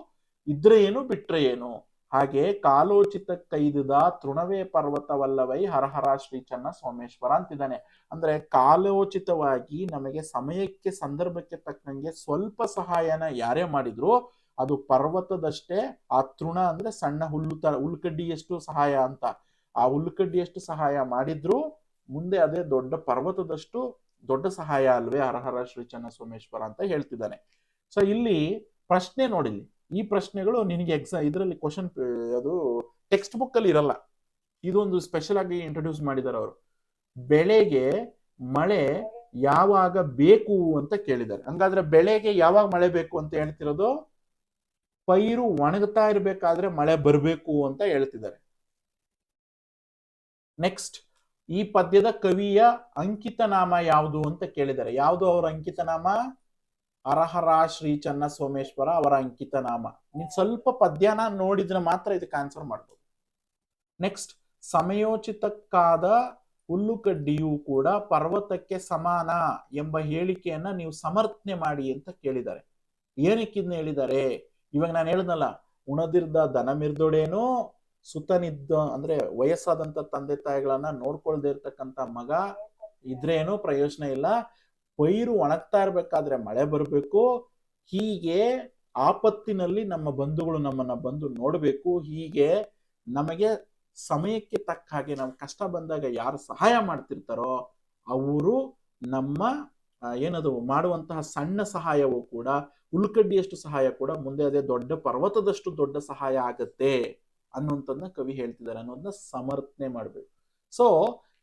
ಇದ್ರೆ ಏನು, ಬಿಟ್ರೆ ಏನು? ಹಾಗೆ ಕಾಲೋಚಿತ ಕೈದುದ ತೃಣವೇ ಪರ್ವತವಲ್ಲವೈ ಹರಹರ ಶ್ರೀ ಚನ್ನ ಸೋಮೇಶ್ವರ ಅಂತಿದ್ದಾನೆ. ಅಂದ್ರೆ ಕಾಲೋಚಿತವಾಗಿ ನಮಗೆ ಸಮಯಕ್ಕೆ ಸಂದರ್ಭಕ್ಕೆ ತಕ್ಕಂಗೆ ಸ್ವಲ್ಪ ಸಹಾಯನ ಯಾರೇ ಮಾಡಿದ್ರು ಅದು ಪರ್ವತದಷ್ಟೇ. ಆ ತೃಣ ಅಂದ್ರೆ ಸಣ್ಣ ಹುಲ್ಲುಕಡ್ಡಿಯಷ್ಟು ಸಹಾಯ ಅಂತ. ಆ ಹುಲ್ಲುಕಡ್ಡಿಯಷ್ಟು ಸಹಾಯ ಮಾಡಿದ್ರು ಮುಂದೆ ಅದೇ ದೊಡ್ಡ ಪರ್ವತದಷ್ಟು ದೊಡ್ಡ ಸಹಾಯ ಅಲ್ವೇ ಹರಹರ ಶ್ರೀ ಚನ್ನ ಸೋಮೇಶ್ವರ ಅಂತ ಹೇಳ್ತಿದ್ದಾನೆ. ಸೊ ಇಲ್ಲಿ ಪ್ರಶ್ನೆ ನೋಡಿಲಿ, ಈ ಪ್ರಶ್ನೆಗಳು ನಿನಗೆ ಇದರಲ್ಲಿ ಕ್ವಶನ್ ಅದು ಟೆಕ್ಸ್ಟ್ ಬುಕ್ ಅಲ್ಲಿ ಇರಲ್ಲ. ಇದೊಂದು ಸ್ಪೆಷಲ್ ಆಗಿ ಇಂಟ್ರೊಡ್ಯೂಸ್ ಮಾಡಿದ್ದಾರೆ ಅವರು. ಬೆಳೆಗೆ ಮಳೆ ಯಾವಾಗ ಬೇಕು ಅಂತ ಕೇಳಿದ್ದಾರೆ. ಹಂಗಾದ್ರೆ ಬೆಳೆಗೆ ಯಾವಾಗ ಮಳೆ ಬೇಕು ಅಂತ ಹೇಳ್ತಿರೋದು? ಪೈರು ಒಣಗ್ತಾ ಇರ್ಬೇಕಾದ್ರೆ ಮಳೆ ಬರಬೇಕು ಅಂತ ಹೇಳ್ತಿದ್ದಾರೆ. ನೆಕ್ಸ್ಟ್, ಈ ಪದ್ಯದ ಕವಿಯ ಅಂಕಿತ ನಾಮ ಯಾವುದು ಅಂತ ಕೇಳಿದ್ದಾರೆ. ಯಾವುದು ಅವರ ಅಂಕಿತ ನಾಮ? ಹರಹರ ಶ್ರೀ ಚನ್ನ ಸೋಮೇಶ್ವರ ಅವರ ಅಂಕಿತ ನಾಮ. ನೀನ್ ಸ್ವಲ್ಪ ಪದ್ಯನ ನೋಡಿದ್ರೆ ಮಾತ್ರ ಇದಕ್ಕೆ ಆನ್ಸರ್ ಮಾಡ್ಬೋದು. ನೆಕ್ಸ್ಟ್, ಸಮಯೋಚಿತಕ್ಕಾದ ಹುಲ್ಲುಕಡ್ಡಿಯೂ ಕೂಡ ಪರ್ವತಕ್ಕೆ ಸಮಾನ ಎಂಬ ಹೇಳಿಕೆಯನ್ನ ನೀವು ಸಮರ್ಥನೆ ಮಾಡಿ ಅಂತ ಕೇಳಿದ್ದಾರೆ. ಏನಕ್ಕಿದ್ನ ಹೇಳಿದ್ದಾರೆ? ಇವಾಗ ನಾನು ಹೇಳಿದ್ನಲ್ಲ, ಉಣದಿರ್ದ ದನ ಮಿರ್ದೊಡೇನು, ಸುತನಿದ್ದ ಅಂದ್ರೆ ವಯಸ್ಸಾದಂತ ತಂದೆ ತಾಯಿಗಳನ್ನ ನೋಡ್ಕೊಳ್ದೆ ಇರ್ತಕ್ಕಂಥ ಮಗ ಇದ್ರೇನು ಪ್ರಯೋಜನ ಇಲ್ಲ, ಪೈರು ಒಣಗ್ತಾ ಇರ್ಬೇಕಾದ್ರೆ ಮಳೆ ಬರಬೇಕು, ಹೀಗೆ ಆಪತ್ತಿನಲ್ಲಿ ನಮ್ಮ ಬಂಧುಗಳು ನಮ್ಮನ್ನ ಬಂದು ನೋಡ್ಬೇಕು, ಹೀಗೆ ನಮಗೆ ಸಮಯಕ್ಕೆ ತಕ್ಕ ಹಾಗೆ ನಾವು ಕಷ್ಟ ಬಂದಾಗ ಯಾರು ಸಹಾಯ ಮಾಡ್ತಿರ್ತಾರೋ ಅವರು ನಮ್ಮ ಏನದು ಮಾಡುವಂತಹ ಸಣ್ಣ ಸಹಾಯವೂ ಕೂಡ ಉಳ್ಕಡ್ಡಿಯಷ್ಟು ಸಹಾಯ ಕೂಡ ಮುಂದೆ ಅದೇ ದೊಡ್ಡ ಪರ್ವತದಷ್ಟು ದೊಡ್ಡ ಸಹಾಯ ಆಗತ್ತೆ ಅನ್ನುವಂಥದ್ದನ್ನ ಕವಿ ಹೇಳ್ತಿದ್ದಾರೆ ಅನ್ನೋದನ್ನ ಸಮರ್ಥನೆ ಮಾಡ್ಬೇಕು. ಸೊ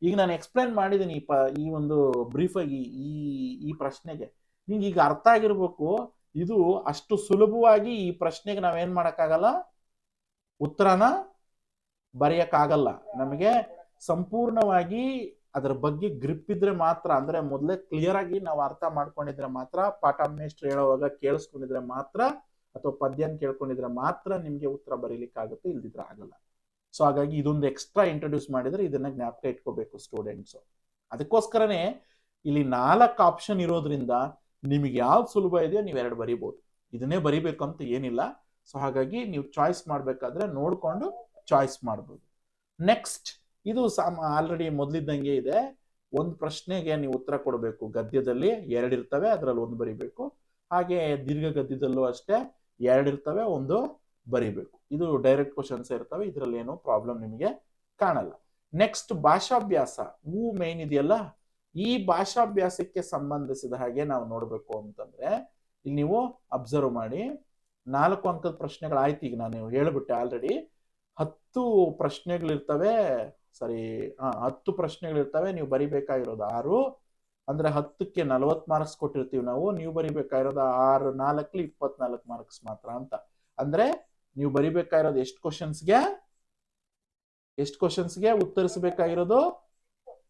ಈಗ ನಾನು ಎಕ್ಸ್ಪ್ಲೈನ್ ಮಾಡಿದ್ದೀನಿ ಈ ಒಂದು ಬ್ರೀಫ್ ಆಗಿ ಈ ಪ್ರಶ್ನೆಗೆ ನಿಂಗೆ ಈಗ ಅರ್ಥ ಆಗಿರ್ಬೇಕು. ಇದು ಅಷ್ಟು ಸುಲಭವಾಗಿ ಈ ಪ್ರಶ್ನೆಗೆ ನಾವೇನ್ ಮಾಡಕ್ಕಾಗಲ್ಲ, ಉತ್ತರನ ಬರೆಯಕ್ಕಾಗಲ್ಲ. ನಮಗೆ ಸಂಪೂರ್ಣವಾಗಿ ಅದರ ಬಗ್ಗೆ ಗ್ರಿಪ್ ಇದ್ರೆ ಮಾತ್ರ, ಅಂದ್ರೆ ಮೊದಲೇ ಕ್ಲಿಯರ್ ಆಗಿ ನಾವು ಅರ್ಥ ಮಾಡ್ಕೊಂಡಿದ್ರೆ ಮಾತ್ರ, ಪಾಠ ಮೇಷ್ಟ್ರು ಹೇಳೋವಾಗ ಕೇಳಿಸ್ಕೊಂಡಿದ್ರೆ ಮಾತ್ರ, ಅಥವಾ ಪದ್ಯನ ಕೇಳ್ಕೊಂಡಿದ್ರೆ ಮಾತ್ರ ನಿಮ್ಗೆ ಉತ್ತರ ಬರೀಲಿಕ್ಕಾಗುತ್ತೆ, ಇಲ್ದಿದ್ರೆ ಆಗಲ್ಲ. ಸೊ ಹಾಗಾಗಿ ಇದೊಂದು ಎಕ್ಸ್ಟ್ರಾ ಇಂಟ್ರೊಡ್ಯೂಸ್ ಮಾಡಿದ್ರೆ ಇದನ್ನ ಜ್ಞಾಪಕ ಇಟ್ಕೋಬೇಕು ಸ್ಟೂಡೆಂಟ್ಸ್. ಅದಕ್ಕೋಸ್ಕರನೇ ಇಲ್ಲಿ 4 ಆಪ್ಷನ್ ಇರೋದ್ರಿಂದ ನಿಮಗೆ ಯಾವ್ದು ಸುಲಭ ಇದೆಯೋ ನೀವು 2 ಬರೀಬಹುದು, ಇದನ್ನೇ ಬರಿಬೇಕು ಅಂತ ಏನಿಲ್ಲ. ಸೊ ಹಾಗಾಗಿ ನೀವು ಚಾಯ್ಸ್ ಮಾಡ್ಬೇಕಾದ್ರೆ ನೋಡ್ಕೊಂಡು ಚಾಯ್ಸ್ ಮಾಡ್ಬೋದು. ನೆಕ್ಸ್ಟ್, ಇದು ಆಲ್ರೆಡಿ ಮೊದಲಿದ್ದಂಗೆ ಇದೆ. ಒಂದು ಪ್ರಶ್ನೆಗೆ ನೀವು ಉತ್ತರ ಕೊಡಬೇಕು. ಗದ್ಯದಲ್ಲಿ 2 ಇರ್ತವೆ, ಅದರಲ್ಲಿ 1 ಬರಿಬೇಕು. ಹಾಗೆ ದೀರ್ಘ ಗದ್ಯದಲ್ಲೂ ಅಷ್ಟೇ 2 ಇರ್ತವೆ, 1 ಬರಿಬೇಕು. ಇದು ಡೈರೆಕ್ಟ್ ಕ್ವಶನ್ಸ್ ಇರ್ತವೆ, ಇದರಲ್ಲಿ ಏನೋ ಪ್ರಾಬ್ಲಮ್ ನಿಮಗೆ ಕಾಣಲ್ಲ. ನೆಕ್ಸ್ಟ್, ಭಾಷಾಭ್ಯಾಸ ಮೇನ್ ಇದೆಯಲ್ಲ, ಈ ಭಾಷಾಭ್ಯಾಸಕ್ಕೆ ಸಂಬಂಧಿಸಿದ ಹಾಗೆ ನಾವು ನೋಡ್ಬೇಕು ಅಂತಂದ್ರೆ ಇಲ್ಲಿ ನೀವು ಅಬ್ಸರ್ವ್ ಮಾಡಿ, 4 ಅಂಕದ ಪ್ರಶ್ನೆಗಳಾಯ್ತು. ಈಗ ನಾನು ಹೇಳ್ಬಿಟ್ಟೆ ಆಲ್ರೆಡಿ 10 ಪ್ರಶ್ನೆಗಳಿರ್ತವೆ. ಸರಿ, 10 ಪ್ರಶ್ನೆಗಳಿರ್ತವೆ. ನೀವು ಬರಿಬೇಕಾಗಿರೋದು 6. ಅಂದ್ರೆ 10ಕ್ಕೆ 40 ಮಾರ್ಕ್ಸ್ ಕೊಟ್ಟಿರ್ತೀವಿ ನಾವು. ನೀವು ಬರಿಬೇಕಾಗಿರೋದು 6 4 24 ಮಾರ್ಕ್ಸ್ ಮಾತ್ರ ಅಂತ. ಅಂದ್ರೆ ನೀವು ಬರಿಬೇಕಾಗಿರೋದು ಎಷ್ಟು ಕ್ವಶನ್ಸ್ಗೆ ಉತ್ತರಿಸಬೇಕಾಗಿರೋದು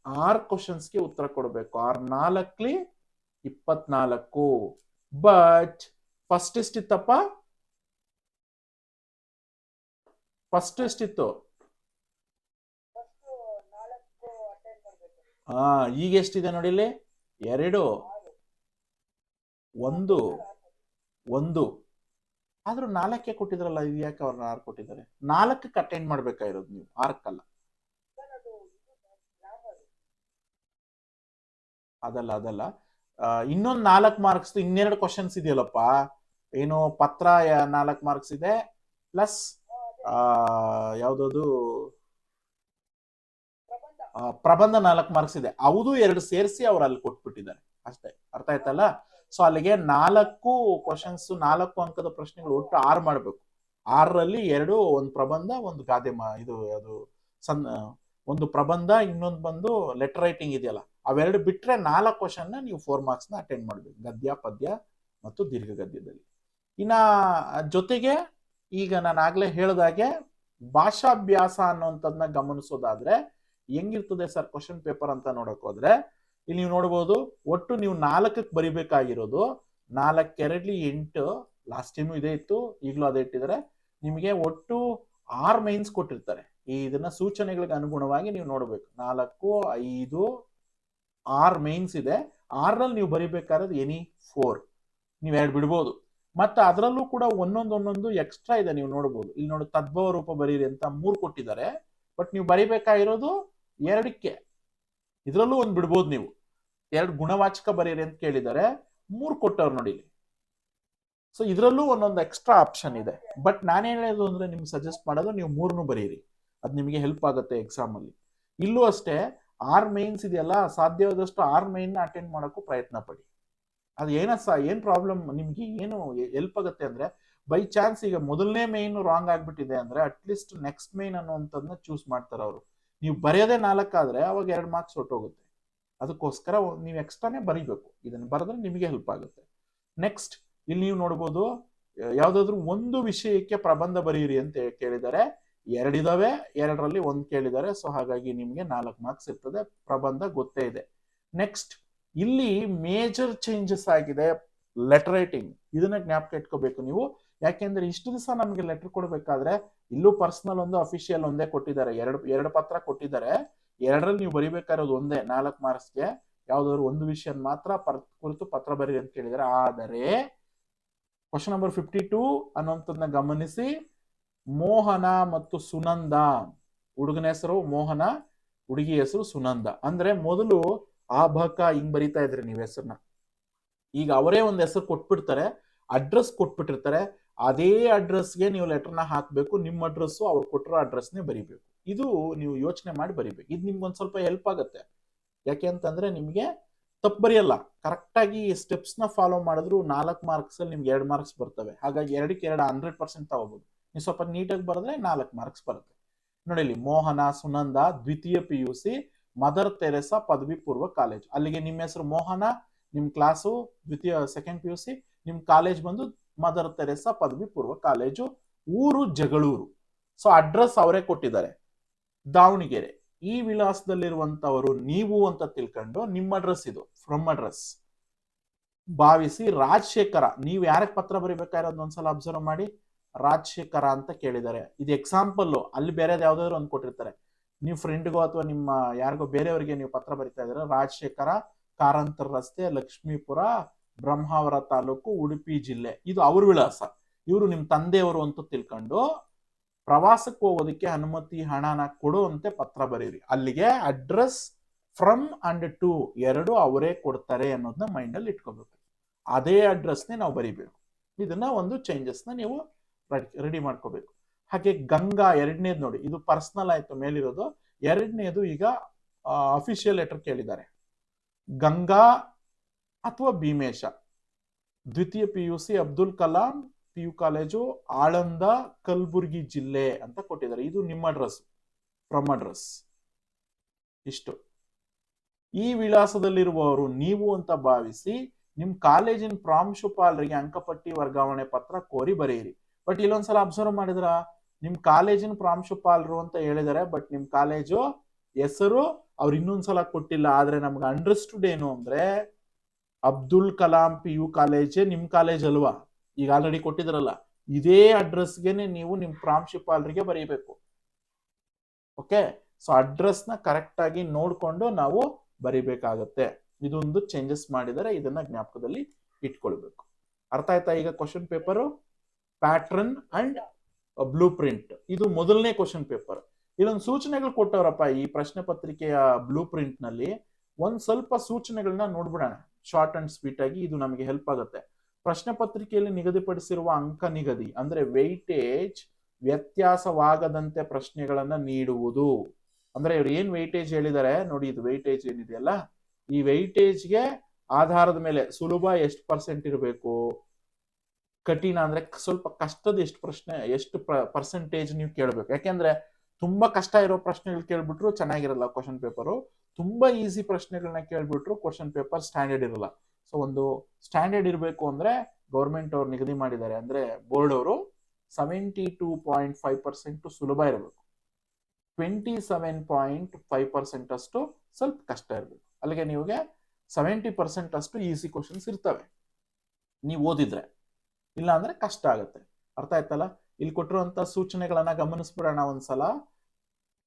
6 ಕ್ವಶನ್ಸ್ಗೆ ಉತ್ತರ ಕೊಡಬೇಕು. 6 × 4 = 24. But first ಎಷ್ಟಿತ್ತಪ್ಪ? ಫಸ್ಟ್ ಎಷ್ಟಿತ್ತು? ಈಗ ಎಷ್ಟಿದೆ ನೋಡಿಲಿ? 2 1 1. ಆದ್ರೂ 4ಕ್ಕೆ ಕೊಟ್ಟಿದ್ರಲ್ಲ, ಇದು ಯಾಕೆ ಅವ್ರನ್ನ 6 ಕೊಟ್ಟಿದ್ದಾರೆ? 4ಕ್ಕೆ ಅಟೆಂಡ್ ಮಾಡ್ಬೇಕಾಗಿರೋದು ನೀವು, 6ಕ್ಕಲ್ಲ. ಅದಲ್ಲ ಇನ್ನೊಂದು 4 ಮಾರ್ಕ್ಸ್, ಇನ್ನೆರಡು ಕ್ವಶನ್ಸ್ ಇದೆಯಲ್ಲಪ್ಪ. ಏನು ಪತ್ರ 4 ಮಾರ್ಕ್ಸ್ ಇದೆ, ಪ್ಲಸ್ ಯಾವ್ದದು ಪ್ರಬಂಧ 4 ಮಾರ್ಕ್ಸ್ ಇದೆ. ಹೌದು, 2 ಸೇರಿಸಿ ಅವ್ರು ಅಲ್ಲಿ ಕೊಟ್ಬಿಟ್ಟಿದ್ದಾರೆ ಅಷ್ಟೇ. ಅರ್ಥ ಆಯ್ತಲ್ಲ? ಸೊ ಅಲ್ಲಿಗೆ 4 ಕ್ವಶನ್ಸ್, 4 ಅಂಕದ ಪ್ರಶ್ನೆಗಳು, ಒಟ್ಟು 6 ಮಾಡ್ಬೇಕು. 6ರಲ್ಲಿ 2, ಒಂದು ಪ್ರಬಂಧ, ಒಂದು ಗಾದೆ ಇದು ಅದು ಒಂದು ಪ್ರಬಂಧ, ಇನ್ನೊಂದು ಬಂದು ಲೆಟರ್ ರೈಟಿಂಗ್ ಇದೆಯಲ್ಲ, ಅವೆರಡು ಬಿಟ್ರೆ 4 ಕ್ವಶನ್ ನೀವು 4 ಮಾರ್ಕ್ಸ್ ನ ಅಟೆಂಡ್ ಮಾಡ್ಬೇಕು, ಗದ್ಯ, ಪದ್ಯ ಮತ್ತು ದೀರ್ಘ ಗದ್ಯದಲ್ಲಿ. ಇನ್ನ ಜೊತೆಗೆ ಈಗ ನಾನು ಆಗ್ಲೇ ಹೇಳ್ದಾಗೆ ಭಾಷಾಭ್ಯಾಸ ಅನ್ನುವಂಥದ್ದನ್ನ ಗಮನಿಸೋದಾದ್ರೆ ಹೆಂಗಿರ್ತದೆ ಸರ್ ಕ್ವಶನ್ ಪೇಪರ್ ಅಂತ ನೋಡಕ್ ಹೋದ್ರೆ, ಇಲ್ಲಿ ನೀವು ನೋಡ್ಬೋದು, ಒಟ್ಟು ನೀವು 4ಕ್ಕೆ ಬರಿಬೇಕಾಗಿರೋದು 4 2 8. ಲಾಸ್ಟ್ ಟೈಮು ಇದೇ ಇತ್ತು, ಈಗಲೂ ಅದೇ ಇಟ್ಟಿದ್ದಾರೆ. ನಿಮಗೆ ಒಟ್ಟು 6 ಮೈನ್ಸ್ ಕೊಟ್ಟಿರ್ತಾರೆ. ಇದನ್ನ ಸೂಚನೆಗಳಿಗೆ ಅನುಗುಣವಾಗಿ ನೀವು ನೋಡ್ಬೇಕು. 4 5 6 ಮೈನ್ಸ್ ಇದೆ. 6ರಲ್ಲಿ ನೀವು ಬರಿಬೇಕಾದ್ರೆ ಎನಿ 4, ನೀವು 2 ಬಿಡ್ಬೋದು. ಮತ್ತೆ ಅದರಲ್ಲೂ ಕೂಡ ಒಂದೊಂದು ಎಕ್ಸ್ಟ್ರಾ ಇದೆ, ನೀವು ನೋಡ್ಬೋದು. ಇಲ್ಲಿ ನೋಡಿ, ತದ್ಭವ ರೂಪ ಬರೀರಿ ಅಂತ 3 ಕೊಟ್ಟಿದ್ದಾರೆ. ಬಟ್ ನೀವು ಬರಿಬೇಕಾಗಿರೋದು 2ಕ್ಕೆ. ಇದರಲ್ಲೂ ಒಂದು ಬಿಡ್ಬೋದು ನೀವು. 2 ಗುಣವಾಚಕ ಬರೀರಿ ಅಂತ ಕೇಳಿದ್ದಾರೆ, 3 ಕೊಟ್ಟವ್ರು ನೋಡಿ. ಸೊ ಇದರಲ್ಲೂ ಒಂದೊಂದು ಎಕ್ಸ್ಟ್ರಾ ಆಪ್ಷನ್ ಇದೆ. ಬಟ್ ನಾನೇನ್ ಹೇಳೋದು ಅಂದ್ರೆ, ನಿಮ್ಗೆ ಸಜೆಸ್ಟ್ ಮಾಡೋದು ನೀವು 3 ಬರೀರಿ, ಅದು ನಿಮಗೆ ಹೆಲ್ಪ್ ಆಗುತ್ತೆ ಎಕ್ಸಾಮ್ ಅಲ್ಲಿ. ಇಲ್ಲೂ ಅಷ್ಟೇ 6 ಮೈನ್ಸ್ ಇದೆಯಲ್ಲ, ಸಾಧ್ಯವಾದಷ್ಟು 6 ಮೈನ್ ಅಟೆಂಡ್ ಮಾಡೋಕ್ಕೂ ಪ್ರಯತ್ನ ಪಡಿ. ಅದು ಏನ್ ಪ್ರಾಬ್ಲಮ್ ನಿಮ್ಗೆ ಏನು ಹೆಲ್ಪ್ ಆಗುತ್ತೆ ಅಂದ್ರೆ, ಬೈ ಚಾನ್ಸ್ ಈಗ ಮೊದಲನೇ ಮೈನ್ ರಾಂಗ್ ಆಗ್ಬಿಟ್ಟಿದೆ ಅಂದ್ರೆ ಅಟ್ಲೀಸ್ಟ್ ನೆಕ್ಸ್ಟ್ ಮೈನ್ ಅನ್ನುವಂಥದ್ದನ್ನ ಚೂಸ್ ಮಾಡ್ತಾರೆ ಅವರು. ನೀವು ಬರೆಯೋದೇ 4 ಆದ್ರೆ ಅವಾಗ 2 ಮಾರ್ಕ್ಸ್ ಹೊಟ್ಟೋಗುತ್ತೆ. ಅದಕ್ಕೋಸ್ಕರ ನೀವು ಎಕ್ಸ್ಟ್ರಾನೇ ಬರೀಬೇಕು. ಇದನ್ನು ಬರೆದ್ರೆ ನಿಮಗೆ ಹೆಲ್ಪ್ ಆಗುತ್ತೆ. ನೆಕ್ಸ್ಟ್ ಇಲ್ಲಿ ನೀವು ನೋಡ್ಬೋದು, ಯಾವ್ದಾದ್ರು ಒಂದು ವಿಷಯಕ್ಕೆ ಪ್ರಬಂಧ ಬರೀರಿ ಅಂತ ಕೇಳಿದ್ದಾರೆ. 2 ಇದಾವೆ, 2ರಲ್ಲಿ 1 ಕೇಳಿದ್ದಾರೆ. ಸೊ ಹಾಗಾಗಿ ನಿಮ್ಗೆ 4 ಮಾರ್ಕ್ಸ್ ಇರ್ತದೆ. ಪ್ರಬಂಧ ಗೊತ್ತೇ ಇದೆ. ನೆಕ್ಸ್ಟ್ ಇಲ್ಲಿ ಮೇಜರ್ ಚೇಂಜಸ್ ಆಗಿದೆ ಲೆಟರ್ ರೈಟಿಂಗ್. ಇದನ್ನ ಜ್ಞಾಪಕ ಇಟ್ಕೋಬೇಕು ನೀವು. ಯಾಕೆಂದ್ರೆ ಇಷ್ಟು ದಿವಸ ನಮ್ಗೆ ಲೆಟರ್ ಕೊಡ್ಬೇಕಾದ್ರೆ ಇಲ್ಲೂ ಪರ್ಸನಲ್ ಒಂದು, ಅಫಿಷಿಯಲ್ ಒಂದೇ ಕೊಟ್ಟಿದ್ದಾರೆ. 2 ಪತ್ರ ಕೊಟ್ಟಿದ್ದಾರೆ. 2ರಲ್ಲಿ ನೀವು ಬರಿಬೇಕಾಗಿರೋದು ಒಂದೇ 4 ಮಾರ್ಕ್ಸ್ಗೆ. ಯಾವ್ದಾದ್ರು ಒಂದು ವಿಷಯ ಮಾತ್ರ ಕುರಿತು ಪತ್ರ ಬರೀರಿ ಅಂತ ಕೇಳಿದ್ದಾರೆ. ಆದರೆ ಕ್ವಶನ್ ನಂಬರ್ 52 ಅನ್ನುವಂಥದ್ದನ್ನ ಗಮನಿಸಿ. ಮೋಹನ ಮತ್ತು ಸುನಂದ, ಹುಡುಗನ ಹೆಸರು ಮೋಹನ, ಹುಡುಗಿ ಹೆಸರು ಸುನಂದ. ಅಂದ್ರೆ ಮೊದಲು ಆ ಬಕ ಹಿಂಗ್ ಬರೀತಾ ಇದ್ರಿ ನೀವು ಹೆಸರನ್ನ. ಈಗ ಅವರೇ ಒಂದು ಹೆಸರು ಕೊಟ್ಬಿಡ್ತಾರೆ, ಅಡ್ರೆಸ್ ಕೊಟ್ಬಿಟ್ಟಿರ್ತಾರೆ. ಅದೇ ಅಡ್ರೆಸ್ಗೆ ನೀವು ಲೆಟರ್ನ ಹಾಕ್ಬೇಕು. ನಿಮ್ಮ ಅಡ್ರೆಸ್ಸು ಅವ್ರು ಕೊಟ್ಟಿರೋ ಅಡ್ರೆಸ್ನೇ ಬರಿಬೇಕು. ಇದು ನೀವು ಯೋಚನೆ ಮಾಡಿ ಬರಿಬೇಕು. ಇದು ನಿಮ್ಗೆ ಒಂದ್ ಸ್ವಲ್ಪ ಹೆಲ್ಪ್ ಆಗುತ್ತೆ. ಯಾಕೆ ಅಂತಂದ್ರೆ ನಿಮ್ಗೆ ತಪ್ಪು ಬರೆಯಲ್ಲ, ಕರೆಕ್ಟಾಗಿ ಸ್ಟೆಪ್ಸ್ನ ಫಾಲೋ ಮಾಡಿದ್ರು 4 ಮಾರ್ಕ್ಸ್ ಅಲ್ಲಿ ನಿಮ್ಗೆ 2 ಮಾರ್ಕ್ಸ್ ಬರ್ತವೆ. ಹಾಗಾಗಿ 2ಕ್ಕೆ 2 100% ತಗೋಬಹುದು. ನೀವು ಸ್ವಲ್ಪ ನೀಟಾಗಿ ಬರೆದ್ರೆ 4 ಮಾರ್ಕ್ಸ್ ಬರುತ್ತೆ. ನೋಡಿ ಇಲ್ಲಿ, ಮೋಹನ ಸುನಂದ, ದ್ವಿತೀಯ PUC, ಮದರ್ ತೆರೆಸಾ ಪದವಿ ಪೂರ್ವ ಕಾಲೇಜ್. ಅಲ್ಲಿಗೆ ನಿಮ್ಮ ಹೆಸರು ಮೋಹನ, ನಿಮ್ ಕ್ಲಾಸು ಸೆಕೆಂಡ್ PUC, ನಿಮ್ ಕಾಲೇಜ್ ಬಂದು ಮದರ್ ತೆರೆಸಾ ಪದವಿ ಪೂರ್ವ ಕಾಲೇಜು, ಊರು ಜಗಳೂರು. ಸೊ ಅಡ್ರೆಸ್ ಅವರೇ ಕೊಟ್ಟಿದ್ದಾರೆ, ದಾವಣಗೆರೆ. ಈ ವಿಳಾಸದಲ್ಲಿರುವಂತವರು ನೀವು ಅಂತ ತಿಳ್ಕೊಂಡು ನಿಮ್ಮ ಅಡ್ರೆಸ್ ಇದು, ಫ್ರಮ್ ಅಡ್ರೆಸ್ ಭಾವಿಸಿ. ರಾಜಶೇಖರ, ನೀವು ಯಾರಕ್ಕೆ ಪತ್ರ ಬರಿಬೇಕಾಗಿರೋದು ಒಂದ್ಸಲ ಅಬ್ಸರ್ವ್ ಮಾಡಿ. ರಾಜಶೇಖರ ಅಂತ ಕೇಳಿದ್ದಾರೆ. ಇದು ಎಕ್ಸಾಂಪಲ್. ಅಲ್ಲಿ ಬೇರೆದು ಯಾವ್ದಾದ್ರು ಒಂದು ಕೊಟ್ಟಿರ್ತಾರೆ. ನೀವು ಫ್ರೆಂಡ್ಗೋ ಅಥವಾ ನಿಮ್ಮ ಯಾರಿಗೋ ಬೇರೆಯವರಿಗೆ ನೀವು ಪತ್ರ ಬರಿತಾ ಇದ್ರೆ, ರಾಜಶೇಖರ, ಕಾರಂತರ ರಸ್ತೆ, ಲಕ್ಷ್ಮೀಪುರ, ಬ್ರಹ್ಮಾವರ ತಾಲೂಕು, ಉಡುಪಿ ಜಿಲ್ಲೆ. ಇದು ಅವ್ರ ವಿಳಾಸ. ಇವರು ನಿಮ್ಮ ತಂದೆಯವರು ಅಂತ ತಿಳ್ಕೊಂಡು ಪ್ರವಾಸಕ್ಕೆ ಹೋಗೋದಕ್ಕೆ ಅನುಮತಿ ಹಣನ ಕೊಡುವಂತೆ ಪತ್ರ ಬರೀರಿ. ಅಲ್ಲಿಗೆ ಅಡ್ರೆಸ್ ಫ್ರಮ್ ಅಂಡ್ ಟು 2 ಅವರೇ ಕೊಡ್ತಾರೆ ಅನ್ನೋದನ್ನ ಮೈಂಡ್ ಅಲ್ಲಿ ಇಟ್ಕೋಬೇಕು. ಅದೇ ಅಡ್ರೆಸ್ನೇ ನಾವು ಬರಿಬೇಕು. ಇದನ್ನ ಒಂದು ಚೇಂಜಸ್ನ ನೀವು ರೆಡಿ ಮಾಡ್ಕೋಬೇಕು. ಹಾಗೆ ಗಂಗಾ 2ನೇದು ನೋಡಿ, ಇದು ಪರ್ಸನಲ್ ಆಯ್ತು ಮೇಲಿರೋದು. 2ನೇದು ಈಗ ಅಫಿಷಿಯಲ್ ಲೆಟರ್ ಕೇಳಿದ್ದಾರೆ. ಗಂಗಾ ಅಥವಾ ಭೀಮೇಶ, ದ್ವಿತೀಯ PUC, Abdul Kalam PU college, Aland, Kalaburagi ಜಿಲ್ಲೆ ಅಂತ ಕೊಟ್ಟಿದ್ದಾರೆ. ಇದು ನಿಮ್ಮ ಅಡ್ರೆಸ್, ಫ್ರಮ್ ಅಡ್ರೆಸ್. ಇಷ್ಟು. ಈ ವಿಳಾಸದಲ್ಲಿರುವವರು ನೀವು ಅಂತ ಭಾವಿಸಿ ನಿಮ್ ಕಾಲೇಜಿನ ಪ್ರಾಂಶುಪಾಲರಿಗೆ ಅಂಕಪಟ್ಟಿ ವರ್ಗಾವಣೆ ಪತ್ರ ಕೋರಿ ಬರೆಯಿರಿ. ಬಟ್ ಇಲ್ಲೊಂದ್ಸಲ ಅಬ್ಸರ್ವ್ ಮಾಡಿದ್ರ, ನಿಮ್ ಕಾಲೇಜಿನ ಪ್ರಾಂಶುಪಾಲರು ಅಂತ ಹೇಳಿದ್ದಾರೆ, ಬಟ್ ನಿಮ್ ಕಾಲೇಜು ಹೆಸರು ಅವ್ರು ಇನ್ನೊಂದ್ಸಲ ಕೊಟ್ಟಿಲ್ಲ, ಆದ್ರೆ ನಮ್ಗೆ ಅಂಡರ್ಸ್ಟುಡ್ ಏನು ಅಂದ್ರೆ ಅಬ್ದುಲ್ ಕಲಾಂ PU ಕಾಲೇಜೇ ನಿಮ್ ಕಾಲೇಜ್ ಅಲ್ವಾ, ಈಗ ಆಲ್ರೆಡಿ ಕೊಟ್ಟಿದ್ರಲ್ಲ, ಇದೇ ಅಡ್ರೆಸ್ಗೆನೆ ನೀವು ನಿಮ್ ಪ್ರಾಂಶುಪಾಲರಿಗೆ ಬರೀಬೇಕು. ಓಕೆ, ಸೊ ಅಡ್ರೆಸ್ ನ ಕರೆಕ್ಟ್ ಆಗಿ ನೋಡ್ಕೊಂಡು ನಾವು ಬರಿಬೇಕಾಗತ್ತೆ. ಇದೊಂದು ಚೇಂಜಸ್ ಮಾಡಿದರೆ ಇದನ್ನ ಜ್ಞಾಪಕದಲ್ಲಿ ಇಟ್ಕೊಳ್ಬೇಕು. ಅರ್ಥ ಆಯ್ತಾ? ಈಗ question paper pattern and blue print, ಇದು ಮೊದಲನೇ ಕ್ವಶನ್ ಪೇಪರ್. ಇಲ್ಲೊಂದು ಸೂಚನೆಗಳು ಕೊಟ್ಟವರಪ್ಪ ಈ ಪ್ರಶ್ನೆ ಪತ್ರಿಕೆಯ ಬ್ಲೂ ಪ್ರಿಂಟ್ ನಲ್ಲಿ. ಒಂದ್ ಸ್ವಲ್ಪ ಸೂಚನೆಗಳನ್ನ ನೋಡ್ಬಿಡೋಣ ಶಾರ್ಟ್ ಅಂಡ್ ಸ್ವೀಟ್ ಆಗಿ, ಇದು ನಮಗೆ ಹೆಲ್ಪ್ ಆಗುತ್ತೆ. ಪ್ರಶ್ನೆ ಪತ್ರಿಕೆಯಲ್ಲಿ ನಿಗದಿಪಡಿಸಿರುವ ಅಂಕ ನಿಗದಿ ಅಂದ್ರೆ ವೆಯ್ಟೇಜ್ ವ್ಯತ್ಯಾಸವಾಗದಂತೆ ಪ್ರಶ್ನೆಗಳನ್ನ ನೀಡುವುದು. ಅಂದ್ರೆ ಇವ್ರು ಏನ್ ವೆಯ್ಟೇಜ್ ಹೇಳಿದ್ದಾರೆ ನೋಡಿ, ಇದು ವೆಯ್ಟೇಜ್ ಏನಿದೆಯಲ್ಲ, ಈ ವೆಯ್ಟೇಜ್ಗೆ ಆಧಾರದ ಮೇಲೆ ಸುಲಭ ಎಷ್ಟು % ಇರಬೇಕು, ಕಠಿಣ ಅಂದ್ರೆ ಸ್ವಲ್ಪ ಕಷ್ಟದ ಎಷ್ಟು ಪರ್ಸೆಂಟೇಜ್ ನೀವು ಕೇಳಬೇಕು. ಯಾಕೆಂದ್ರೆ ತುಂಬಾ ಕಷ್ಟ ಇರೋ ಪ್ರಶ್ನೆಗಳು ಕೇಳ್ಬಿಟ್ರು ಚೆನ್ನಾಗಿರಲ್ಲ ಕ್ವಶನ್ ಪೇಪರು, ತುಂಬಾ ಈಸಿ ಪ್ರಶ್ನೆಗಳನ್ನ ಕೇಳ್ಬಿಟ್ರು ಕ್ವಶನ್ ಪೇಪರ್ ಸ್ಟ್ಯಾಂಡರ್ಡ್ ಇರಲ್ಲ. ಸೊ ಒಂದು ಸ್ಟ್ಯಾಂಡರ್ಡ್ ಇರಬೇಕು ಅಂದ್ರೆ ಗೌರ್ಮೆಂಟ್ ಅವ್ರು ನಿಗದಿ ಮಾಡಿದ್ದಾರೆ, ಅಂದ್ರೆ ಬೋರ್ಡ್ ಅವರು 72.5% ಸುಲಭ ಇರಬೇಕು, 27.5% ಅಷ್ಟು ಸ್ವಲ್ಪ ಕಷ್ಟ ಇರಬೇಕು. ಅಲ್ಲಿಗೆ ನಿಮಗೆ 70% ಅಷ್ಟು ಈಸಿ ಕ್ವಶನ್ಸ್ ಇರ್ತವೆ ನೀವು ಓದಿದ್ರೆ, ಇಲ್ಲ ಅಂದ್ರೆ ಕಷ್ಟ ಆಗುತ್ತೆ. ಅರ್ಥ ಆಯ್ತಲ್ಲ? ಇಲ್ಲಿ ಕೊಟ್ಟಿರುವಂತ ಸೂಚನೆಗಳನ್ನ ಗಮನಿಸ್ಬಿಡೋಣ ಒಂದ್ಸಲ.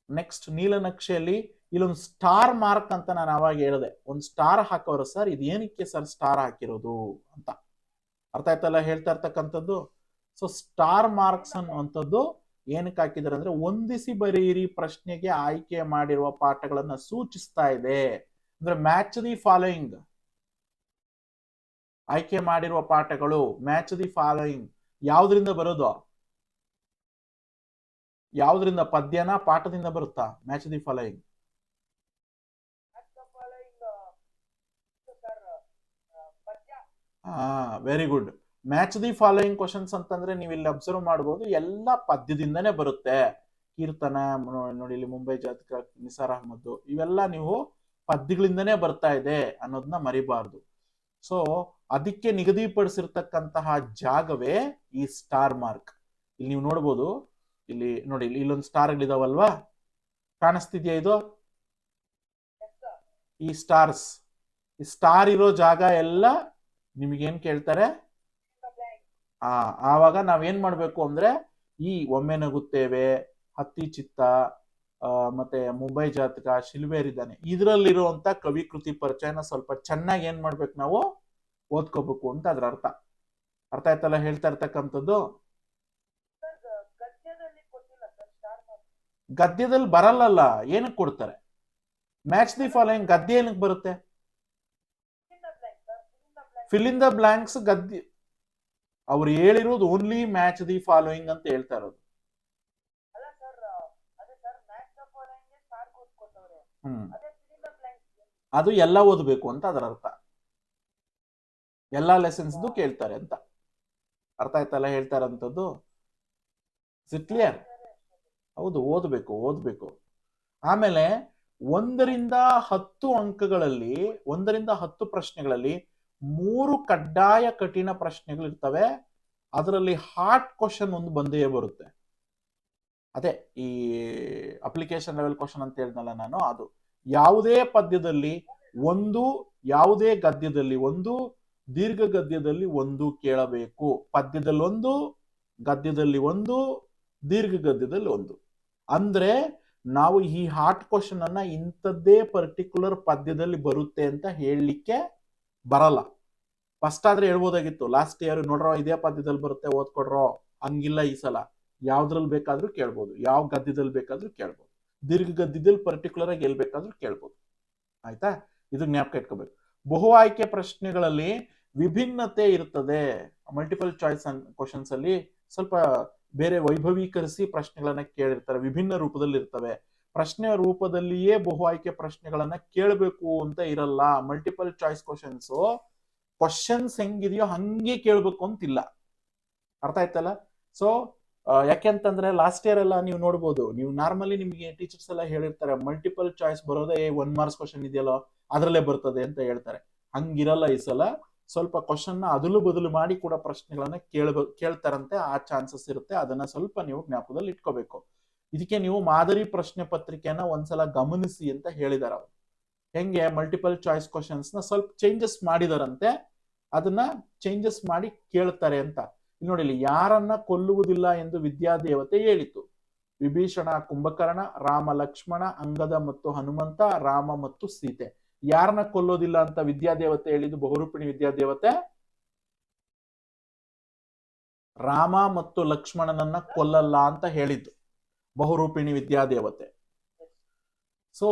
ನೆಕ್ಸ್ಟ್ ನೀಲನಕ್ಷೆಯಲ್ಲಿ ಇಲ್ಲೊಂದು ಸ್ಟಾರ್ ಮಾರ್ಕ್ ಅಂತ ನಾನು ಅವಾಗ ಹೇಳಿದೆ, ಒಂದು ಸ್ಟಾರ್ ಹಾಕೋರು ಸರ್, ಇದು ಏನಕ್ಕೆ ಸರ್ ಸ್ಟಾರ್ ಹಾಕಿರೋದು ಅಂತ. ಅರ್ಥ ಆಯ್ತಲ್ಲ ಹೇಳ್ತಾ ಇರ್ತಕ್ಕಂಥದ್ದು? ಸೊ ಸ್ಟಾರ್ ಮಾರ್ಕ್ಸ್ ಅನ್ನುವಂಥದ್ದು ಏನಕ್ಕೆ ಹಾಕಿದ್ದಾರೆ ಅಂದ್ರೆ ಹೊಂದಿಸಿ ಬರೆಯಿರಿ ಪ್ರಶ್ನೆಗೆ ಆಯ್ಕೆ ಮಾಡಿರುವ ಪಾಠಗಳನ್ನ ಸೂಚಿಸ್ತಾ ಇದೆ. ಅಂದ್ರೆ ಮ್ಯಾಚ್ ದಿ ಫಾಲೋಯಿಂಗ್, ಆಯ್ಕೆ ಮಾಡಿರುವ ಪಾಠಗಳು ಮ್ಯಾಚ್ ದಿ ಫಾಲೋಯಿಂಗ್ ಯಾವ್ದ್ರಿಂದ ಬರೋದು? ಯಾವ್ದ್ರಿಂದ? ಪದ್ಯನ ಪಾಠದಿಂದ ಬರುತ್ತಾ match the following? Very good. Match the following questions ಅಂತಂದ್ರೆ ನೀವು ಇಲ್ಲಿ ಅಬ್ಸರ್ವ್ ಮಾಡಬಹುದು, ಎಲ್ಲ ಪದ್ಯದಿಂದನೇ ಬರುತ್ತೆ. ಕೀರ್ತನ ನೋಡಿ, ಇಲ್ಲಿ ಮುಂಬೈ ಜಾತಕ, ನಿಸಾರ್ ಅಹಮದ್, ಇವೆಲ್ಲ ನೀವು ಪದ್ಯಗಳಿಂದನೇ ಬರ್ತಾ ಇದೆ ಅನ್ನೋದನ್ನ ಮರಿಬಾರ್ದು. ಸೊ ಅದಕ್ಕೆ ನಿಗದಿಪಡಿಸಿರ್ತಕ್ಕಂತಹ ಜಾಗವೇ ಈ ಸ್ಟಾರ್ ಮಾರ್ಕ್. ಇಲ್ಲಿ ನೀವು ನೋಡ್ಬೋದು, ಇಲ್ಲಿ ನೋಡಿ, ಇಲ್ಲೊಂದು ಸ್ಟಾರ್ ಇದಾವಲ್ವಾ, ಕಾಣಿಸ್ತಿದ್ಯಾ ಇದು? ಈ ಸ್ಟಾರ್ಸ್, ಈ ಸ್ಟಾರ್ ಇರೋ ಜಾಗ ಎಲ್ಲ ನಿಮಗೇನ್ ಕೇಳ್ತಾರೆ? ಆವಾಗ ನಾವೇನ್ ಮಾಡ್ಬೇಕು ಅಂದ್ರೆ ಈ ಒಮ್ಮೆ ನಗುತ್ತೇವೆ, ಹತ್ತಿ ಚಿತ್ತ, ಮತ್ತೆ ಮುಂಬೈ ಜಾತಕ, ಶಿಲ್ವೇರಿದ್ದಾನೆ, ಇದರಲ್ಲಿರುವಂತ ಕವಿ ಕೃತಿ ಪರಿಚಯನ ಸ್ವಲ್ಪ ಚೆನ್ನಾಗಿ ಏನ್ ಮಾಡ್ಬೇಕು ನಾವು ಓದ್ಕೋಬೇಕು ಅಂತ ಅದ್ರ ಅರ್ಥ. ಅರ್ಥ ಆಯ್ತಲ್ಲ ಹೇಳ್ತಾ ಇರ್ತಕ್ಕಂಥದ್ದು? ಗದ್ಯದಲ್ಲಿ ಬರಲ್ಲ, ಏನಕ್ಕೆ ಕೊಡ್ತಾರೆ? ಮ್ಯಾಚ್ ದಿ ಫಾಲೋಯಿಂಗ್ ಗದ್ಯ ಏನಕ್ಕೆ ಬರುತ್ತೆ? ಫಿಲ್ ಇನ್ ದ ಬ್ಲಾಂಕ್ಸ್ ಗದ್ಯ ಅವ್ರು ಹೇಳಿರೋದು ಓನ್ಲಿ ಮ್ಯಾಚ್ ದಿ ಫಾಲೋಯಿಂಗ್ ಅಂತ ಹೇಳ್ತಾ ಇರೋದು. ಅದು ಎಲ್ಲ ಓದಬೇಕು ಅಂತ ಅದರ ಅರ್ಥ, ಎಲ್ಲಾ ಲೆಸನ್ಸ್ ಕೇಳ್ತಾರೆ ಅಂತ. ಅರ್ಥ ಆಯ್ತಲ್ಲ ಹೇಳ್ತಾ ಇರೋಂಥದ್ದು? ಕ್ಲಿಯರ್? ಹೌದು, ಓದ್ಬೇಕು. ಆಮೇಲೆ 1ರಿಂದ 10 ಅಂಕಗಳಲ್ಲಿ, 1ರಿಂದ 10 ಪ್ರಶ್ನೆಗಳಲ್ಲಿ 3 ಕಡ್ಡಾಯ ಕಠಿಣ ಪ್ರಶ್ನೆಗಳು ಇರ್ತವೆ. ಅದರಲ್ಲಿ ಹಾರ್ಟ್ ಕ್ವಶನ್ ಒಂದು ಬಂದೇ ಬರುತ್ತೆ. ಅದೇ ಈ ಅಪ್ಲಿಕೇಶನ್ ಲೆವೆಲ್ ಕ್ವಶನ್ ಅಂತ ಹೇಳಿದ್ನಲ್ಲ ನಾನು, ಅದು ಯಾವುದೇ ಪದ್ಯದಲ್ಲಿ ಒಂದು, ಯಾವುದೇ ಗದ್ಯದಲ್ಲಿ ಒಂದು, ದೀರ್ಘ ಗದ್ಯದಲ್ಲಿ ಒಂದು ಕೇಳಬೇಕು. ಪದ್ಯದಲ್ಲಿ ಒಂದು, ಗದ್ಯದಲ್ಲಿ ಒಂದು, ದೀರ್ಘ ಗದ್ಯದಲ್ಲಿ ಒಂದು. ಅಂದ್ರೆ ನಾವು ಈ ಹಾರ್ಟ್ ಕ್ವಶನ್ ಅನ್ನ ಇಂಥದ್ದೇ ಪರ್ಟಿಕ್ಯುಲರ್ ಪದ್ಯದಲ್ಲಿ ಬರುತ್ತೆ ಅಂತ ಹೇಳಲಿಕ್ಕೆ ಬರಲ್ಲ. ಫಸ್ಟ್ ಆದ್ರೆ ಹೇಳ್ಬೋದಾಗಿತ್ತು, ಲಾಸ್ಟ್ ಇಯರ್ ನೋಡ್ರೋ ಇದೇ ಪದ್ಯದಲ್ಲಿ ಬರುತ್ತೆ ಓದ್ಕೊಡ್ರೋ, ಹಂಗಿಲ್ಲ. ಈ ಸಲ ಯಾವ್ದ್ರಲ್ಲಿ ಬೇಕಾದ್ರೂ ಕೇಳ್ಬೋದು, ಯಾವ ಗದ್ಯದಲ್ಲಿ ಬೇಕಾದ್ರೂ ಕೇಳ್ಬೋದು, ದೀರ್ಘ ಗದ್ಯದಲ್ಲಿ ಪರ್ಟಿಕ್ಯುಲರ್ ಆಗಿ ಎಲ್ಲಿ ಬೇಕಾದ್ರೂ ಕೇಳ್ಬೋದು. ಆಯ್ತಾ? ಇದು ಜ್ಞಾಪಕ ಇಟ್ಕೋಬೇಕು. ಬಹು ಆಯ್ಕೆ ಪ್ರಶ್ನೆಗಳಲ್ಲಿ ವಿಭಿನ್ನತೆ ಇರ್ತದೆ. ಮಲ್ಟಿಪಲ್ ಚಾಯ್ಸ್ ಕ್ವಶನ್ಸ್ ಅಲ್ಲಿ ಸ್ವಲ್ಪ ಬೇರೆ ವೈಭವೀಕರಿಸಿ ಪ್ರಶ್ನೆಗಳನ್ನ ಕೇಳಿರ್ತಾರೆ, ವಿಭಿನ್ನ ರೂಪದಲ್ಲಿ ಇರ್ತವೆ. ಪ್ರಶ್ನೆ ರೂಪದಲ್ಲಿಯೇ ಬಹು ಆಯ್ಕೆ ಪ್ರಶ್ನೆಗಳನ್ನ ಕೇಳಬೇಕು ಅಂತ ಇರಲ್ಲ. ಮಲ್ಟಿಪಲ್ ಚಾಯ್ಸ್ ಕ್ವಶನ್ಸ್ ಹೆಂಗಿದೆಯೋ ಹಂಗೆ ಕೇಳ್ಬೇಕು ಅಂತಿಲ್ಲ. ಅರ್ಥ ಆಯ್ತಲ್ಲ? ಸೊ ಯಾಕೆಂತಂದ್ರೆ ಲಾಸ್ಟ್ ಇಯರ್ ಎಲ್ಲ ನೀವು ನೋಡ್ಬೋದು, ನೀವು ನಾರ್ಮಲಿ ನಿಮಗೆ ಟೀಚರ್ಸ್ ಎಲ್ಲ ಹೇಳಿರ್ತಾರೆ ಮಲ್ಟಿಪಲ್ ಚಾಯ್ಸ್ ಬರೋದೇ 1 ಮಾರ್ಕ್ಸ್ ಕ್ವಶನ್ ಇದೆಯಲ್ಲೋ ಅದ್ರಲ್ಲೇ ಬರ್ತದೆ ಅಂತ ಹೇಳ್ತಾರೆ. ಹಂಗಿರಲ್ಲ. ಈ ಸಲ ಸ್ವಲ್ಪ ಕ್ವಶನ್ ಅದಲು ಬದಲು ಮಾಡಿ ಕೂಡ ಪ್ರಶ್ನೆಗಳನ್ನ ಕೇಳ್ತಾರಂತೆ, ಆ ಚಾನ್ಸಸ್ ಇರುತ್ತೆ. ಅದನ್ನ ಸ್ವಲ್ಪ ನೀವು ಜ್ಞಾಪಕದಲ್ಲಿ ಇಟ್ಕೋಬೇಕು. ಇದಕ್ಕೆ ನೀವು ಮಾದರಿ ಪ್ರಶ್ನೆ ಪತ್ರಿಕೆಯನ್ನ ಒಂದ್ಸಲ ಗಮನಿಸಿ ಅಂತ ಹೇಳಿದಾರೆ ಅವರು. ಹೆಂಗೆ ಮಲ್ಟಿಪಲ್ ಚಾಯ್ಸ್ ಕ್ವಶನ್ಸ್ ನ ಸ್ವಲ್ಪ ಚೇಂಜಸ್ ಮಾಡಿದಾರಂತೆ, ಅದನ್ನ ಚೇಂಜಸ್ ಮಾಡಿ ಕೇಳ್ತಾರೆ ಅಂತ. ಇಲ್ಲಿ ನೋಡಿ, ಯಾರನ್ನ ಕೊಲ್ಲುವುದಿಲ್ಲ ಎಂದು ವಿದ್ಯಾದೇವತೆ ಹೇಳಿತು? ವಿಭೀಷಣ, ಕುಂಭಕರ್ಣ, ರಾಮ ಲಕ್ಷ್ಮಣ, ಅಂಗದ ಮತ್ತು ಹನುಮಂತ, ರಾಮ ಮತ್ತು ಸೀತೆ. ಯಾರನ್ನ ಕೊಲ್ಲೋದಿಲ್ಲ ಅಂತ ವಿದ್ಯಾದೇವತೆ ಹೇಳಿದ್ದು? ಬಹುರೂಪಿಣಿ ವಿದ್ಯಾದೇವತೆ ರಾಮ ಮತ್ತು ಲಕ್ಷ್ಮಣನನ್ನ ಕೊಲ್ಲಲ್ಲ ಅಂತ ಹೇಳಿದ್ದು ಬಹುರೂಪಿಣಿ ವಿದ್ಯಾದೇವತೆ. ಸೊ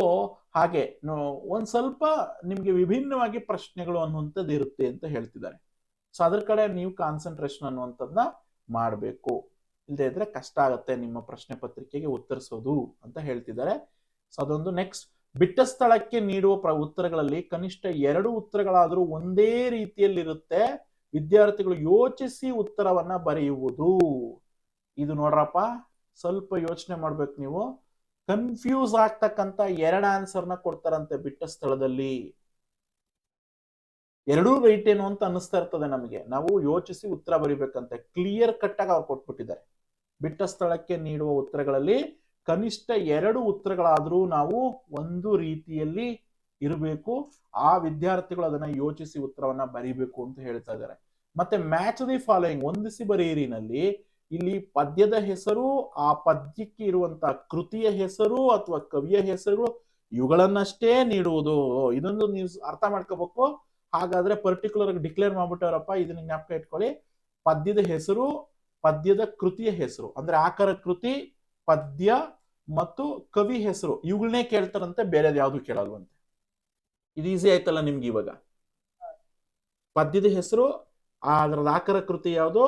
ಹಾಗೆ ಒಂದ್ ಸ್ವಲ್ಪ ನಿಮ್ಗೆ ವಿಭಿನ್ನವಾಗಿ ಪ್ರಶ್ನೆಗಳು ಅನ್ನುವಂಥದ್ದು ಇರುತ್ತೆ ಅಂತ ಹೇಳ್ತಿದ್ದಾರೆ. ಸೊ ಅದ್ರ ಕಡೆ ನೀವು ಕಾನ್ಸಂಟ್ರೇಷನ್ ಅನ್ನುವಂಥದ್ದನ್ನ ಮಾಡಬೇಕು, ಇಲ್ಲದೆ ಇದ್ರೆ ಕಷ್ಟ ಆಗತ್ತೆ ನಿಮ್ಮ ಪ್ರಶ್ನೆ ಪತ್ರಿಕೆಗೆ ಉತ್ತರಿಸೋದು ಅಂತ ಹೇಳ್ತಿದ್ದಾರೆ. ಸೊ ಅದೊಂದು. ನೆಕ್ಸ್ಟ್, ಬಿಟ್ಟ ಸ್ಥಳಕ್ಕೆ ನೀಡುವ ಉತ್ತರಗಳಲ್ಲಿ ಕನಿಷ್ಠ 2 ಉತ್ತರಗಳಾದ್ರೂ ಒಂದೇ ರೀತಿಯಲ್ಲಿರುತ್ತೆ. ವಿದ್ಯಾರ್ಥಿಗಳು ಯೋಚಿಸಿ ಉತ್ತರವನ್ನ ಬರೆಯುವುದು. ಇದು ನೋಡ್ರಪ್ಪ, ಸ್ವಲ್ಪ ಯೋಚನೆ ಮಾಡ್ಬೇಕು ನೀವು. ಕನ್ಫ್ಯೂಸ್ ಆಗ್ತಕ್ಕಂತ 2 ಆನ್ಸರ್ನ ಕೊಡ್ತಾರಂತೆ ಬಿಟ್ಟ ಸ್ಥಳದಲ್ಲಿ. 2 ರೈಟ್ ಏನು ಅಂತ ಅನಿಸ್ತಾ ಇರ್ತದೆ ನಮಗೆ. ನಾವು ಯೋಚಿಸಿ ಉತ್ತರ ಬರಿಬೇಕಂತೆ. ಕ್ಲಿಯರ್ ಕಟ್ ಆಗಿ ಅವ್ರು ಕೊಟ್ಬಿಟ್ಟಿದ್ದಾರೆ. ಬಿಟ್ಟ ಸ್ಥಳಕ್ಕೆ ನೀಡುವ ಉತ್ತರಗಳಲ್ಲಿ ಕನಿಷ್ಠ 2 ಉತ್ತರಗಳಾದ್ರೂ ನಾವು ಒಂದು ರೀತಿಯಲ್ಲಿ ಇರಬೇಕು. ಆ ವಿದ್ಯಾರ್ಥಿಗಳು ಅದನ್ನ ಯೋಚಿಸಿ ಉತ್ತರವನ್ನ ಬರೀಬೇಕು ಅಂತ ಹೇಳ್ತಾ ಇದ್ದಾರೆ. ಮತ್ತೆ ಮ್ಯಾಚ್ ದಿ ಫಾಲೋಯಿಂಗ್, ಹೊಂದಿಸಿ ಬರೆಯಿರಿನಲ್ಲಿ ಇಲ್ಲಿ ಪದ್ಯದ ಹೆಸರು, ಆ ಪದ್ಯಕ್ಕೆ ಇರುವಂತಹ ಕೃತಿಯ ಹೆಸರು ಅಥವಾ ಕವಿಯ ಹೆಸರುಗಳು ಇವುಗಳನ್ನಷ್ಟೇ ನೀಡುವುದು. ಇದೊಂದು ನೀವು ಅರ್ಥ ಮಾಡ್ಕೋಬೇಕು. ಹಾಗಾದ್ರೆ ಪರ್ಟಿಕ್ಯುಲರ್ ಆಗಿ ಡಿಕ್ಲೇರ್ ಮಾಡ್ಬಿಟ್ಟವರಪ್ಪ, ಇದನ್ನ ಜ್ಞಾಪಕ ಇಟ್ಕೊಳ್ಳಿ. ಪದ್ಯದ ಹೆಸರು, ಪದ್ಯದ ಕೃತಿಯ ಹೆಸರು ಅಂದ್ರೆ ಆಕರ ಕೃತಿ, ಪದ್ಯ ಮತ್ತು ಕವಿ ಹೆಸರು ಇವುಗಳನ್ನೇ ಕೇಳ್ತಾರಂತೆ, ಬೇರೆದು ಯಾವ್ದು ಕೇಳಲ್ವಂತೆ. ಇದು ಈಸಿ ಆಯ್ತಲ್ಲ ನಿಮ್ಗೆ ಇವಾಗ. ಪದ್ಯದ ಹೆಸರು, ಅದರದ ಆಕರ ಕೃತಿ ಯಾವುದು,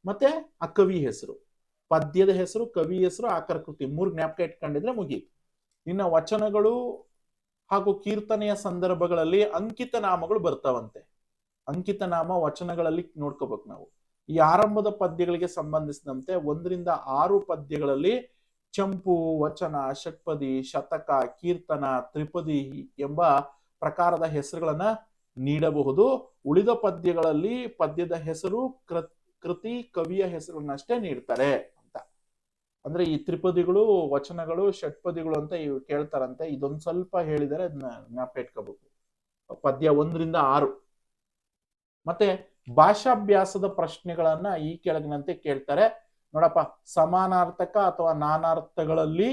ಮತ್ತೆ ಆ ಕವಿ ಹೆಸರು. ಪದ್ಯದ ಹೆಸರು, ಕವಿ ಹೆಸರು, ಆಕರ ಕೃತಿ 3 ಜ್ಞಾಪಕ ಇಟ್ಕೊಂಡಿದ್ರೆ ಮುಗೀತು. ಇನ್ನ ವಚನಗಳು ಹಾಗೂ ಕೀರ್ತನೆಯ ಸಂದರ್ಭಗಳಲ್ಲಿ ಅಂಕಿತ ನಾಮಗಳು ಬರ್ತಾವಂತೆ. ಅಂಕಿತ ನಾಮ ವಚನಗಳಲ್ಲಿ ನೋಡ್ಕೋಬೇಕು ನಾವು. ಈ ಆರಂಭದ ಪದ್ಯಗಳಿಗೆ ಸಂಬಂಧಿಸಿದಂತೆ 1 ರಿಂದ 6 ಪದ್ಯಗಳಲ್ಲಿ ಚಂಪು, ವಚನ, ಷಟ್ಪದಿ, ಶತಕ, ಕೀರ್ತನ, ತ್ರಿಪದಿ ಎಂಬ ಪ್ರಕಾರದ ಹೆಸರುಗಳನ್ನ ನೀಡಬಹುದು. ಉಳಿದ ಪದ್ಯಗಳಲ್ಲಿ ಪದ್ಯದ ಹೆಸರು, ಕೃತಿ, ಕವಿಯ ಹೆಸರನ್ನಷ್ಟೇ ನೀಡ್ತಾರೆ ಅಂತ. ಅಂದ್ರೆ ಈ ತ್ರಿಪದಿಗಳು, ವಚನಗಳು, ಷಟ್ಪದಿಗಳು ಅಂತ ಇವು ಕೇಳ್ತಾರಂತೆ. ಇದೊಂದು ಸ್ವಲ್ಪ ಹೇಳಿದರೆ ಅದನ್ನ ಜ್ಞಾಪಕ ಇಟ್ಕೋಬೇಕು. ಪದ್ಯ 1 ರಿಂದ 6. ಮತ್ತೆ ಭಾಷಾಭ್ಯಾಸದ ಪ್ರಶ್ನೆಗಳನ್ನ ಈ ಕೆಳಗಿನಂತೆ ಕೇಳ್ತಾರೆ. ನೋಡಪ್ಪ, ಸಮಾನಾರ್ಥಕ ಅಥವಾ ನಾನಾರ್ಥಗಳಲ್ಲಿ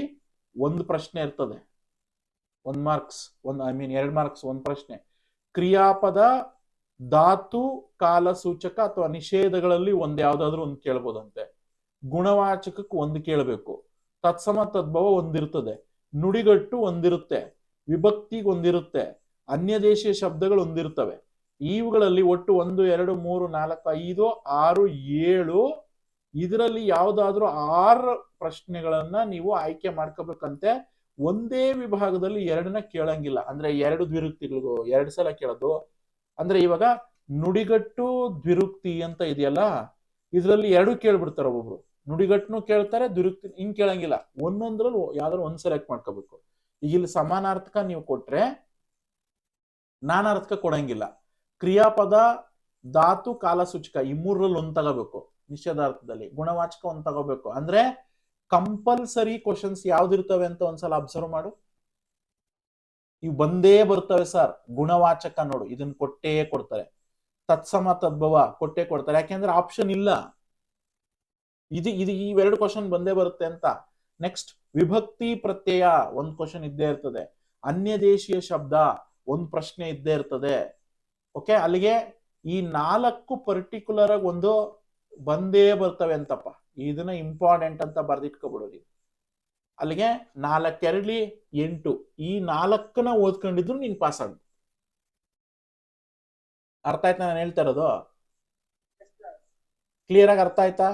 1 ಪ್ರಶ್ನೆ ಇರ್ತದೆ, 1 ಮಾರ್ಕ್ಸ್, 2 ಮಾರ್ಕ್ಸ್ 1 ಪ್ರಶ್ನೆ. ಕ್ರಿಯಾಪದ, ಧಾತು, ಕಾಲ ಸೂಚಕ ಅಥವಾ ನಿಷೇಧಗಳಲ್ಲಿ ಯಾವ್ದಾದ್ರು ಒಂದು ಕೇಳ್ಬೋದಂತೆ. ಗುಣವಾಚಕಕ್ಕೆ 1 ಕೇಳಬೇಕು. ತತ್ಸಮ ತದ್ಭವ 1 ಇರ್ತದೆ. ನುಡಿಗಟ್ಟು 1 ಇರುತ್ತೆ. ವಿಭಕ್ತಿಗೆ 1 ಇರುತ್ತೆ. ಅನ್ಯ ದೇಶೀಯ ಶಬ್ದಗಳು 1 ಇರ್ತವೆ. ಇವುಗಳಲ್ಲಿ ಒಟ್ಟು 1, 2, 3, 4, 5, 6, 7 ಇದರಲ್ಲಿ ಯಾವ್ದಾದ್ರು 6 ಪ್ರಶ್ನೆಗಳನ್ನ ನೀವು ಆಯ್ಕೆ ಮಾಡ್ಕೋಬೇಕಂತೆ. ಒಂದೇ ವಿಭಾಗದಲ್ಲಿ 2ನ ಕೇಳಂಗಿಲ್ಲ. ಅಂದ್ರೆ 2 ದ್ವಿರುಕ್ತಿಗಳಿಗೂ 2 ಸಲ ಕೇಳೋದು. ಅಂದ್ರೆ ಇವಾಗ ನುಡಿಗಟ್ಟು, ದ್ವಿರುಕ್ತಿ ಅಂತ ಇದೆಯಲ್ಲ, ಇದರಲ್ಲಿ 2 ಕೇಳ್ಬಿಡ್ತಾರೆ. ಒಬ್ಬೊಬ್ರು ನುಡಿಗಟ್ಟನು ಕೇಳ್ತಾರೆ, ದ್ವಿರುಕ್ತಿ ಹಿಂಗ್ ಕೇಳಂಗಿಲ್ಲ. ಒಂದೊಂದ್ರಲ್ಲಿ ಯಾವ್ದಾದ್ರು 1 ಸೆಲೆಕ್ಟ್ ಮಾಡ್ಕೋಬೇಕು. ಈಗ ಇಲ್ಲಿ ಸಮಾನಾರ್ಥಕ ನೀವು ಕೊಟ್ರೆ ನಾನಾರ್ಥಕ ಕೊಡಂಗಿಲ್ಲ. ಕ್ರಿಯಾಪದ, ಧಾತು, ಕಾಲ ಸೂಚಕ ಈ 3ರಲ್ಲಿ 1 ತಗೋಬೇಕು. ನಿಷೇಧಾರ್ಥದಲ್ಲಿ ಗುಣವಾಚಕ 1 ತಗೋಬೇಕು. ಅಂದ್ರೆ ಕಂಪಲ್ಸರಿ ಕ್ವಶನ್ಸ್ ಯಾವ್ದಿರ್ತವೆ ಅಂತ ಒಂದ್ಸಲ ಅಬ್ಸರ್ವ್ ಮಾಡು. ಇವು ಬಂದೇ ಬರ್ತವೆ ಸರ್. ಗುಣವಾಚಕ ನೋಡು, ಇದನ್ನ ಕೊಟ್ಟೇ ಕೊಡ್ತಾರೆ. ತತ್ಸಮ ತದ್ಭವ ಕೊಟ್ಟೇ ಕೊಡ್ತಾರೆ. ಯಾಕೆಂದ್ರೆ ಆಪ್ಷನ್ ಇಲ್ಲ. ಇದು ಇವೆರಡು ಕ್ವಶನ್ ಬಂದೇ ಬರುತ್ತೆ ಅಂತ. ನೆಕ್ಸ್ಟ್, ವಿಭಕ್ತಿ ಪ್ರತ್ಯಯ 1 ಕ್ವಶನ್ ಇದ್ದೇ ಇರ್ತದೆ. ಅನ್ಯ ದೇಶೀಯ ಶಬ್ದ 1 ಪ್ರಶ್ನೆ ಇದ್ದೇ ಇರ್ತದೆ. ಓಕೆ, ಅಲ್ಲಿಗೆ ಈ 4 ಪರ್ಟಿಕ್ಯುಲರ್ ಆಗಿ 1 ಬಂದೇ ಬರ್ತವೆ ಅಂತಪ್ಪ. ಇದನ್ನ ಇಂಪಾರ್ಟೆಂಟ್ ಅಂತ ಬರ್ದಿಟ್ಕೊಬಿಡೋದು. ಅಲ್ಲಿಗೆ 4 2 8 ಈ 4ನ ಓದ್ಕೊಂಡಿದ್ರು ನೀನ್ ಪಾಸ್ ಆಗ. ಅರ್ಥ ಆಯ್ತಾ ನಾನು ಹೇಳ್ತಾ ಇರೋದು? ಕ್ಲಿಯರ್ ಆಗಿ ಅರ್ಥ ಆಯ್ತಾ?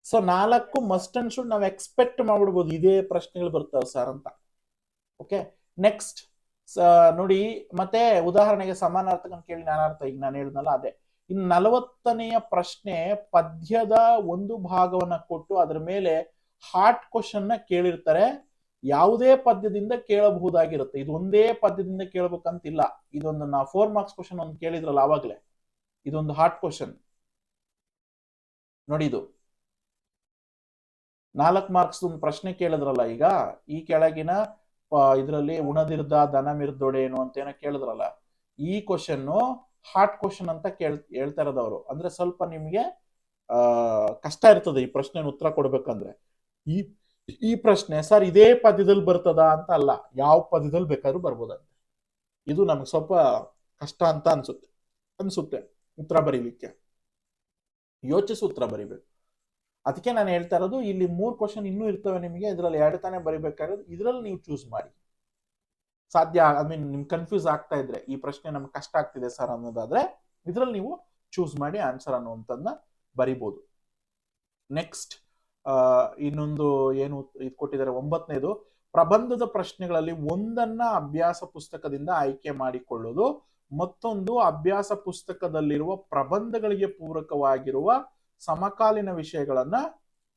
ಸೊ 4 ಮಸ್ಟ್ ಅಂಡ್ ಶುಡ್ ನಾವು ಎಕ್ಸ್ಪೆಕ್ಟ್ ಮಾಡ್ಬಿಡ್ಬೋದು, ಇದೇ ಪ್ರಶ್ನೆಗಳು ಬರ್ತಾವೆ ಸರ್ ಅಂತ. ಓಕೆ, ನೆಕ್ಸ್ಟ್ ನೋಡಿ. ಮತ್ತೆ ಉದಾಹರಣೆಗೆ ಸಮಾನಾರ್ಥಕ ಕೇಳಿ ನಾನಾರ್ಥ, ಈಗ ನಾನು ಹೇಳಿದ್ನಲ್ಲ ಅದೇ. ಇನ್ನು 40ನೆಯ ಪ್ರಶ್ನೆ ಪದ್ಯದ 1 ಭಾಗವನ್ನ ಕೊಟ್ಟು ಅದರ ಮೇಲೆ ಹಾರ್ಟ್ ಕ್ವಶನ್ ನ ಕೇಳಿರ್ತಾರೆ. ಯಾವುದೇ ಪದ್ಯದಿಂದ ಕೇಳಬಹುದಾಗಿರುತ್ತೆ. ಇದು ಒಂದೇ ಪದ್ಯದಿಂದ ಕೇಳಬೇಕಂತಿಲ್ಲ. ಇದೊಂದು 4 ಮಾರ್ಕ್ಸ್ ಕ್ವಶನ್ ಒಂದು ಕೇಳಿದ್ರಲ್ಲ ಆವಾಗಲೇ, ಇದೊಂದು ಹಾರ್ಟ್ ಕ್ವಶನ್ ನೋಡಿ. ಇದು 4 ಮಾರ್ಕ್ಸ್ ಒಂದು ಪ್ರಶ್ನೆ ಕೇಳಿದ್ರಲ್ಲ ಈಗ, ಈ ಕೆಳಗಿನ ಇದರಲ್ಲಿ ಉಣದಿರ್ದ ದನ ಮಿರ್ದೊಡೇನು ಅಂತ ಏನೋ ಕೇಳಿದ್ರಲ್ಲ, ಈ ಕ್ವಶನ್ ಹಾರ್ಟ್ ಕ್ವಶನ್ ಅಂತ ಹೇಳ್ತಾ ಇರೋದವ್ರು. ಅಂದ್ರೆ ಸ್ವಲ್ಪ ನಿಮ್ಗೆ ಕಷ್ಟ ಇರ್ತದೆ ಈ ಪ್ರಶ್ನೆ ಉತ್ತರ ಕೊಡ್ಬೇಕಂದ್ರೆ. ಈ ಈ ಪ್ರಶ್ನೆ ಸರ್ ಇದೇ ಪದ್ಯದಲ್ಲಿ ಬರ್ತದ ಅಂತ ಅಲ್ಲ, ಯಾವ ಪದ್ಯದಲ್ಲಿ ಬೇಕಾದ್ರೂ ಬರ್ಬೋದಂತೆ. ಇದು ನಮ್ಗೆ ಸ್ವಲ್ಪ ಕಷ್ಟ ಅಂತ ಅನ್ಸುತ್ತೆ ಉತ್ತರ ಬರೀಲಿಕ್ಕೆ. ಯೋಚಿಸಿ ಉತ್ತರ ಬರಿಬೇಕು. ಅದಕ್ಕೆ ನಾನು ಹೇಳ್ತಾ ಇರೋದು, ಇಲ್ಲಿ 3 ಕ್ವಶನ್ ಇನ್ನೂ ಇರ್ತವೆ ನಿಮಗೆ, ಇದ್ರಲ್ಲಿ 2 ತಾನೇ ಬರಿಬೇಕಾಗಿರೋದು. ಇದ್ರಲ್ಲಿ ನೀವು ಚೂಸ್ ಮಾಡಿ. ಸಾಧ್ಯ ಐ ಮೀನ್ ನಿಮ್ಗೆ ಕನ್ಫ್ಯೂಸ್ ಆಗ್ತಾ ಇದ್ರೆ, ಈ ಪ್ರಶ್ನೆ ನಮ್ಗೆ ಕಷ್ಟ ಆಗ್ತಿದೆ ಸರ್ ಅನ್ನೋದಾದ್ರೆ, ಇದ್ರಲ್ಲಿ ನೀವು ಚೂಸ್ ಮಾಡಿ ಆನ್ಸರ್ ಅನ್ನುವಂಥದ್ದನ್ನ ಬರಿಬೋದು. ನೆಕ್ಸ್ಟ್ ಇನ್ನೊಂದು ಏನು ಇದು ಕೊಟ್ಟಿದ್ದಾರೆ, 9ನೇದು, ಪ್ರಬಂಧದ ಪ್ರಶ್ನೆಗಳಲ್ಲಿ ಒಂದನ್ನ ಅಭ್ಯಾಸ ಪುಸ್ತಕದಿಂದ ಆಯ್ಕೆ ಮಾಡಿಕೊಳ್ಳುವುದು, ಮತ್ತೊಂದು ಅಭ್ಯಾಸ ಪುಸ್ತಕದಲ್ಲಿರುವ ಪ್ರಬಂಧಗಳಿಗೆ ಪೂರಕವಾಗಿರುವ ಸಮಕಾಲೀನ ವಿಷಯಗಳನ್ನ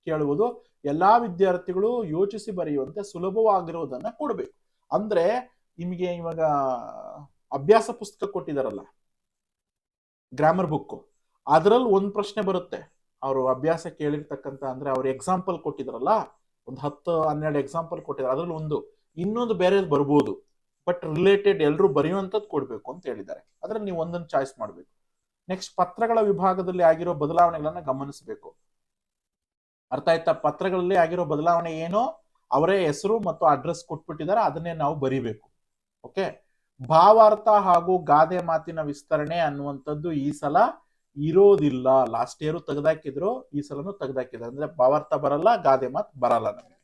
ಕೇಳುವುದು. ಎಲ್ಲಾ ವಿದ್ಯಾರ್ಥಿಗಳು ಯೋಚಿಸಿ ಬರೆಯುವಂತೆ ಸುಲಭವಾಗಿರುವುದನ್ನ ಕೊಡಬೇಕು. ಅಂದ್ರೆ ನಿಮಗೆ ಇವಾಗ ಅಭ್ಯಾಸ ಪುಸ್ತಕ ಕೊಟ್ಟಿದಾರಲ್ಲ, ಗ್ರಾಮರ್ ಬುಕ್, ಅದರಲ್ಲಿ ಒಂದು ಪ್ರಶ್ನೆ ಬರುತ್ತೆ. ಅವರು ಅಭ್ಯಾಸ ಕೇಳಿರ್ತಕ್ಕಂಥ, ಅಂದ್ರೆ ಅವ್ರು ಎಕ್ಸಾಂಪಲ್ ಕೊಟ್ಟಿದಾರಲ್ಲ, ಒಂದು 10-12 ಎಕ್ಸಾಂಪಲ್ ಕೊಟ್ಟಿದ್ದಾರೆ, ಅದ್ರಲ್ಲಿ ಇನ್ನೊಂದು ಬೇರೆದು ಬರ್ಬೋದು, ಬಟ್ ರಿಲೇಟೆಡ್ ಎಲ್ಲರೂ ಬರೆಯುವಂಥದ್ದು ಕೊಡ್ಬೇಕು ಅಂತ ಹೇಳಿದ್ದಾರೆ. ಅದ್ರಲ್ಲಿ ನೀವು ಒಂದನ್ನು ಚಾಯ್ಸ್ ಮಾಡಬೇಕು. ನೆಕ್ಸ್ಟ್, ಪತ್ರಗಳ ವಿಭಾಗದಲ್ಲಿ ಆಗಿರೋ ಬದಲಾವಣೆಗಳನ್ನ ಗಮನಿಸಬೇಕು. ಅರ್ಥ ಆಯ್ತಾ? ಪತ್ರಗಳಲ್ಲಿ ಆಗಿರೋ ಬದಲಾವಣೆ ಏನೋ ಅವರೇ ಹೆಸರು ಮತ್ತು ಅಡ್ರೆಸ್ ಕೊಟ್ಬಿಟ್ಟಿದ್ದಾರೆ, ಅದನ್ನೇ ನಾವು ಬರಿಬೇಕು. ಓಕೆ. ಭಾವಾರ್ಥ ಹಾಗೂ ಗಾದೆ ಮಾತಿನ ವಿಸ್ತರಣೆ ಅನ್ನುವಂಥದ್ದು ಈ ಸಲ ಇರೋದಿಲ್ಲ. ಲಾಸ್ಟ್ ಇಯರ್ ತೆಗೆದಾಕಿದ್ರು, ಈ ಸಲನು ತೆಗೆದಾಕಿದ್ರು. ಅಂದ್ರೆ ಭಾವಾರ್ಥ ಬರಲ್ಲ, ಗಾದೆ ಮಾತು ಬರಲ್ಲ ನಮಗೆ.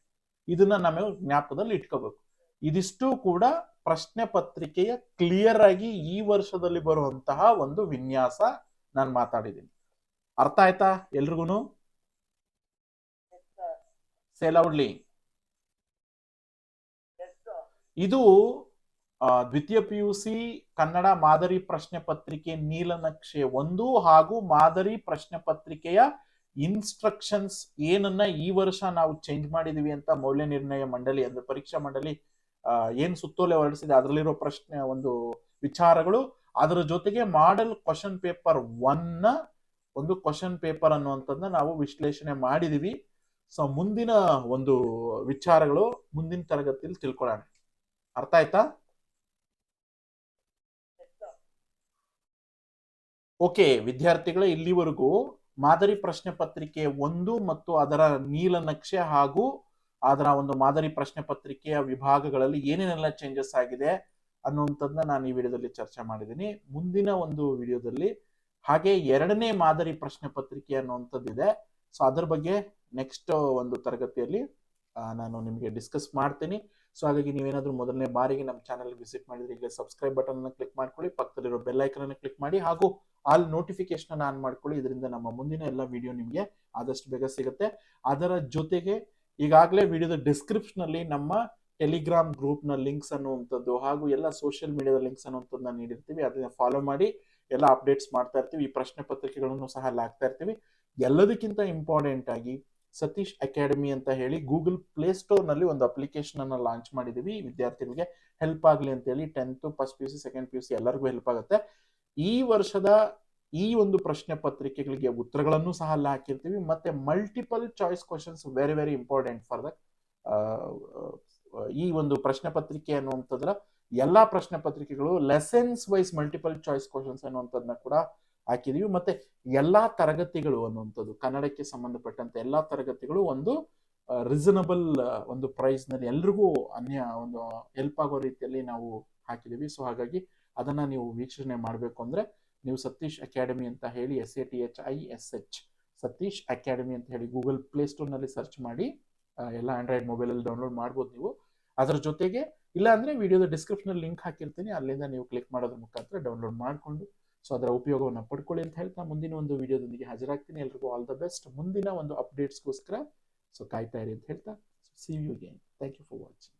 ಇದನ್ನ ನಮಗೆ ಜ್ಞಾಪಕದಲ್ಲಿ ಇಟ್ಕೋಬೇಕು. ಇದಿಷ್ಟು ಕೂಡ ಪ್ರಶ್ನೆ ಪತ್ರಿಕೆಯ ಕ್ಲಿಯರ್ ಆಗಿ ಈ ವರ್ಷದಲ್ಲಿ ಬರುವಂತಹ ಒಂದು ವಿನ್ಯಾಸ ನಾನು ಮಾತಾಡಿದ್ದೀನಿ. ಅರ್ಥ ಆಯ್ತಾ ಎಲ್ರಿಗೂ? ಸೇ ಲೌಡ್ಲಿ. ಇದು ದ್ವಿತೀಯ PUC ಕನ್ನಡ ಮಾದರಿ ಪ್ರಶ್ನೆ ಪತ್ರಿಕೆ ನೀಲನಕ್ಷೆ 1 ಹಾಗೂ ಮಾದರಿ ಪ್ರಶ್ನೆ ಪತ್ರಿಕೆಯ ಇನ್ಸ್ಟ್ರಕ್ಷನ್ಸ್ ಏನನ್ನ ಈ ವರ್ಷ ನಾವು ಚೇಂಜ್ ಮಾಡಿದೀವಿ ಅಂತ ಮೌಲ್ಯ ನಿರ್ಣಯ ಮಂಡಳಿ, ಅಂದ್ರೆ ಪರೀಕ್ಷಾ ಮಂಡಳಿ ಏನ್ ಸುತ್ತೋಲೆ ಹೊರಡಿಸಿದೆ, ಅದರಲ್ಲಿರೋ ಪ್ರಶ್ನೆ ಒಂದು ವಿಚಾರಗಳು, ಅದರ ಜೊತೆಗೆ ಮಾಡೆಲ್ ಕ್ವಶನ್ ಪೇಪರ್ 1 ಒಂದು ಕ್ವಶನ್ ಪೇಪರ್ ಅನ್ನುವಂಥದ್ದನ್ನ ನಾವು ವಿಶ್ಲೇಷಣೆ ಮಾಡಿದೀವಿ. ಸೊ ಮುಂದಿನ ಒಂದು ವಿಚಾರಗಳು ಮುಂದಿನ ತರಗತಿಯಲ್ಲಿ ತಿಳ್ಕೊಳ್ಳೋಣ. ಅರ್ಥ ಆಯ್ತಾ? ಓಕೆ ವಿದ್ಯಾರ್ಥಿಗಳೇ, ಇಲ್ಲಿವರೆಗೂ ಮಾದರಿ ಪ್ರಶ್ನೆ ಪತ್ರಿಕೆ 1 ಮತ್ತು ಅದರ ನೀಲನಕ್ಷೆ ಹಾಗೂ ಅದರ ಒಂದು ಮಾದರಿ ಪ್ರಶ್ನೆ ಪತ್ರಿಕೆಯ ವಿಭಾಗಗಳಲ್ಲಿ ಏನೇನೆಲ್ಲ ಚೇಂಜಸ್ ಆಗಿದೆ ಅನ್ನುವಂಥದ್ದನ್ನ ನಾನು ಈ ವಿಡಿಯೋದಲ್ಲಿ ಚರ್ಚೆ ಮಾಡಿದ್ದೀನಿ. ಮುಂದಿನ ಒಂದು ವಿಡಿಯೋದಲ್ಲಿ ಹಾಗೆ 2ನೇ ಮಾದರಿ ಪ್ರಶ್ನೆ ಪತ್ರಿಕೆ ಅನ್ನುವಂಥದ್ದಿದೆ. ಸೊ ಅದ್ರ ಬಗ್ಗೆ ನೆಕ್ಸ್ಟ್ ಒಂದು ತರಗತಿಯಲ್ಲಿ ನಾನು ನಿಮಗೆ ಡಿಸ್ಕಸ್ ಮಾಡ್ತೀನಿ. ಸೊ ಹಾಗಾಗಿ ನೀವೇನಾದ್ರೂ ಮೊದಲನೇ ಬಾರಿಗೆ ನಮ್ಮ ಚಾನಲ್ ವಿಸಿಟ್ ಮಾಡಿದ್ರೆ ಈಗ ಸಬ್ಸ್ಕ್ರೈಬ್ ಬಟನ್ ಅನ್ನು ಕ್ಲಿಕ್ ಮಾಡ್ಕೊಳ್ಳಿ, ಪಕ್ಕದಲ್ಲಿರೋ ಬೆಲ್ ಐಕನ್ ಅನ್ನು ಕ್ಲಿಕ್ ಮಾಡಿ, ಹಾಗೂ ಆಲ್ ನೋಟಿಫಿಕೇಶನ್ ಆನ್ ಮಾಡ್ಕೊಳ್ಳಿ. ಇದರಿಂದ ನಮ್ಮ ಮುಂದಿನ ಎಲ್ಲ ವಿಡಿಯೋ ನಿಮಗೆ ಆದಷ್ಟು ಬೇಗ ಸಿಗುತ್ತೆ. ಅದರ ಜೊತೆಗೆ ಈಗಾಗಲೇ ವಿಡಿಯೋದ ಡಿಸ್ಕ್ರಿಪ್ಷನ್ ಅಲ್ಲಿ ನಮ್ಮ ಟೆಲಿಗ್ರಾಮ್ ಗ್ರೂಪ್ ನ ಲಿಂಕ್ಸ್ ಅನ್ನುವಂಥದ್ದು ಹಾಗೂ ಎಲ್ಲ ಸೋಷಿಯಲ್ ಮೀಡಿಯಾದ ಲಿಂಕ್ಸ್ ಅನ್ನುವಂಥದ್ದನ್ನ ನೀಡಿರ್ತೀವಿ. ಅದನ್ನ ಫಾಲೋ ಮಾಡಿ ಎಲ್ಲ ಅಪ್ಡೇಟ್ಸ್ ಮಾಡ್ತಾ ಇರ್ತೀವಿ. ಈ ಪ್ರಶ್ನೆ ಪತ್ರಿಕೆಗಳನ್ನು ಸಹ ಹಾಕ್ತಾ ಇರ್ತೀವಿ. ಎಲ್ಲದಕ್ಕಿಂತ ಇಂಪಾರ್ಟೆಂಟ್ ಆಗಿ ಸತೀಶ್ ಅಕಾಡೆಮಿ ಅಂತ ಹೇಳಿ ಗೂಗಲ್ ಪ್ಲೇ ಸ್ಟೋರ್ ನಲ್ಲಿ ಒಂದು ಅಪ್ಲಿಕೇಶನ್ ಅನ್ನ ಲಾಂಚ್ ಮಾಡಿದೀವಿ. ವಿದ್ಯಾರ್ಥಿಗಳಿಗೆ ಹೆಲ್ಪ್ ಆಗಲಿ ಅಂತ ಹೇಳಿ 10th first PUC second PUC ಎಲ್ಲರಿಗೂ ಹೆಲ್ಪ್ ಆಗುತ್ತೆ. ಈ ವರ್ಷದ ಈ ಒಂದು ಪ್ರಶ್ನೆ ಪತ್ರಿಕೆಗಳಿಗೆ ಉತ್ತರಗಳನ್ನು ಸಹ ಅಲ್ಲಿ ಹಾಕಿರ್ತೀವಿ. ಮತ್ತೆ multiple choice questions, very very important for the ಈ ಒಂದು ಪ್ರಶ್ನೆ ಪತ್ರಿಕೆ ಅನ್ನುವಂಥದ್ರ ಎಲ್ಲಾ ಪ್ರಶ್ನೆ ಪತ್ರಿಕೆಗಳು lessons wise multiple choice questions ಅನ್ನುವಂಥದ್ದನ್ನ ಕೂಡ ಹಾಕಿದೀವಿ. ಮತ್ತೆ ಎಲ್ಲಾ ತರಗತಿಗಳು ಅನ್ನುವಂಥದ್ದು, ಕನ್ನಡಕ್ಕೆ ಸಂಬಂಧಪಟ್ಟಂತೆ ಎಲ್ಲಾ ತರಗತಿಗಳು ಒಂದು ರೀಸನಬಲ್ ಒಂದು ಪ್ರೈಸ್ ನಲ್ಲಿ ಎಲ್ರಿಗೂ ಒಂದು ಹೆಲ್ಪ್ ಆಗೋ ರೀತಿಯಲ್ಲಿ ನಾವು ಹಾಕಿದೀವಿ. ಸೊ ಹಾಗಾಗಿ ಅದನ್ನ ನೀವು ವೀಕ್ಷಣೆ ಮಾಡಬೇಕು ಅಂದ್ರೆ ನೀವು ಸತೀಶ್ ಅಕಾಡೆಮಿ ಅಂತ ಹೇಳಿ SATHISH ಸತೀಶ್ ಅಕಾಡೆಮಿ ಅಂತ ಹೇಳಿ ಗೂಗಲ್ ಪ್ಲೇ ಸ್ಟೋರ್ ನಲ್ಲಿ ಸರ್ಚ್ ಮಾಡಿ ಎಲ್ಲ ಆಂಡ್ರಾಯ್ಡ್ ಮೊಬೈಲ್ ಅಲ್ಲಿ ಡೌನ್ಲೋಡ್ ಮಾಡ್ಬೋದು ನೀವು. ಅದರ ಜೊತೆಗೆ ಇಲ್ಲ ಅಂದ್ರೆ ವಿಡಿಯೋದ ಡಿಸ್ಕ್ರಿಪ್ಷನ್ ಲಿಂಕ್ ಹಾಕಿರ್ತೀನಿ, ಅಲ್ಲಿಂದ ನೀವು ಕ್ಲಿಕ್ ಮಾಡೋದ್ರ ಮುಖಾಂತರ ಡೌನ್ಲೋಡ್ ಮಾಡ್ಕೊಂಡು ಸೊ ಅದರ ಉಪಯೋಗವನ್ನು ಪಡ್ಕೊಳ್ಳಿ ಅಂತ ಹೇಳ್ತಾ ಮುಂದಿನ ಒಂದು ವಿಡಿಯೋದೊಂದಿಗೆ ಹಾಜರಾಗ್ತೀನಿ. ಎಲ್ರಿಗೂ ಆಲ್ ದ ಬೆಸ್ಟ್. ಮುಂದಿನ ಒಂದು ಅಪ್ಡೇಟ್ಸ್ಗೋಸ್ಕರ ಸೊ ಕಾಯ್ತಾ ಇರಿ ಅಂತ ಹೇಳ್ತಾ see you again. Thank you for watching.